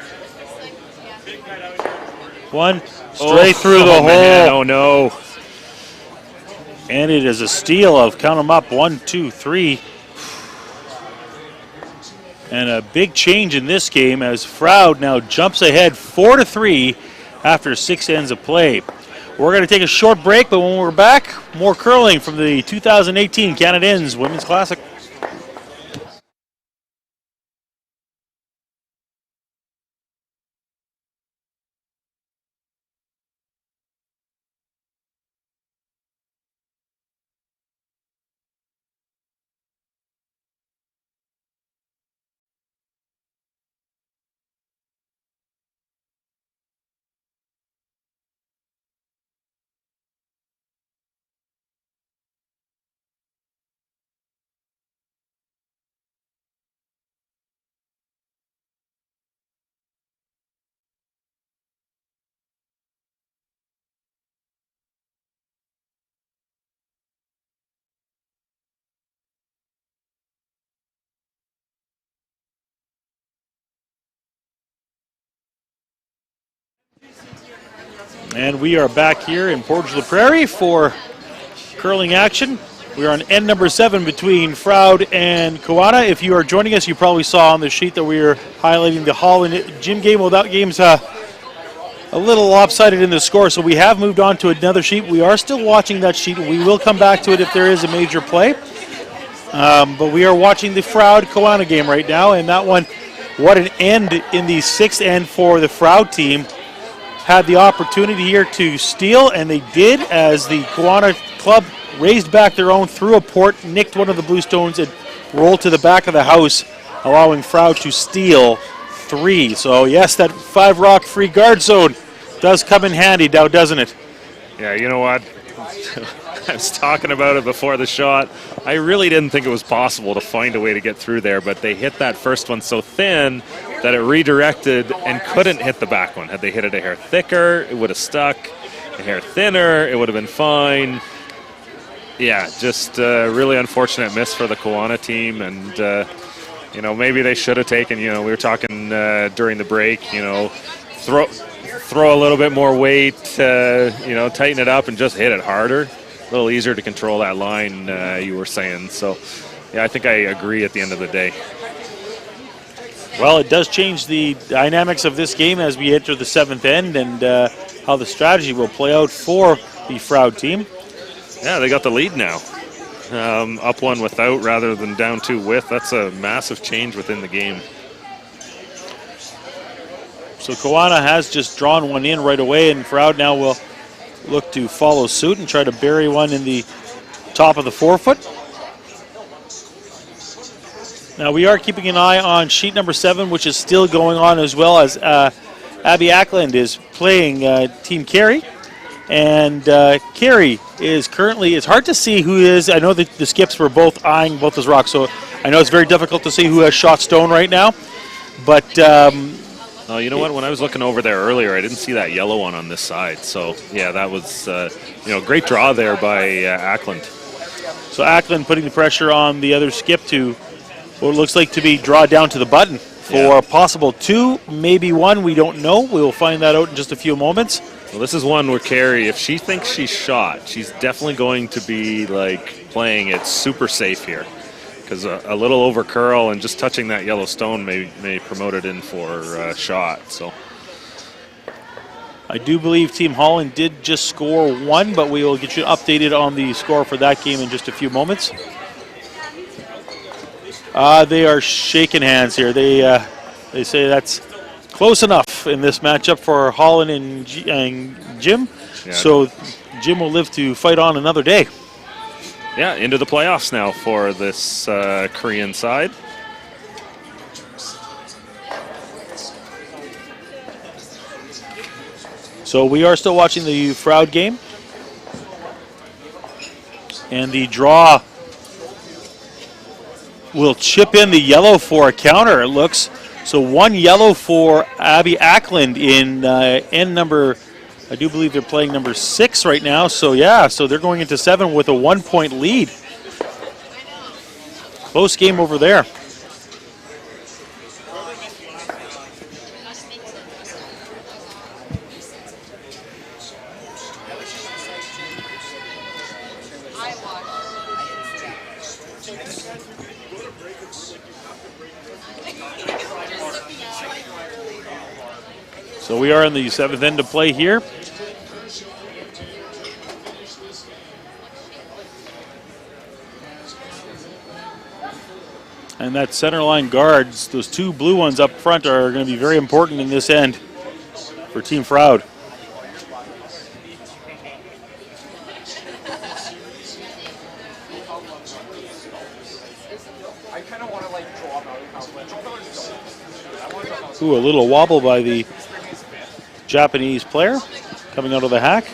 One straight through the hole. Man, oh no. And it is a steal of, count them up, 1, 2, 3. And a big change in this game as Froud now jumps ahead 4-3 after 6 ends of play. We're going to take a short break, but when we're back, more curling from the 2018 Canadians Women's Classic. And we are back here in Portage la Prairie for curling action. We are on end number 7 between Froud and Kawana. If you are joining us, you probably saw on the sheet that we are highlighting the Holland gym game. Well, that game's a little lopsided in the score, so we have moved on to another sheet. We are still watching that sheet. We will come back to it if there is a major play. But we are watching the Froud-Kawana game right now, and that one, what an end in the 6th end for the Froud team. Had the opportunity here to steal, and they did, as the Kawana club raised back their own, threw a port, nicked one of the blue stones, and rolled to the back of the house, allowing Froud to steal 3. So yes, that 5-rock free guard zone does come in handy now, doesn't it? Yeah, you know what? I was talking about it before the shot. I really didn't think it was possible to find a way to get through there, but they hit that first one so thin that it redirected and couldn't hit the back one. Had they hit it a hair thicker, it would have stuck. A hair thinner, it would have been fine. Yeah, just a really unfortunate miss for the Kawana team, and you know, maybe they should have taken, you know, we were talking during the break, you know, throw a little bit more weight, you know, tighten it up and just hit it harder. A little easier to control that line, you were saying. So, yeah, I think I agree at the end of the day. Well, it does change the dynamics of this game as we enter the 7th end, and how the strategy will play out for the Froud team. Yeah, they got the lead now. Up 1 without rather than down 2 with. That's a massive change within the game. So Kawana has just drawn one in right away, and Froud now will look to follow suit and try to bury one in the top of the forefoot. Now we are keeping an eye on sheet number 7, which is still going on, as well as Abby Ackland is playing Team Kerry. And Kerry is currently, it's hard to see who is, I know that the skips were both eyeing both those rocks, so I know it's very difficult to see who has shot stone right now. But oh, you know what? When I was looking over there earlier, I didn't see that yellow one on this side. So, yeah, that was, you know, great draw there by Ackland. So Ackland putting the pressure on the other skip to what looks like to be draw down to the button for a possible 2, maybe 1. We don't know. We will find that out in just a few moments. Well, this is one where Kerry, if she thinks she's shot, she's definitely going to be, like, playing it super safe here. Because a little over curl and just touching that yellow stone may promote it in for a shot. So I do believe Team Holland did just score 1, but we will get you updated on the score for that game in just a few moments. They are shaking hands here. They say that's close enough in this matchup for Holland and Jim. Yeah. So Jim will live to fight on another day. Yeah, into the playoffs now for this Korean side. So we are still watching the Froud game. And the draw will chip in the yellow for a counter, it looks. So 1 yellow for Abby Ackland in end number, I do believe they're playing number 6 right now. So yeah, so they're going into 7 with a 1-point lead. Close game over there. So we are in the 7th end to play here. And that center line guards, those 2 blue ones up front, are going to be very important in this end for Team Froud. Ooh, a little wobble by the Japanese player coming out of the hack.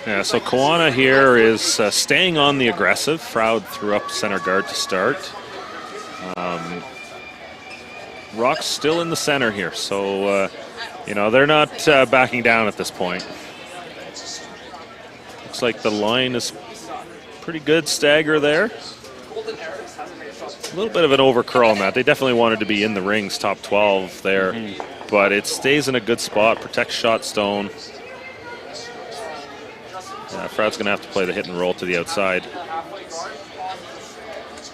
Yeah, so Kawana here is staying on the aggressive. Froud threw up center guard to start. Rock's still in the center here, so you know, they're not backing down at this point. Looks like the line is pretty good stagger there. A little bit of an over curl on that. They definitely wanted to be in the rings, top 12 there. But it stays in a good spot, protects shot stone. Yeah, Froud's going to have to play the hit and roll to the outside.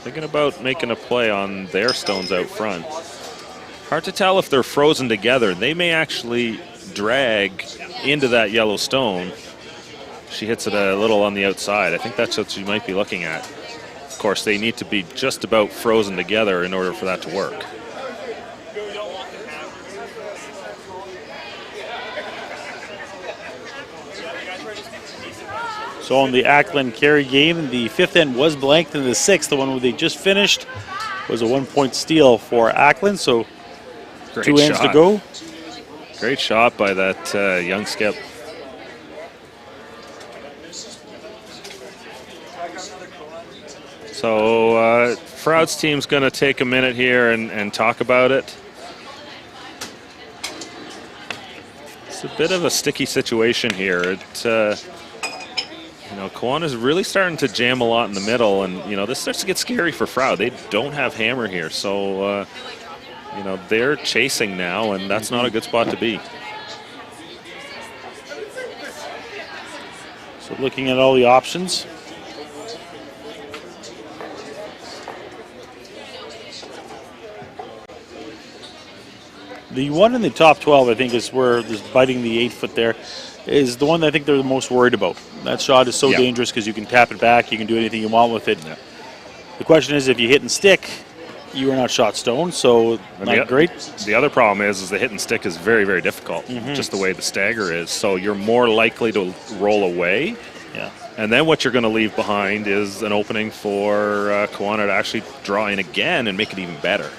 Thinking about making a play on their stones out front. Hard to tell if they're frozen together. They may actually drag into that yellow stone. She hits it a little on the outside. I think that's what you might be looking at. Of course, they need to be just about frozen together in order for that to work. So on the Ackland-Kerry game, the fifth end was blanked, and the sixth, the one where they just finished, was a 1-point steal for Ackland. So Great 2 ends shot. to go. Great shot by that young skip. So Froud's team's going to take a minute here and talk about it. It's a bit of a sticky situation here. Kawana's really starting to jam a lot in the middle, and this starts to get scary for Froud. They don't have hammer here, so they're chasing now, and that's not a good spot to be. So looking at all the options. The one in the top 12, I think, is where there's biting the 8-foot there, is the one that I think they're the most worried about. That shot is so dangerous because you can tap it back, you can do anything you want with it. Yeah. The question is, if you hit and stick, you are not shot stone, so not great. The other problem is the hit and stick is very, very difficult, just the way the stagger is. So you're more likely to roll away. Yeah. And then what you're going to leave behind is an opening for Kawana to actually draw in again and make it even better.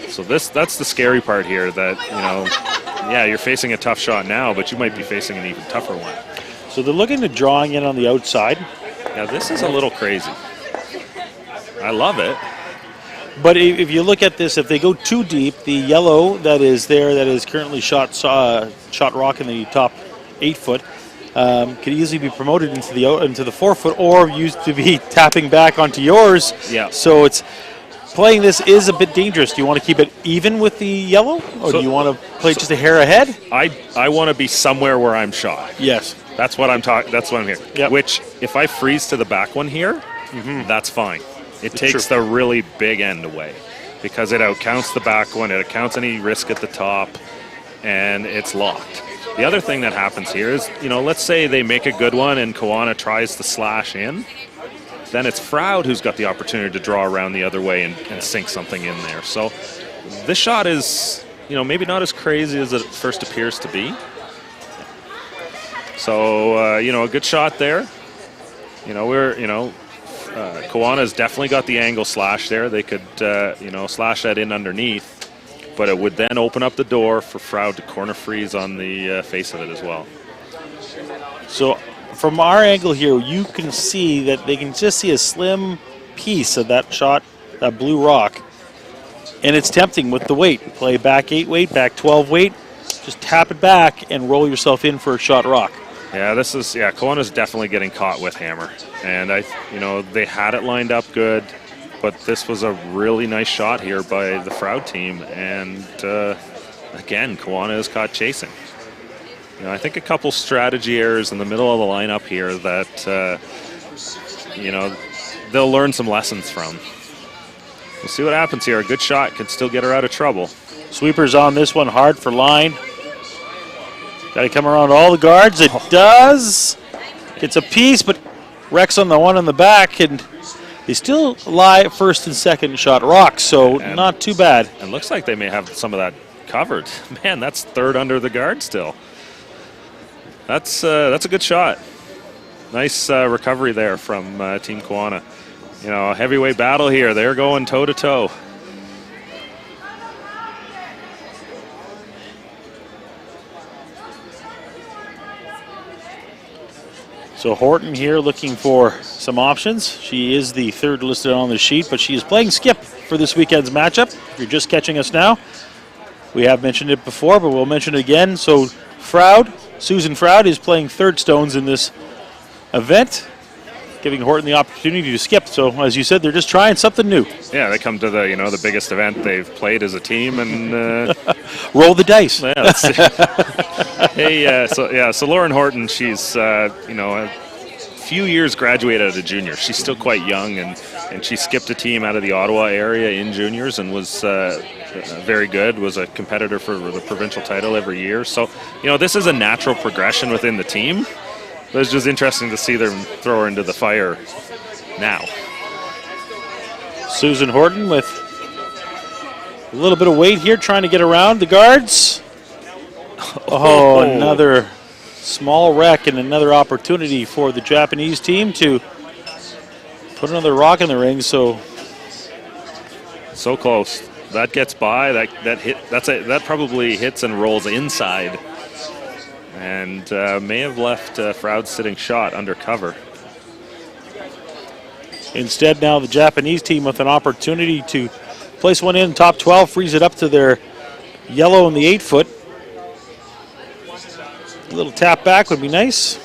So that's the scary part here, that, you're facing a tough shot now, but you might be facing an even tougher one. So they're looking at drawing in on the outside. Yeah, this is a little crazy. I love it. But if you look at this, if they go too deep, the yellow that is there, that is currently shot rock in the top 8-foot, could easily be promoted into the 4-foot, or used to be tapping back onto yours. Yeah. So it's playing this is a bit dangerous. Do you want to keep it even with the yellow, or do you want to play just a hair ahead? I want to be somewhere where I'm shot. Yes. That's what I'm talking. That's what I'm here. Yep. Which, if I freeze to the back one here, that's fine. It takes the really big end away because it outcounts the back one, it accounts any risk at the top, and it's locked. The other thing that happens here is, let's say they make a good one and Kawana tries to slash in, then it's Froud who's got the opportunity to draw around the other way and sink something in there. So this shot is, maybe not as crazy as it first appears to be. So, a good shot there. Kawana's definitely got the angle slash there. They could, slash that in underneath, but it would then open up the door for Froud to corner freeze on the face of it as well. So from our angle here, you can see that they can just see a slim piece of that shot, that blue rock, and it's tempting with the weight. Play back 8 weight, back 12 weight, just tap it back and roll yourself in for a shot rock. Yeah, Kawana's definitely getting caught with hammer. And they had it lined up good, but this was a really nice shot here by the Froud team. And again, Kawana is caught chasing. I think a couple strategy errors in the middle of the lineup here that, they'll learn some lessons from. We'll see what happens here. A good shot can still get her out of trouble. Sweepers on this one, hard for line. Got to come around all the guards. It does. It's a piece, but Rex on the one on the back, and they still lie first and second shot rock, so not too bad. And looks like they may have some of that covered. Man, that's third under the guard still. That's a good shot. Nice recovery there from Team Kawana. Heavyweight battle here. They're going toe-to-toe. So Horton here looking for some options. She is the third listed on the sheet, but she is playing skip for this weekend's matchup. If you're just catching us now, we have mentioned it before, but we'll mention it again. So Susan Froud is playing third stones in this event. giving Horton the opportunity to skip. So, as you said, they're just trying something new. Yeah, they come to the biggest event they've played as a team, and roll the dice. Yeah, let's see. So Loren Horton, she's a few years graduated as a junior. She's still quite young, and she skipped a team out of the Ottawa area in juniors and was very good. Was a competitor for the provincial title every year. So this is a natural progression within the team. But it's just interesting to see them throw her into the fire now. Susan Horton with a little bit of weight here, trying to get around the guards. Oh, another small wreck and another opportunity for the Japanese team to put another rock in the ring. So close. That gets by. That probably hits and rolls inside, and may have left Froud's sitting shot under cover. Instead, now the Japanese team with an opportunity to place one in top 12, freeze it up to their yellow in the 8-foot. A little tap back would be nice.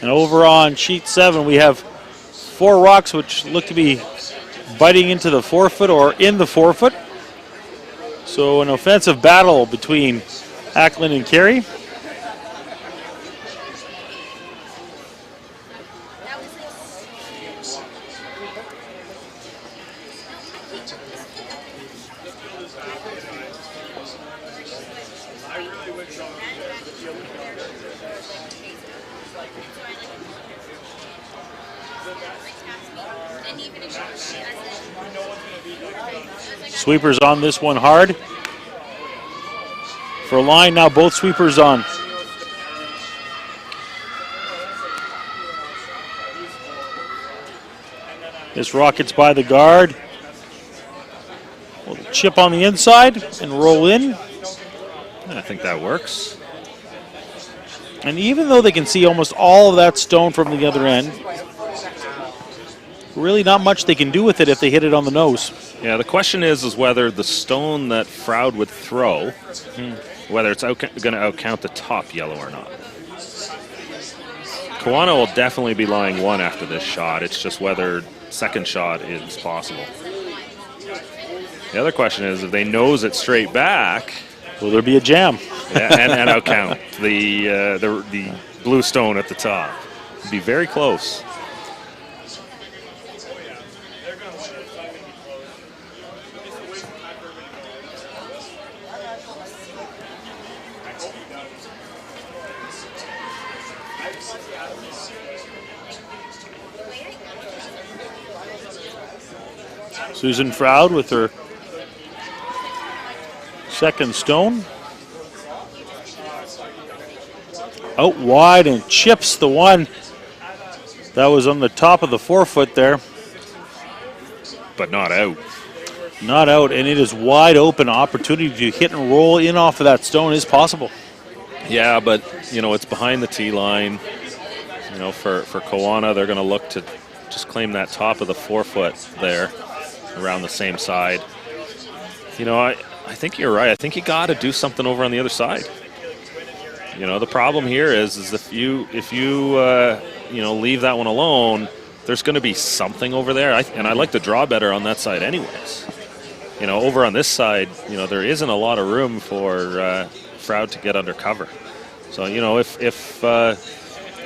And over on sheet 7, we have 4 rocks which look to be biting into the 4-foot or in the 4-foot. So an offensive battle between Ackland and Kerry. Sweepers on this one hard. For a line now, both sweepers on. This rockets by the guard. Little chip on the inside and roll in. I think that works. And even though they can see almost all of that stone from the other end, really not much they can do with it if they hit it on the nose. Yeah, the question is whether the stone that Froud would throw, whether it's going to outcount the top yellow or not. Kawana will definitely be lying 1 after this shot. It's just whether second shot is possible. The other question is if they nose it straight back, will there be a jam? Yeah, and outcount the blue stone at the top. It'd be very close. Susan Froud with her second stone. Out wide and chips the one that was on the top of the 4-foot there. But not out. Not out, and it is wide open. Opportunity to hit and roll in off of that stone is possible. Yeah, but, it's behind the tee line. For Kawana, they're going to look to just claim that top of the 4-foot there around the same side. I think you're right. I think you got to do something over on the other side. The problem here is if you leave that one alone, there's going to be something over there. And I like to draw better on that side anyways. Over on this side, there isn't a lot of room for Froud to get under cover. So, if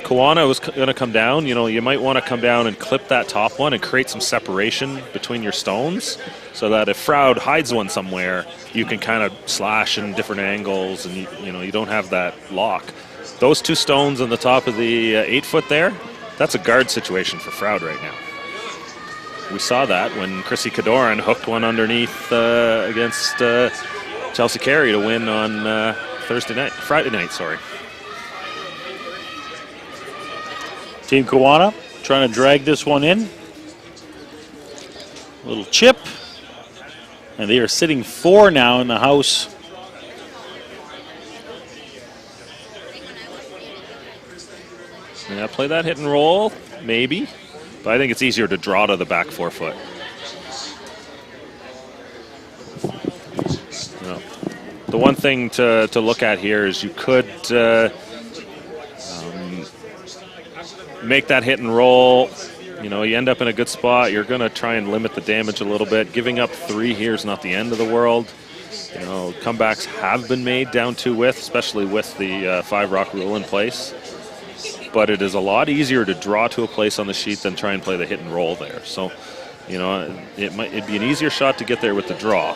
Kawana was going to come down, you might want to come down and clip that top one and create some separation between your stones so that if Froud hides one somewhere, you can kind of slash in different angles and, you don't have that lock. Those 2 stones on the top of the 8-foot there, that's a guard situation for Froud right now. We saw that when Chrissy Cadoran hooked one underneath against Chelsea Carey to win on Friday night. Team Kawana trying to drag this one in. Little chip. And they are sitting 4 now in the house. Yeah, play that hit and roll, maybe. But I think it's easier to draw to the back 4-foot. The one thing to look at here is you could make that hit and roll. You know, you end up in a good spot. You're going to try and limit the damage a little bit. Giving up 3 here is not the end of the world. You know, comebacks have been made down 2 width, especially with the 5 rock rule in place. But it is a lot easier to draw to a place on the sheet than try and play the hit and roll there. So, you know, it'd be an easier shot to get there with the draw.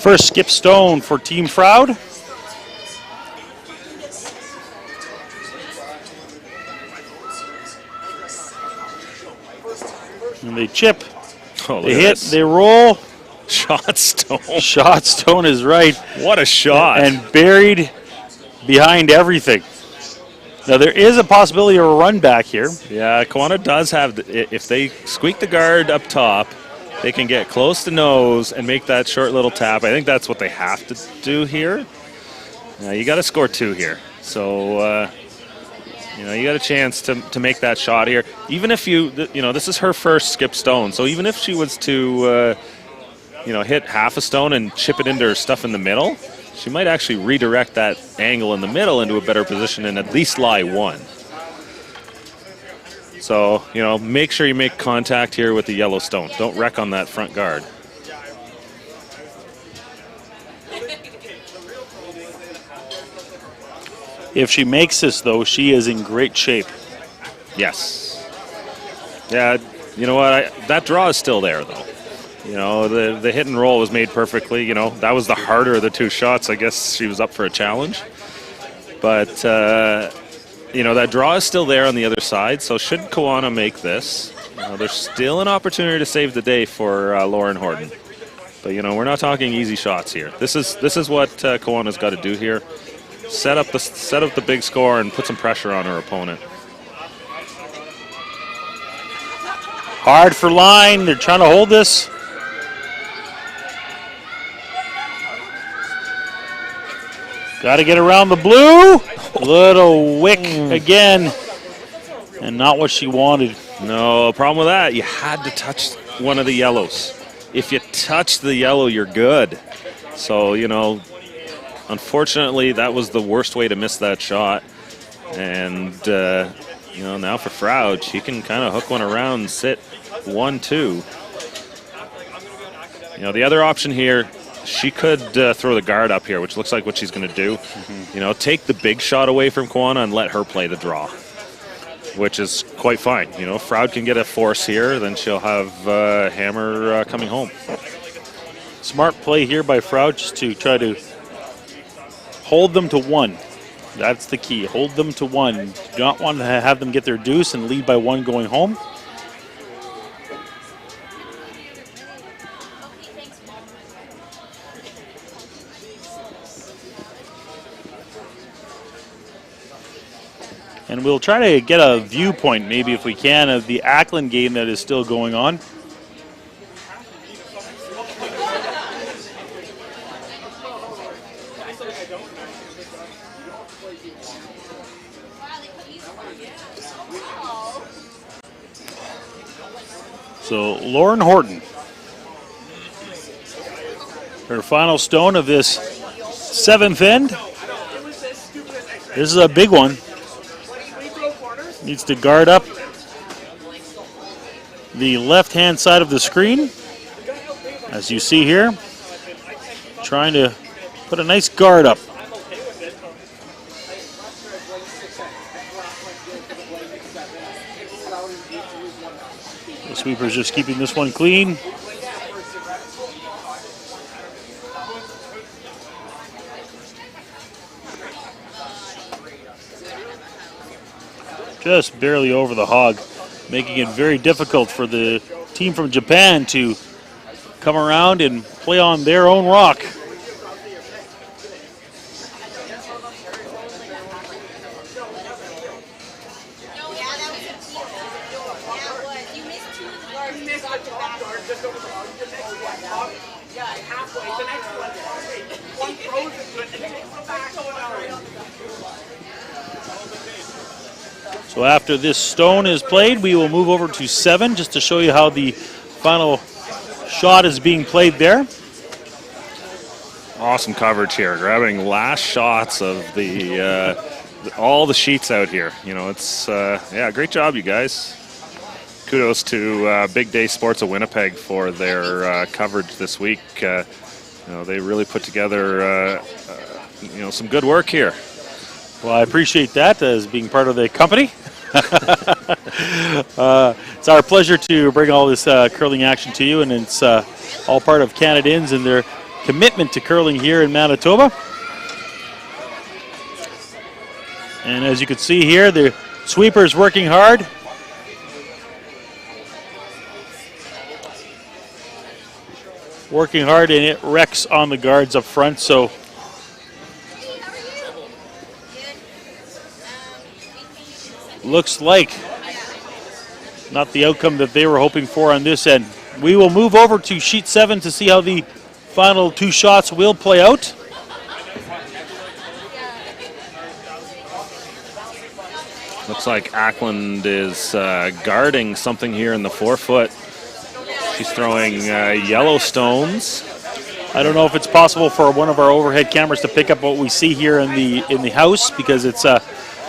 First skip stone for Team Froud. And they chip, they hit, they roll. Shot stone. Shot stone is right. What a shot. And buried behind everything. Now there is a possibility of a run back here. Yeah, Canad does have, if they squeak the guard up top, they can get close to nose and make that short little tap. I think that's what they have to do here. Now you got to score 2 here. So, you know, you got a chance to make that shot here. Even if you know, this is her first skip stone. So even if she was to, you know, hit half a stone and chip it into her stuff in the middle, she might actually redirect that angle in the middle into a better position and at least lie 1. So, you know, make sure you make contact here with the yellow stone. Don't wreck on that front guard. If she makes this, though, she is in great shape. Yes. Yeah, you know what? That draw is still there, though. You know, the hit and roll was made perfectly. You know, that was the harder of the 2 shots. I guess she was up for a challenge. But, you know, that draw is still there on the other side. So should Kawana make this, you know, there's still an opportunity to save the day for Loren Horton. But, you know, we're not talking easy shots here. This is what Kawana's got to do here. Set up the big score and put some pressure on her opponent. Hard for line. They're trying to hold this. Got to get around the blue. Little wick again. And not what she wanted. No problem with that. You had to touch one of the yellows. If you touch the yellow, you're good. So, you know, unfortunately, that was the worst way to miss that shot. And, you know, now for Froud, she can kind of hook one around and sit 1-2. You know, the other option here, she could throw the guard up here, which looks like what she's going to do. You know, take the big shot away from Kawana and let her play the draw, which is quite fine. You know, if Froud can get a force here, then she'll have Hammer coming home. Smart play here by Froud just to try to hold them to 1. That's the key. Hold them to 1. You do not want to have them get their deuce and lead by 1 going home. And we'll try to get a viewpoint, maybe if we can, of the Ackland game that is still going on. So Loren Horton, her final stone of this 7th end. This is a big one. Needs to guard up the left-hand side of the screen, as you see here. Trying to put a nice guard up. The sweeper's just keeping this one clean. Just barely over the hog, making it very difficult for the team from Japan to come around and play on their own rock. So after this stone is played, we will move over to 7 just to show you how the final shot is being played there. Awesome coverage here, grabbing last shots of the all the sheets out here. You know, it's yeah, great job, you guys. Kudos to Big Day Sports of Winnipeg for their coverage this week. You know, they really put together you know, some good work here. Well, I appreciate that as being part of the company. It's our pleasure to bring all this curling action to you, and it's all part of Canadians and their commitment to curling here in Manitoba. And as you can see here, the sweeper's working hard. Working hard, and it wrecks on the guards up front, so looks like not the outcome that they were hoping for on this end. We will move over to sheet 7 to see how the final 2 shots will play out. Looks like Ackland is guarding something here in the forefoot. She's throwing yellow stones. I don't know if it's possible for one of our overhead cameras to pick up what we see here in the house, because it's a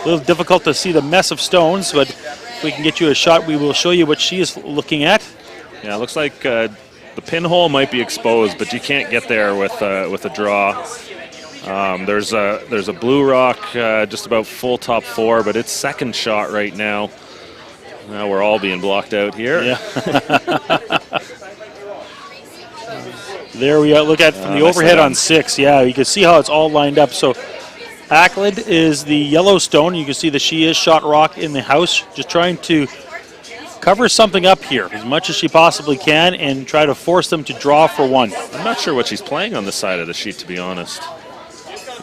little difficult to see the mess of stones, but if we can get you a shot, we will show you what she is looking at. Yeah, it looks like the pinhole might be exposed, but you can't get there with a draw. There's a blue rock just about full top 4, but it's second shot right now. Now we're all being blocked out here. Yeah. There we look at from the overhead on 6. Yeah, you can see how it's all lined up. So Ackland is the yellow stone. You can see that she is shot rock in the house, just trying to cover something up here as much as she possibly can and try to force them to draw for 1. I'm not sure what she's playing on the side of the sheet, to be honest,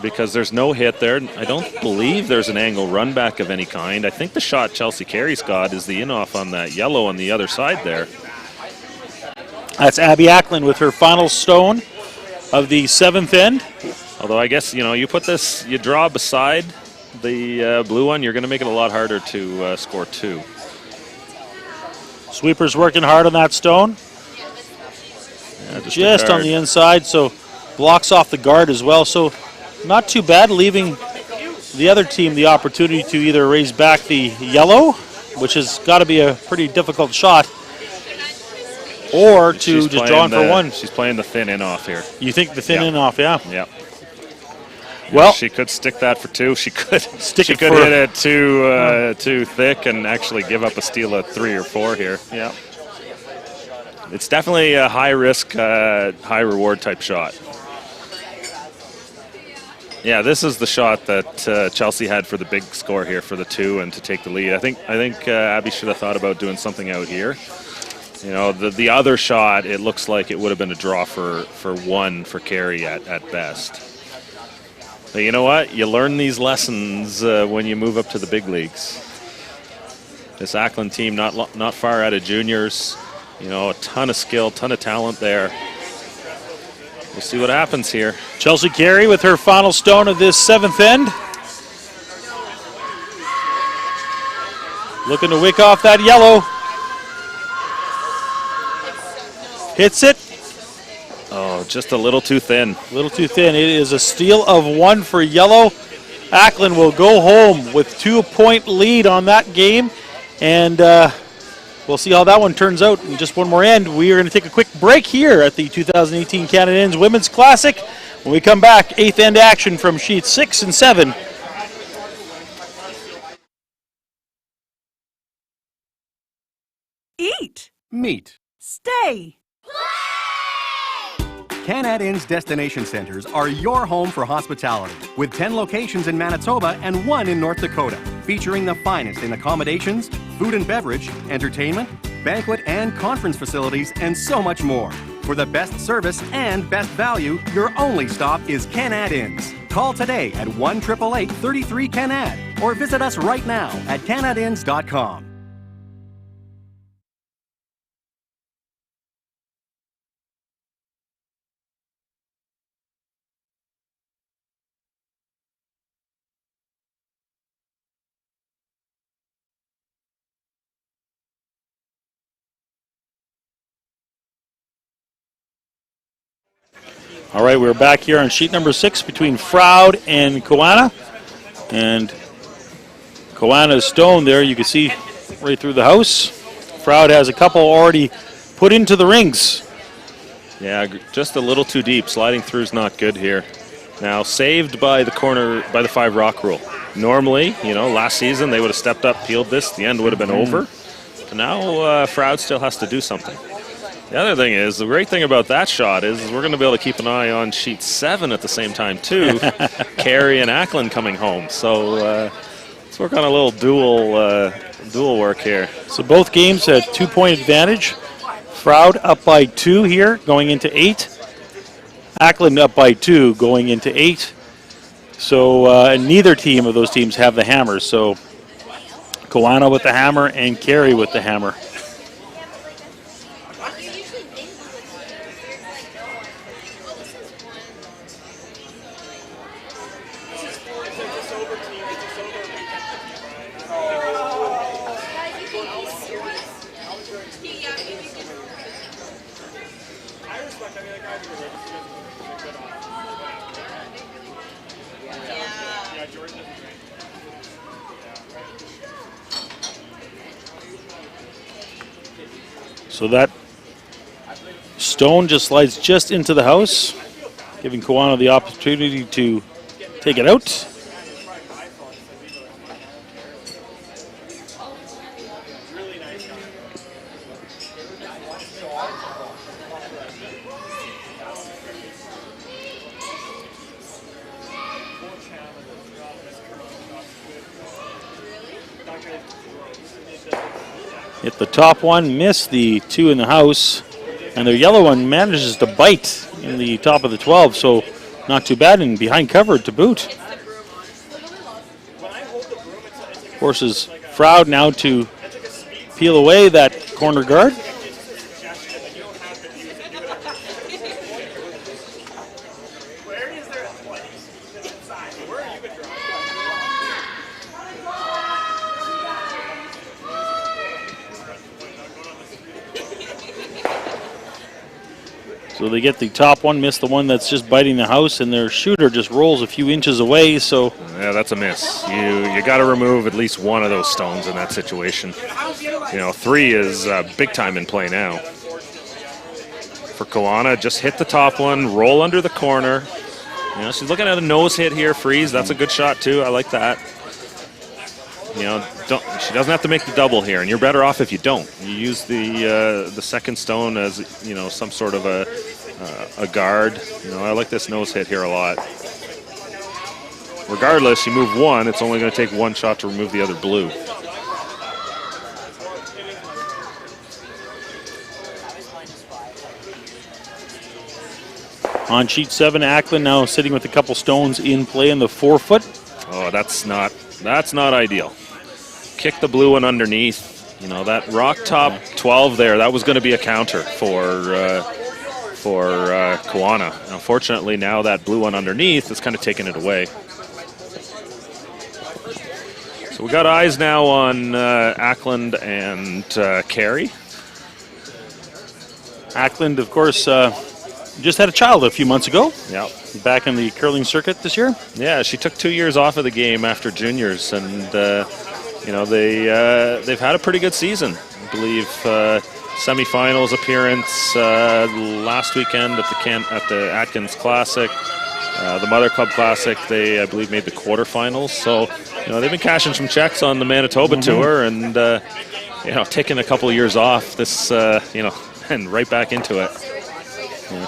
because there's no hit there. I don't believe there's an angle run back of any kind. I think the shot Chelsea Carey's got is the in-off on that yellow on the other side there. That's Abby Ackland with her final stone of the 7th end. Although I guess, you know, you put this, you draw beside the blue one, you're going to make it a lot harder to score 2. Sweeper's working hard on that stone. Yeah, just on the inside, so blocks off the guard as well. So not too bad, leaving the other team the opportunity to either raise back the yellow, which has got to be a pretty difficult shot, or to just draw in for 1. She's playing the thin in-off here. You think the thin in-off, yeah? Yeah. Well, she could stick that for 2. She could stick she it could for hit it too thick and actually give up a steal of 3 or 4 here. Yeah. It's definitely a high risk, high reward type shot. Yeah, this is the shot that Chelsea had for the big score here for the 2 and to take the lead. I think Abby should have thought about doing something out here. You know, the other shot, it looks like it would have been a draw for 1 for Kerry at best. But you know what? You learn these lessons when you move up to the big leagues. This Ackland team not far out of juniors. You know, a ton of skill, ton of talent there. We'll see what happens here. Chelsea Carey with her final stone of this 7th end. Looking to wick off that yellow. Hits it. Oh, just a little too thin. A little too thin. It is a steal of 1 for yellow. Ackland will go home with 2-point lead on that game. And we'll see how that one turns out in just one more end. We are going to take a quick break here at the 2018 Canadians Women's Classic. When we come back, 8th end action from sheets 6 and 7. Eat. Meet. Stay. Canad Inn's destination centers are your home for hospitality, with 10 locations in Manitoba and 1 in North Dakota, featuring the finest in accommodations, food and beverage, entertainment, banquet and conference facilities, and so much more. For the best service and best value, your only stop is Canad Inns. Call today at 1-888-33-CANAD or visit us right now at canadinns.com. All right, we're back here on sheet number 6 between Froud and Kawana. And Kawana's stone there, you can see right through the house. Froud has a couple already put into the rings. Yeah, just a little too deep. Sliding through is not good here. Now saved by the corner, by the 5 rock rule. Normally, last season they would have stepped up, peeled this, the end would have been over. And now Froud still has to do something. The other thing is, the great thing about that shot is we're going to be able to keep an eye on sheet 7 at the same time too. Kerry and Ackland coming home. So let's work on a little dual work here. So both games had 2-point advantage. Froud up by 2 here, going into 8. Ackland up by 2, going into 8. So neither team of those teams have the hammers. So Kawana with the hammer and Kerry with the hammer. So that stone just slides just into the house, giving Kawana the opportunity to take it out. Hit the top one, missed the 2 in the house, and their yellow one manages to bite in the top of the 12, so not too bad, and behind cover to boot. Forces Froud now to peel away that corner guard. So they get the top one, miss the one that's just biting the house, and their shooter just rolls a few inches away. So yeah, that's a miss. You got to remove at least one of those stones in that situation. 3 is big time in play now. For Kawana, just hit the top one, roll under the corner. She's looking at a nose hit here, freeze. That's a good shot too. I like that. She doesn't have to make the double here, and you're better off if you don't. You use the second stone as some sort of a guard. I like this nose hit here a lot. Regardless, you move 1, it's only going to take 1 shot to remove the other blue. On sheet 7, Ackland now sitting with a couple stones in play in the 4-foot. Oh, that's not ideal. Kick the blue one underneath. That rock top 12 there, that was going to be a counter for Kawana. Unfortunately, now that blue one underneath is kind of taking it away. So we got eyes now on Ackland and Kerry. Ackland, of course, just had a child a few months ago. Yeah. Back in the curling circuit this year. Yeah, she took 2 years off of the game after juniors, and they've had a pretty good season. I believe semifinals appearance last weekend at the Atkins Classic, the Mother Club Classic. They, I believe, made the quarterfinals. So they've been cashing some checks on the Manitoba tour, and taking a couple of years off. This and right back into it.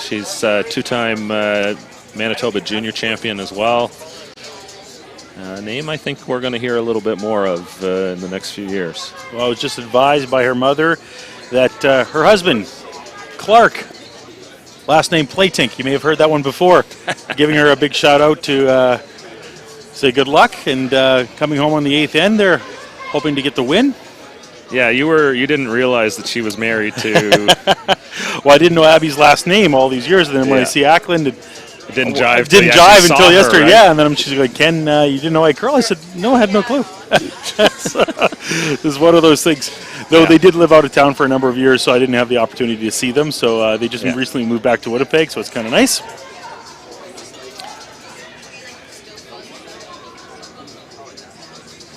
She's 2-time Manitoba junior champion as well. Name I think we're going to hear a little bit more of in the next few years. Well, I was just advised by her mother that her husband, Clark, last name Playtink, you may have heard that one before, giving her a big shout out to say good luck, and coming home on the 8th end, they're hoping to get the win. Yeah, you didn't realize that she was married to... Well, I didn't know Abby's last name all these years, and then when I see Ackland, it didn't jive. Didn't jive until yesterday, right? Yeah. And then she's like, "Ken, you didn't know I curl?" I said, "No, I had no clue." So, this is one of those things. Though they did live out of town for a number of years, so I didn't have the opportunity to see them. So they just recently moved back to Winnipeg, so it's kind of nice.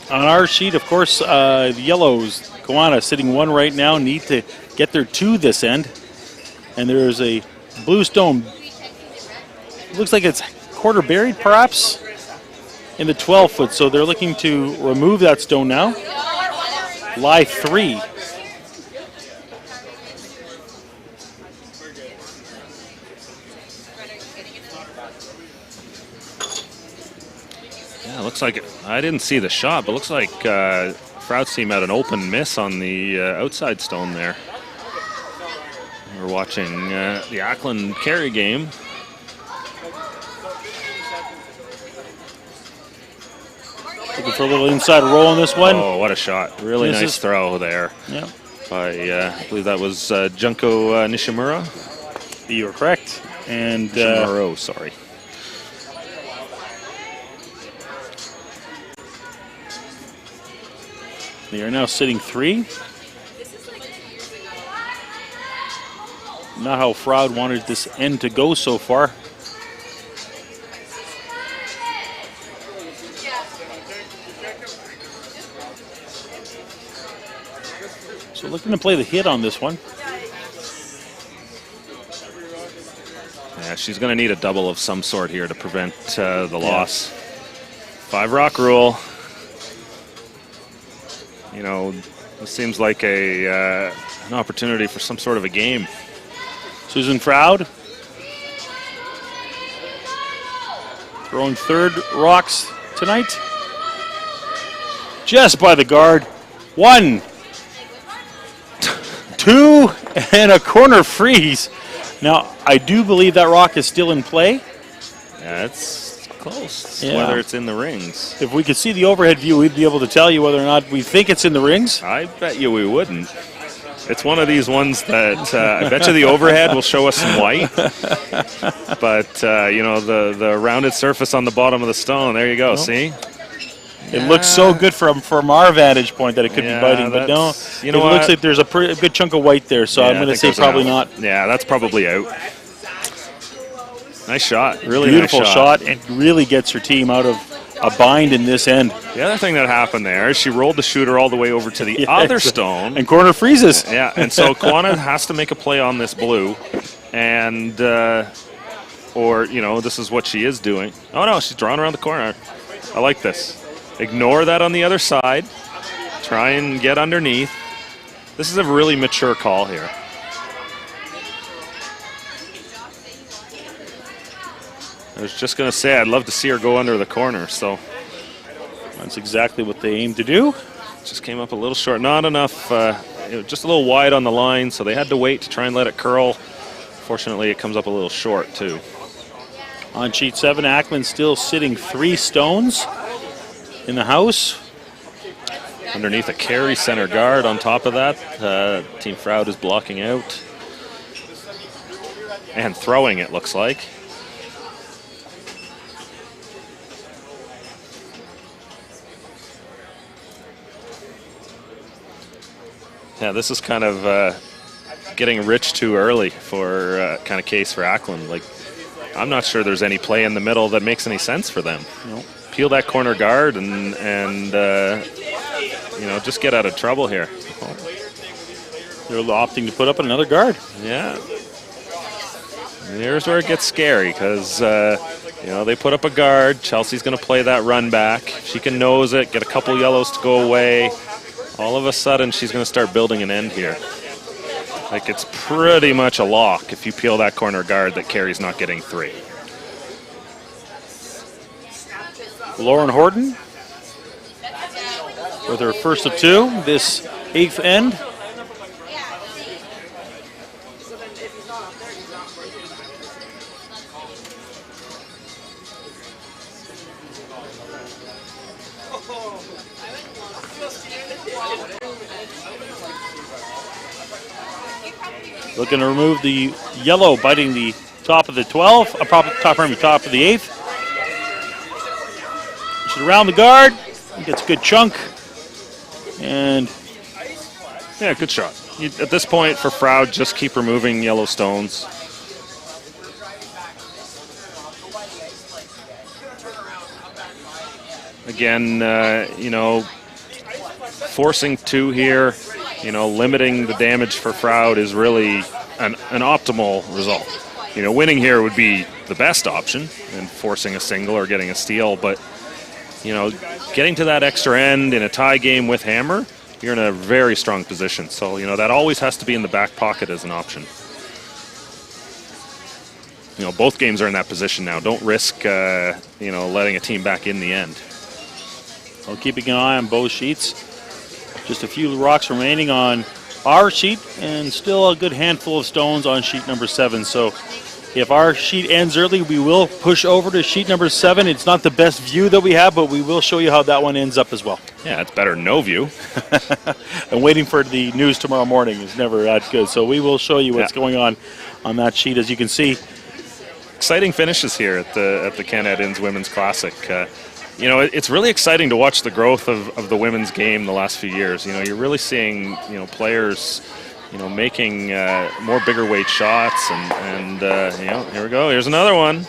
On our sheet, of course, the yellows, Kiwanis sitting 1 right now, need to get their 2 this end. And there is a blue stone. Looks like it's quarter buried, perhaps, in the 12-foot. So they're looking to remove that stone now. Lie 3. Yeah, looks like I didn't see the shot, but looks like Froud's team had an open miss on the outside stone there. We're watching the Ackland Kerry game. Looking for a little inside roll on this one. Oh, what a shot. Really nice throw there. Yeah. By, I believe that was Junko Nishimura. You are correct. And Nishimura, sorry. they are now sitting 3. Not how Froud wanted this end to go so far. So looking to play the hit on this one. Yeah, she's going to need a double of some sort here to prevent the loss. 5 rock rule. You know, this seems like an opportunity for some sort of a game. Susan Froud throwing 3rd rocks tonight. Just by the guard. 1, 2, and a corner freeze. Now, I do believe that rock is still in play. Yeah, it's close. Yeah. Whether it's in the rings. If we could see the overhead view, we'd be able to tell you whether or not we think it's in the rings. I bet you we wouldn't. It's one of these ones that I bet you the overhead will show us some white. But, you know, the rounded surface on the bottom of the stone, there you go, see? It looks so good from our vantage point that it could be biting, but no, you know it looks like there's a good chunk of white there, so I'm going to say probably not. Yeah, that's probably out. Nice shot, really Beautiful nice shot, and really gets her team out of a bind in this end. The other thing that happened there is she rolled the shooter all the way over to the other stone. And corner freezes. Yeah, and so Kiwanis has to make a play on this blue, and, or, you know, this is what she is doing. Oh, no, she's drawing around the corner. I like this. Ignore that on the other side. Try and get underneath. This is a really mature call here. I was just going to say I'd love to see her go under the corner, so that's exactly what they aim to do. Just came up a little short. Not enough, just a little wide on the line, so they had to wait to try and let it curl. Fortunately, it comes up a little short, too. On sheet 7, Ackland still sitting 3 stones in the house. Underneath a Kerry center guard on top of that. Team Froud is blocking out. And throwing, it looks like. Yeah, this is kind of getting rich too early for kind of case for Ackland. Like, I'm not sure there's any play in the middle that makes any sense for them. Nope. Peel that corner guard and you know, just get out of trouble here. They're opting to put up another guard. Yeah. And here's where it gets scary because, you know, they put up a guard. Chelsea's going to play that run back. She can nose it, get a couple yellows to go away. All of a sudden, she's going to start building an end here. Like, it's pretty much a lock if you peel that corner guard that Kerry's not getting 3. Loren Horton with her first of 2, this 8th end. Looking to remove the yellow, biting the top of the 12, top of the 8th. She's around the guard, gets a good chunk, and yeah, good shot. At this point, for Froud, just keep removing yellow stones. Again, you know, forcing 2 here, limiting the damage for Froud is really an optimal result. Winning here would be the best option, and forcing a single or getting a steal, but getting to that extra end in a tie game with Hammer, you're in a very strong position. So, that always has to be in the back pocket as an option. Both games are in that position now. Don't risk, letting a team back in the end. Well, keeping an eye on both sheets. Just a few rocks remaining on our sheet, and still a good handful of stones on sheet number 7. So if our sheet ends early, we will push over to sheet number 7. It's not the best view that we have, but we will show you how that one ends up as well. Yeah, it's better than no view. And waiting for the news tomorrow morning is never that good. So we will show you what's going on that sheet. As you can see, exciting finishes here at the Canad Inns Women's Classic. It's really exciting to watch the growth of the women's game the last few years. You're really seeing, players, making more bigger weight shots, and here we go. Here's another one.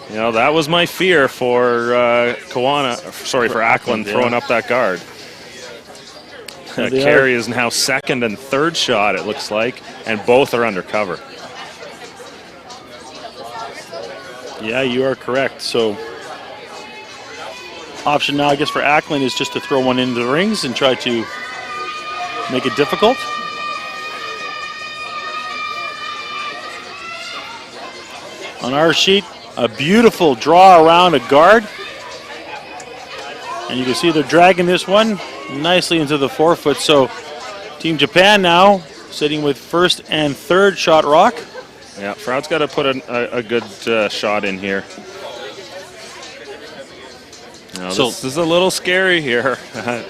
That was my fear for for Ackland throwing up that guard. Kerry is now second and third shot, it looks like, and both are under cover. Yeah, you are correct. So option now, I guess, for Ackland is just to throw one into the rings and try to make it difficult. On our sheet, a beautiful draw around a guard. And you can see they're dragging this one nicely into the 4-foot. So Team Japan now sitting with first and third shot rock. Yeah, Froud's got to put a good shot in here. This is a little scary here.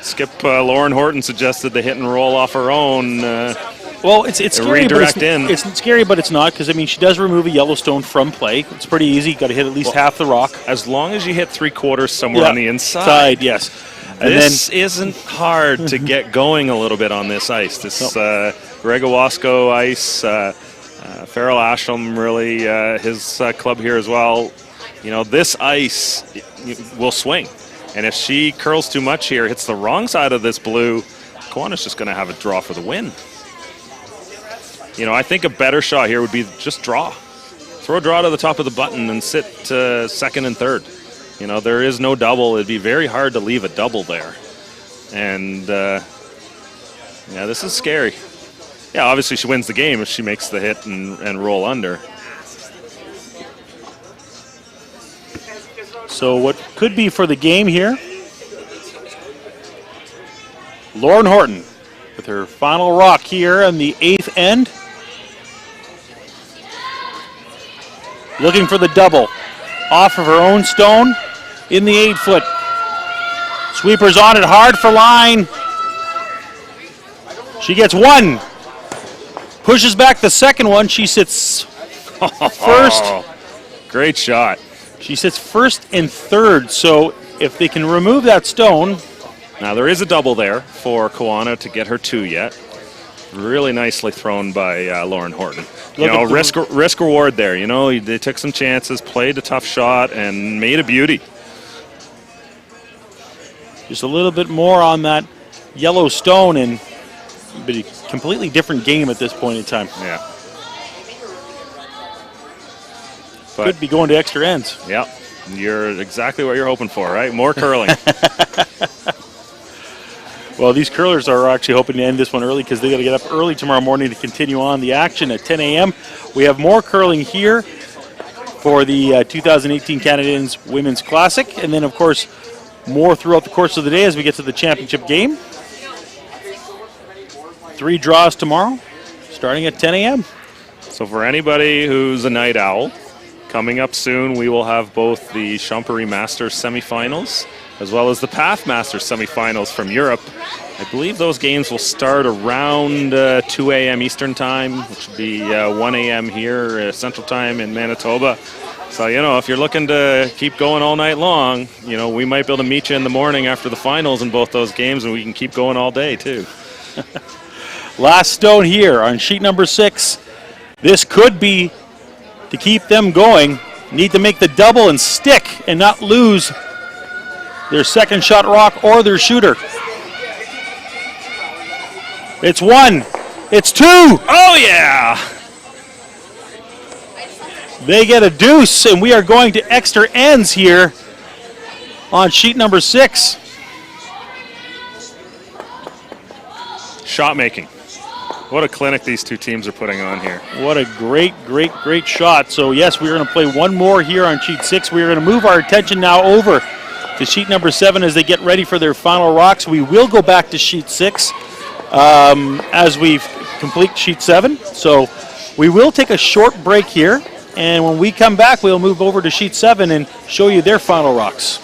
Skip Loren Horton suggested the hit and roll off her own. Well, it's scary, redirect but in. It's scary, but it's not, because she does remove a Yellowstone from play. It's pretty easy. Got to hit at least half the rock. As long as you hit 3/4 somewhere on the inside. Yes. And this isn't hard to get going a little bit on this ice. This Regawasco ice, Farrell Asham, really his club here as well. This ice will swing. And if she curls too much here, hits the wrong side of this blue, Kiwanis just going to have a draw for the win. I think a better shot here would be just draw. Throw a draw to the top of the button and sit second and third. There is no double. It'd be very hard to leave a double there. And, this is scary. Yeah, obviously she wins the game if she makes the hit and roll under. So what could be for the game here, Loren Horton with her final rock here on the 8th end. Looking for the double off of her own stone in the 8-foot. Sweeper's on it hard for line. She gets 1. Pushes back the second one. She sits first. Great shot. She sits first and third, so if they can remove that stone. Now there is a double there for Kiwanis to get her 2 yet. Really nicely thrown by Loren Horton. Risk reward there. They took some chances, played a tough shot, and made a beauty. Just a little bit more on that yellow stone, and a completely different game at this point in time. Yeah. But could be going to extra ends. Yeah, you're exactly what you're hoping for, right? More curling. Well, these curlers are actually hoping to end this one early because they got to get up early tomorrow morning to continue on the action at 10 a.m. We have more curling here for the 2018 Canad Inns Women's Classic, and then, of course, more throughout the course of the day as we get to the championship game. 3 draws tomorrow, starting at 10 a.m. So for anybody who's a night owl, coming up soon, we will have both the Champery Masters semifinals as well as the PAF Masters semifinals from Europe. I believe those games will start around 2 a.m. Eastern Time, which would be 1 a.m. here, Central Time in Manitoba. So, if you're looking to keep going all night long, we might be able to meet you in the morning after the finals in both those games, and we can keep going all day, too. Last stone here on sheet number 6. This could be to keep them going. Need to make the double and stick and not lose their second shot rock or their shooter. It's 1. It's 2. Oh, yeah. They get a deuce, and we are going to extra ends here on sheet number 6. Shot making. What a clinic these two teams are putting on here. What a great, great, great shot. So, yes, we're going to play one more here on sheet 6. We're going to move our attention now over to sheet number 7 as they get ready for their final rocks. We will go back to sheet 6 as we complete sheet 7. So we will take a short break here, and when we come back, we'll move over to sheet 7 and show you their final rocks.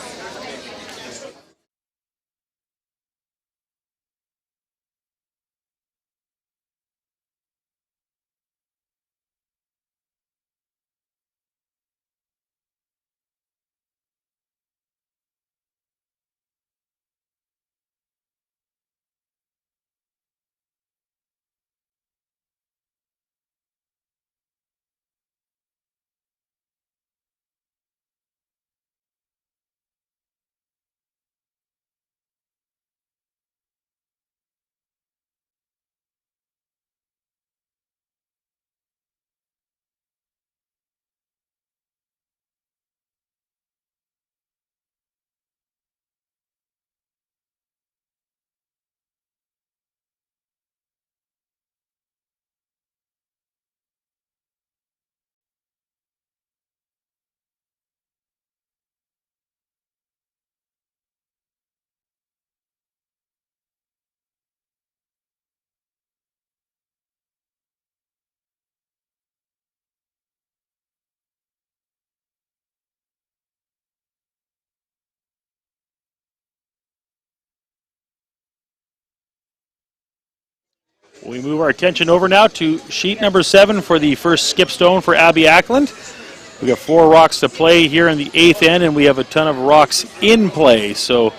We move our attention over now to sheet number 7 for the first skip stone for Abby Ackland. We got 4 rocks to play here in the 8th end, and we have a ton of rocks in play. So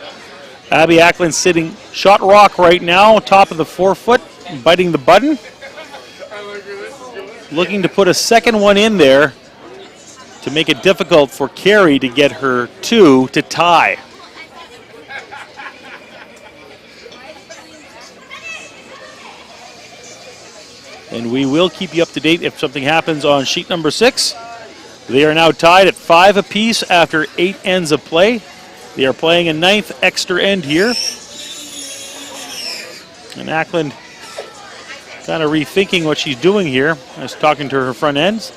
Abby Ackland sitting shot rock right now, top of the 4-foot, biting the button. Looking to put a second one in there to make it difficult for Kerry to get her 2 to tie. And we will keep you up to date if something happens on sheet number 6. They are now tied at 5 apiece after 8 ends of play. They are playing a 9th extra end here. And Ackland kind of rethinking what she's doing here. I was talking to her front ends.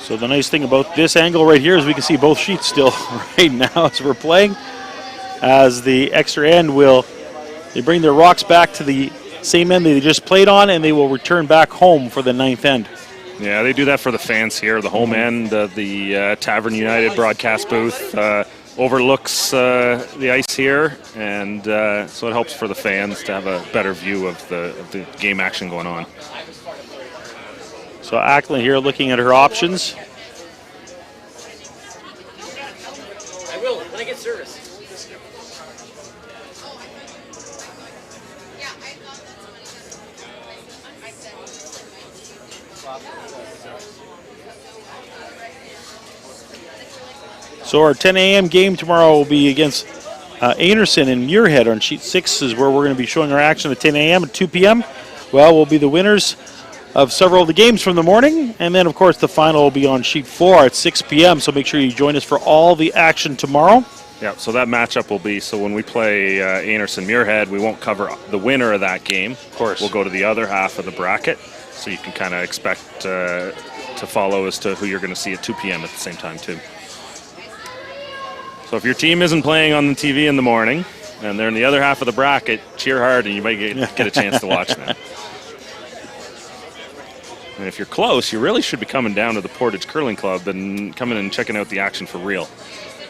So the nice thing about this angle right here is we can see both sheets still right now as we're playing. As the extra end they bring their rocks back to the same end they just played on, and they will return back home for the 9th end. Yeah, they do that for the fans here. The home end of the Tavern United broadcast booth overlooks the ice here, and so it helps for the fans to have a better view of the game action going on. So Ackland here looking at her options. I will when I get service. So our 10 a.m. game tomorrow will be against Anderson and Muirhead on sheet 6 is where we're going to be showing our action at 10 a.m. at 2 p.m. Well, we'll be the winners of several of the games from the morning, and then of course the final will be on sheet 4 at 6 p.m. So make sure you join us for all the action tomorrow. Yeah, so that matchup will be, so when we play Anderson Muirhead, we won't cover the winner of that game. Of course. We'll go to the other half of the bracket, so you can kind of expect to follow as to who you're going to see at 2 p.m. at the same time too. So if your team isn't playing on the TV in the morning, and they're in the other half of the bracket, cheer hard and you might get a chance to watch them. And if you're close, you really should be coming down to the Portage Curling Club and coming and checking out the action for real.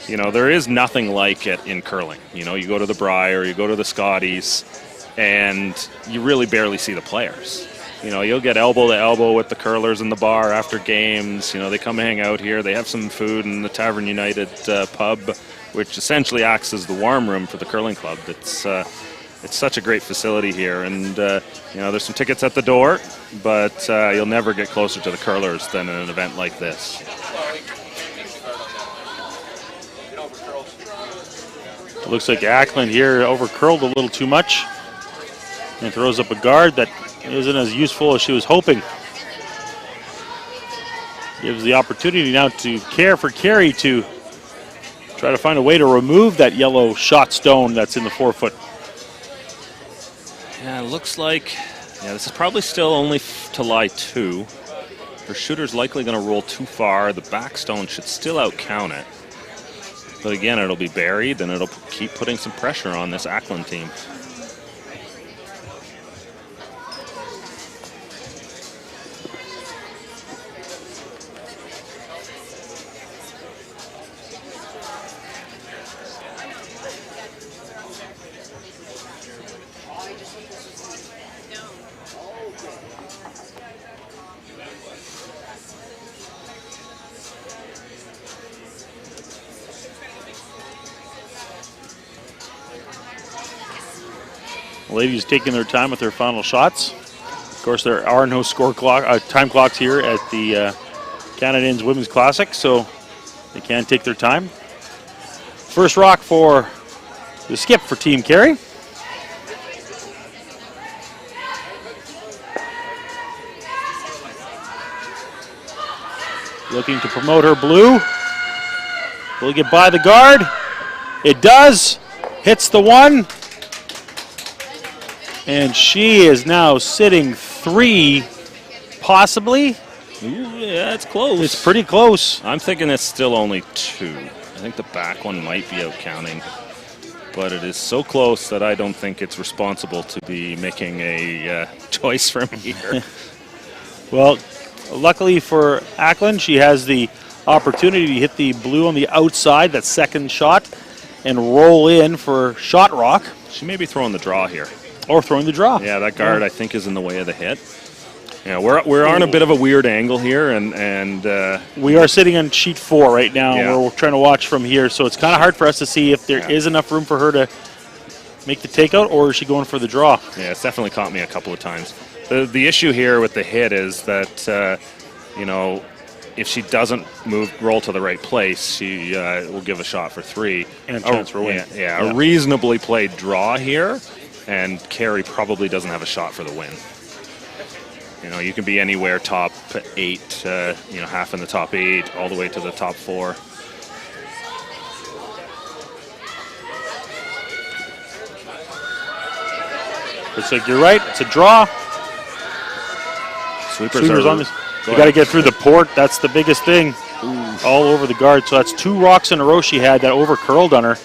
You know, there is nothing like it in curling. You know, you go to the Briar, you go to the Scotties, and you really barely see the players. You know, you'll get elbow to elbow with the curlers in the bar after games. You know, they come hang out here. They have some food in the Tavern United pub, which essentially acts as the warm room for the curling club. It's it's such a great facility here, and you know, there's some tickets at the door, but you'll never get closer to the curlers than in an event like this. It looks like Ackland here over-curled a little too much and throws up a guard that isn't as useful as she was hoping. Gives the opportunity now to Kerry to try to find a way to remove that yellow shot stone that's in the forefoot. Yeah, it looks like, this is probably still only to lie 2. Her shooter's likely going to roll too far. The back stone should still outcount it. But again, it'll be buried, and it'll keep putting some pressure on this Ackland team. Ladies taking their time with their final shots. Of course, there are no time clocks here at the Canadians Women's Classic, so they can take their time. First rock for the skip for Team Kerry. Looking to promote her blue. Will it get by the guard? It does. Hits the one. And she is now sitting 3, possibly. Ooh, yeah, it's close. It's pretty close. I'm thinking it's still only 2. I think the back one might be out counting. But it is so close that I don't think it's responsible to be making a choice from here. Well, luckily for Ackland, she has the opportunity to hit the blue on the outside, that second shot, and roll in for shot rock. She may be throwing the draw here. Or throwing the draw. Yeah, that guard, I think, is in the way of the hit. Yeah, we're on a bit of a weird angle here, and we are sitting on sheet 4 right now. Yeah. We're trying to watch from here, so it's kind of hard for us to see if there is enough room for her to make the takeout, or is she going for the draw? Yeah, it's definitely caught me a couple of times. The issue here with the hit is that you know, if she doesn't roll to the right place, she will give a shot for 3 and a chance for a win. Yeah, a reasonably played draw here. And Kerry probably doesn't have a shot for the win. You know, you can be anywhere top 8, you know, half in the top 8, all the way to the top 4. Looks like you're right. It's a draw. Sweepers on this. You got to get through the port. That's the biggest thing. Ooh. All over the guard. So that's 2 rocks in a row she had that over curled on her.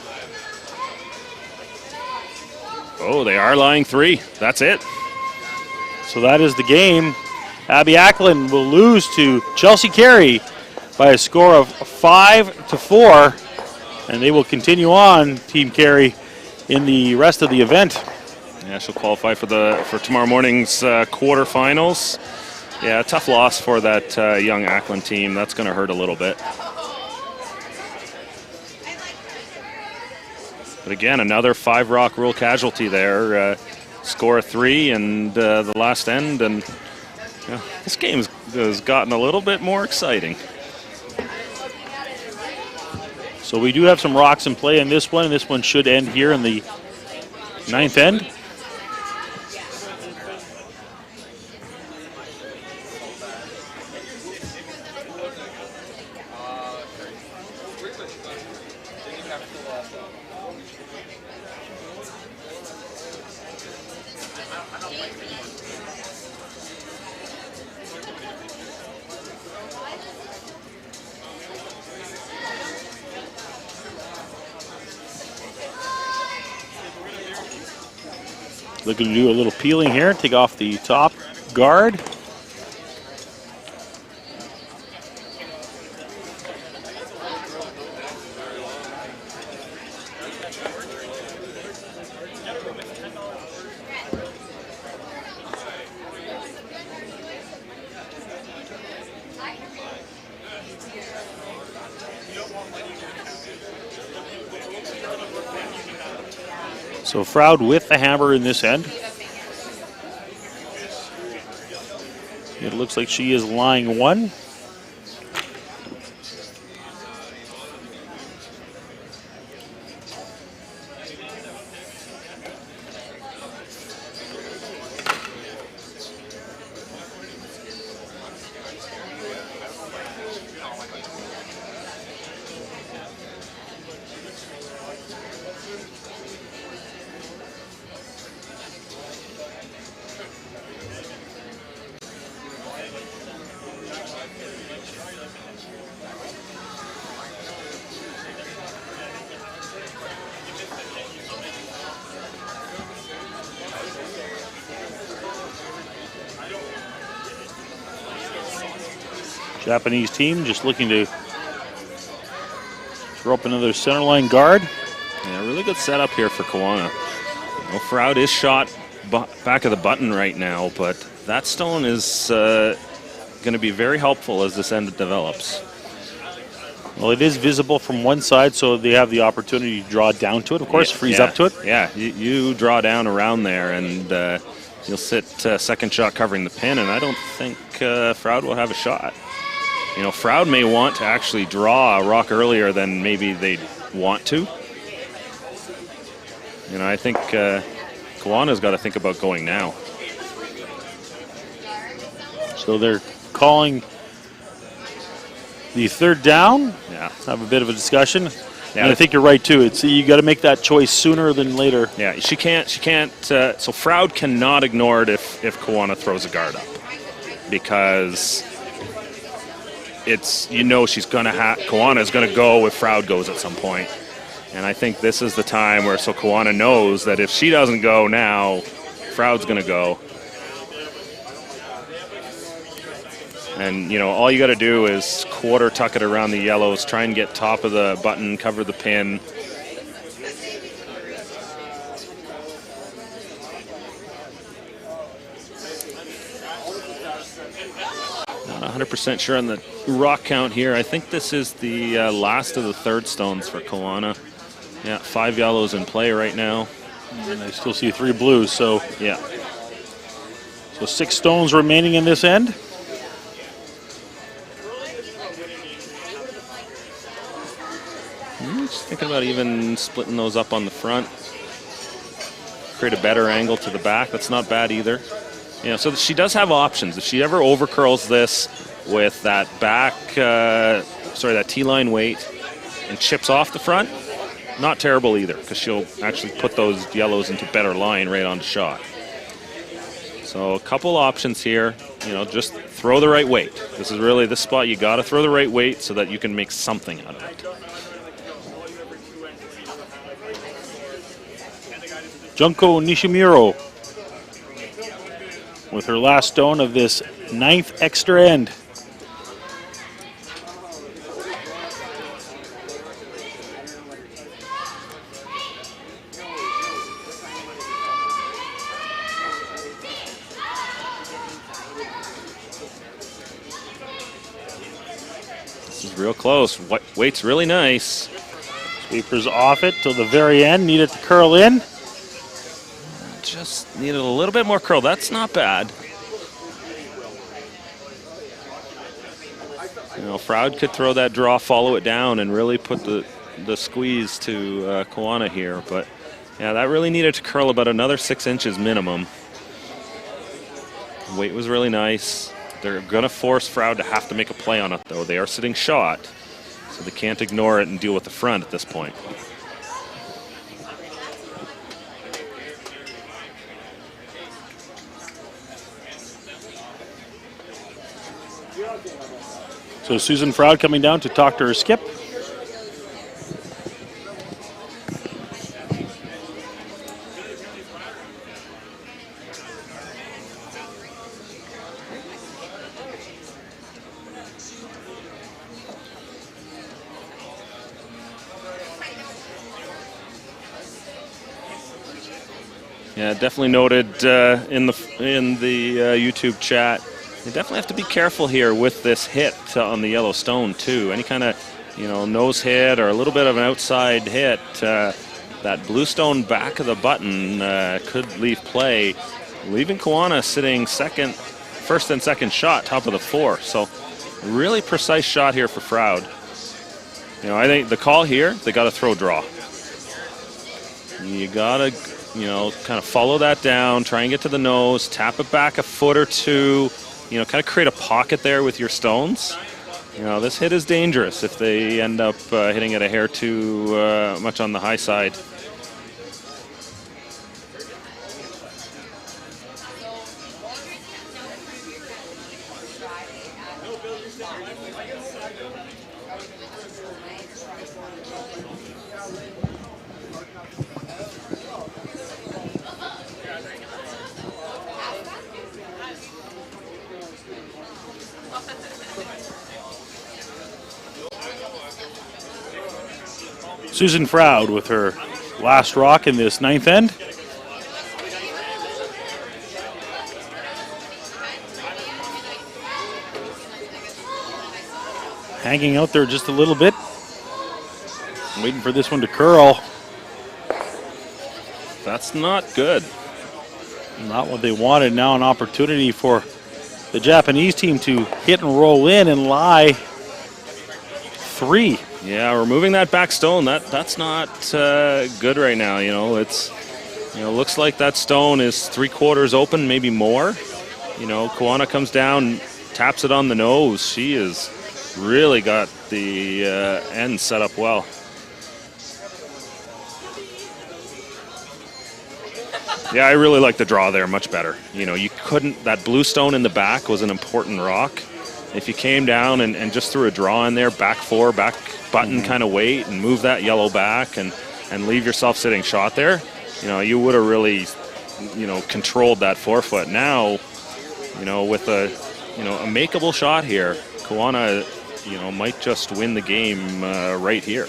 Oh, they are lying 3. That's it. So that is the game. Abby Ackland will lose to Chelsea Kerry by a score of 5-4, and they will continue on, Team Kerry, in the rest of the event. Yeah, she'll qualify for tomorrow morning's quarterfinals. Yeah, tough loss for that young Ackland team. That's going to hurt a little bit. But again, another 5-rock rule casualty there. Score of 3 and the last end, and this game has gotten a little bit more exciting. So we do have some rocks in play in this one, and this one should end here in the 9th end. Looking to do a little peeling here, take off the top guard. So Froud with the hammer in this end. It looks like she is lying one. Japanese team just looking to throw up another center line guard. Yeah, really good setup here for Kawana. Well, Froud is shot back of the button right now, but that stone is going to be very helpful as this end develops. Well, it is visible from one side, so they have the opportunity to draw down to it, of course, freeze up to it. Yeah, you draw down around there, and you'll sit second shot covering the pin, and I don't think Froud will have a shot. You know, Froud may want to actually draw a rock earlier than maybe they'd want to. You know, I think Kawana's got to think about going now. So they're calling the third down. Yeah. Have a bit of a discussion. Yeah, and I think you're right too. It's you got to make that choice sooner than later. Yeah, she can't. So Froud cannot ignore it if Kawana throws a guard up, because it's, you know, she's gonna Kawana's gonna go if Froud goes at some point. And I think this is the time where Kawana knows that if she doesn't go now, Froud's gonna go. And, you know, all you got to do is quarter tuck it around the yellows, try and get top of the button, cover the pin. Not 100% sure on the rock count here. I think this is the last of the third stones for Kawana. Yeah, 5 yellows in play right now. And I still see 3 blues, so yeah. So 6 stones remaining in this end. Just thinking about even splitting those up on the front. Create a better angle to the back. That's not bad either. Yeah, so she does have options. If she ever overcurls this with that back, that T-line weight and chips off the front, not terrible either, because she'll actually put those yellows into better line right on the shot. So a couple options here. You know, just throw the right weight. This is really the spot you got to throw the right weight so that you can make something out of it. Junko Nishimuro with her last stone of this 9th extra end. This is real close. Weight's really nice. Sweepers off it till the very end. Need it to curl in. Just needed a little bit more curl. That's not bad. You know, Froud could throw that draw, follow it down, and really put the squeeze to Kawana here. But yeah, that really needed to curl about another 6 inches minimum. Weight was really nice. They're going to force Froud to have to make a play on it, though. They are sitting shot, so they can't ignore it and deal with the front at this point. So Susan Froud coming down to talk to her skip. Yeah, definitely noted in the YouTube chat. You definitely have to be careful here with this hit on the yellow stone too. Any kind of, you know, nose hit or a little bit of an outside hit, that blue stone back of the button could leave play, leaving Kawana sitting first and second shot, top of the 4. So really precise shot here for Froud. You know, I think the call here, they got to throw draw. You got to, you know, kind of follow that down, try and get to the nose, tap it back a foot or two, you know, kind of create a pocket there with your stones. You know, this hit is dangerous if they end up hitting it a hair too much on the high side. Susan Froud with her last rock in this 9th end. Hanging out there just a little bit. Waiting for this one to curl. That's not good. Not what they wanted. Now an opportunity for the Japanese team to hit and roll in and lie 3. Yeah, removing that back stone, that's not good right now. You know, it's, you know, looks like that stone is 3/4 open, maybe more. You know, Kawana comes down, taps it on the nose. She has really got the end set up well. Yeah, I really like the draw there much better. You know, you couldn't, that blue stone in the back was an important rock. If you came down and just threw a draw in there, back 4, back button kind of weight, and move that yellow back and leave yourself sitting shot there, you know, you would have really, you know, controlled that 4-foot. Now, you know, with a, you know, a makeable shot here, Kawana, you know, might just win the game right here.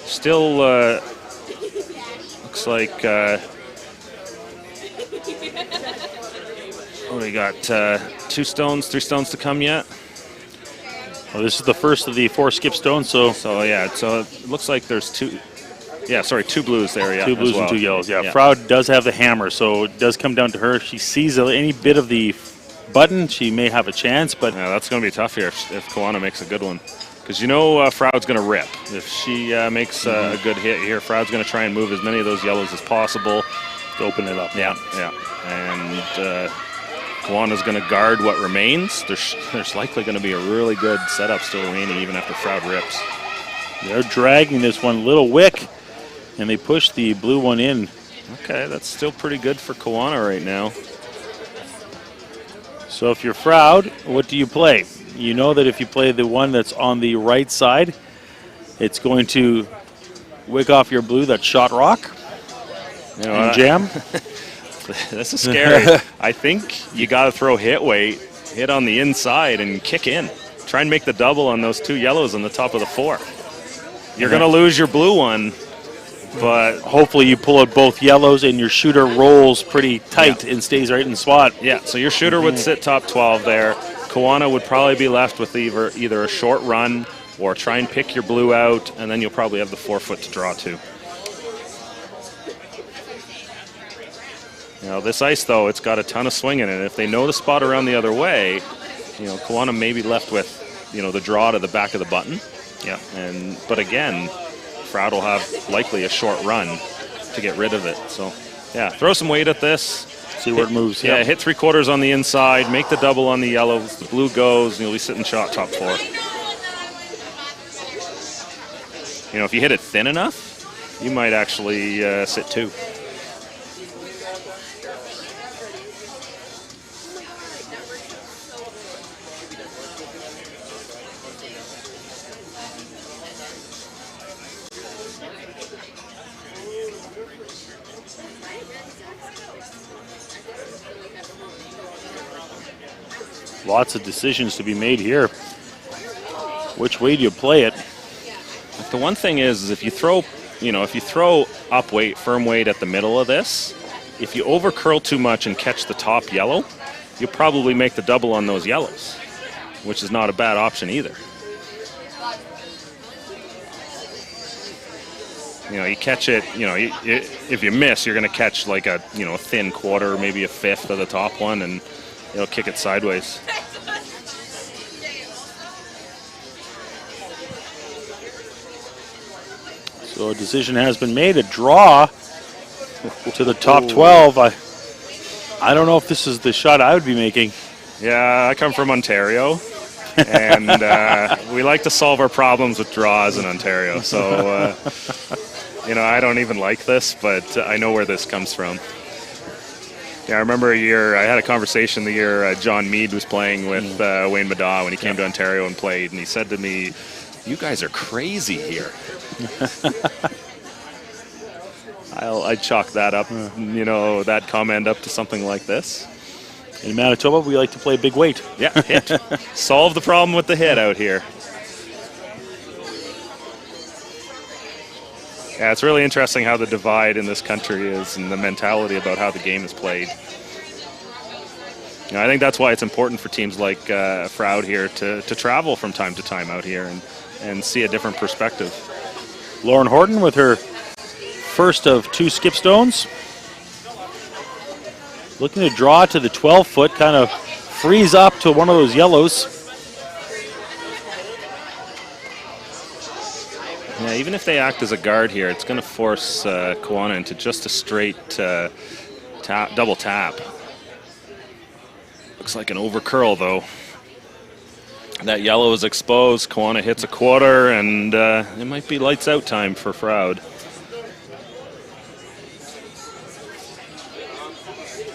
Still looks like, what do we got? 2 stones, 3 stones to come yet? Well, this is the first of the 4 skip stones, so yeah, so it looks like there's 2. Yeah, sorry, 2 blues there. Yeah, 2 blues well. and 2 yellows. Yeah, Froud does have the hammer, so it does come down to her. If she sees any bit of the button, she may have a chance, but yeah, that's going to be tough here if Kawana makes a good one, because you know Froud's going to rip. If she makes a good hit here, Froud's going to try and move as many of those yellows as possible to open it up. Yeah, and Kawana's going to guard what remains. There's likely going to be a really good setup still remaining even after Froud rips. They're dragging this one, little wick, and they push the blue one in. Okay, that's still pretty good for Kawana right now. So if you're Froud, what do you play? You know that if you play the one that's on the right side, it's going to wick off your blue, that shot rock, and jam. This is scary. I think you got to throw hit weight, hit on the inside, and kick in. Try and make the double on those 2 yellows on the top of the 4. You're going to lose your blue one, but hopefully you pull out both yellows and your shooter rolls pretty tight and stays right in the spot. Yeah, so your shooter would sit top 12 there. Kawana would probably be left with either a short run or try and pick your blue out, and then you'll probably have the 4-foot to draw to. You know, this ice, though, it's got a ton of swing in it. If they know the spot around the other way, you know, Kawana may be left with, you know, the draw to the back of the button. Yeah, but again, Froud will have likely a short run to get rid of it. So, yeah, throw some weight at this. See where it moves. Yeah, hit 3/4 on the inside, make the double on the yellows, the blue goes, and you'll be sitting shot top 4. You know, if you hit it thin enough, you might actually sit 2. Lots of decisions to be made here. Which way do you play it? The one thing is if you throw, if you throw up weight, firm weight at the middle of this, if you over curl too much and catch the top yellow, you'll probably make the double on those yellows, which is not a bad option either. you catch it, if you miss, you're going to catch like a thin quarter, maybe a fifth of the top one, and kick it sideways. So a decision has been made, a draw to the top 12. I don't know if this is the shot I would be making. Yeah, I come from Ontario, and we like to solve our problems with draws in Ontario. So, I don't even like this, but I know where this comes from. Yeah, I remember a year, I had a conversation the year John Meade was playing with Wayne Madaw when he came to Ontario and played, and he said to me, "You guys are crazy here." I'd chalk that up, that comment up to something like this. In Manitoba, we like to play big weight. Yeah, hit. Solve the problem with the hit out here. Yeah, it's really interesting how the divide in this country is and the mentality about how the game is played. I think that's why it's important for teams like Froud here to travel from time to time out here and see a different perspective. Loren Horton with her first of 2 skip stones. Looking to draw to the 12-foot, kind of freeze up to one of those yellows. Yeah, even if they act as a guard here, it's going to force Kawana into just a straight double tap. Looks like an over curl, though. That yellow is exposed. Kawana hits a quarter, and it might be lights out time for Froud.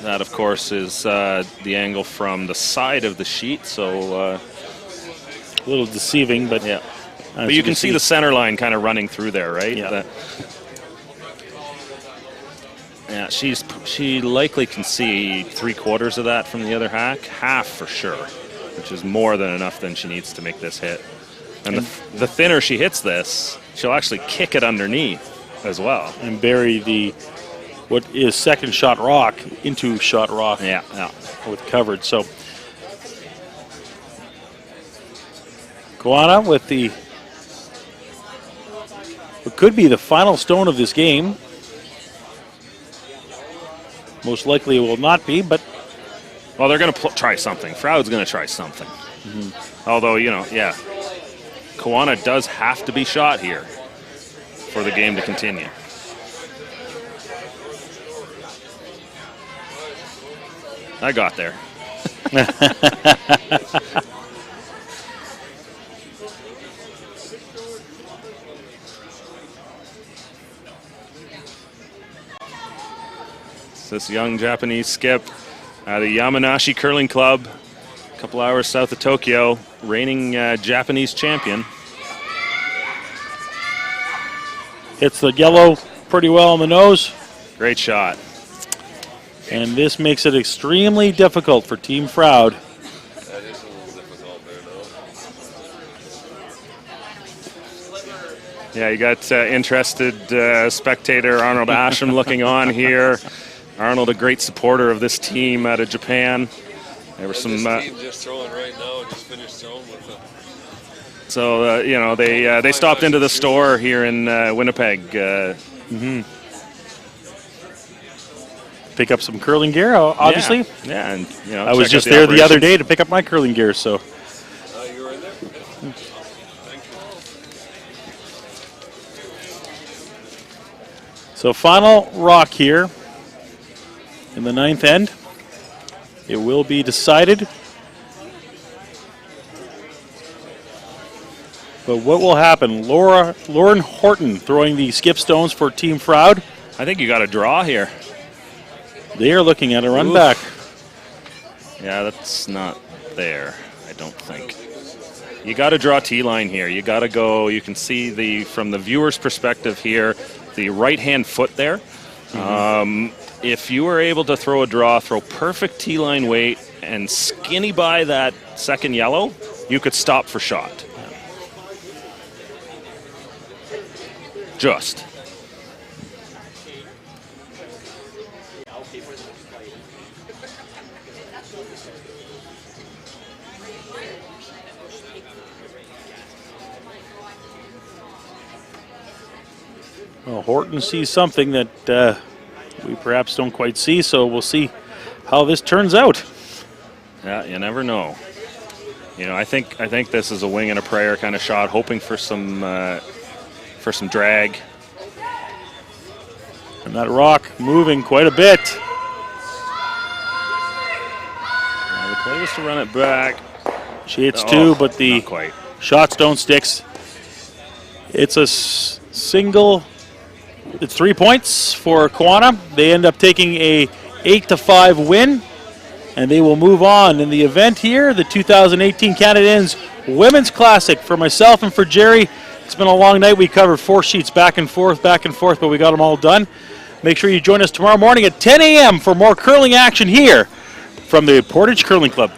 That, of course, is the angle from the side of the sheet, so a little deceiving, but yeah. But you can see the center line kind of running through there, right? Yeah. Yeah, she likely can see 3/4 of that from the other hack, half for sure, which is more than enough than she needs to make this hit. And the thinner she hits this, she'll actually kick it underneath as well. And bury what is second shot rock into shot rock. Yeah. With covered. So Kawana with what could be the final stone of this game. Most likely it will not be, but well, they're going to try something. Froud's going to try something. Although, Kawana does have to be shot here for the game to continue. I got there. It's this young Japanese skip out of the Yamanashi Curling Club, a couple hours south of Tokyo, reigning Japanese champion. hits the yellow pretty well on the nose. Great shot. And this makes it extremely difficult for Team Froud. That is a little difficult there, though. Yeah, you got interested spectator Arnold Asham looking on here. Arnold, a great supporter of this team out of Japan. There were some. This team just throwing right now. Just finished throwing with them. So they stopped into the store here in Winnipeg. Pick up some curling gear, obviously. Yeah, and I was just there the other day to pick up my curling gear, so. You were in there? Thank you. So final rock here in the ninth end. It will be decided. But what will happen? Loren Horton throwing the skip stones for Team Froud. I think you got a draw here. They are looking at a run back. Yeah, that's not there, I don't think. You got to draw T-line here. You got to go. You can see from the viewer's perspective here, the right-hand foot there. If you were able to throw a draw, throw perfect T-line weight, and skinny by that second yellow, you could stop for shot. Just. Well, Horton sees something that we perhaps don't quite see, so we'll see how this turns out. Yeah, you never know. You know, I think this is a wing and a prayer kind of shot, hoping for some drag. And that rock moving quite a bit. The play was to run it back. She hits two, but the not quite. shots don't stick. It's a single. It's 3 points for Kewanna. They end up taking a 8-5 win, and they will move on in the event here, the 2018 Canadians Women's Classic. For myself and for Jerry, it's been a long night. We covered 4 sheets back and forth, but we got them all done. Make sure you join us tomorrow morning at 10 a.m. for more curling action here from the Portage Curling Club.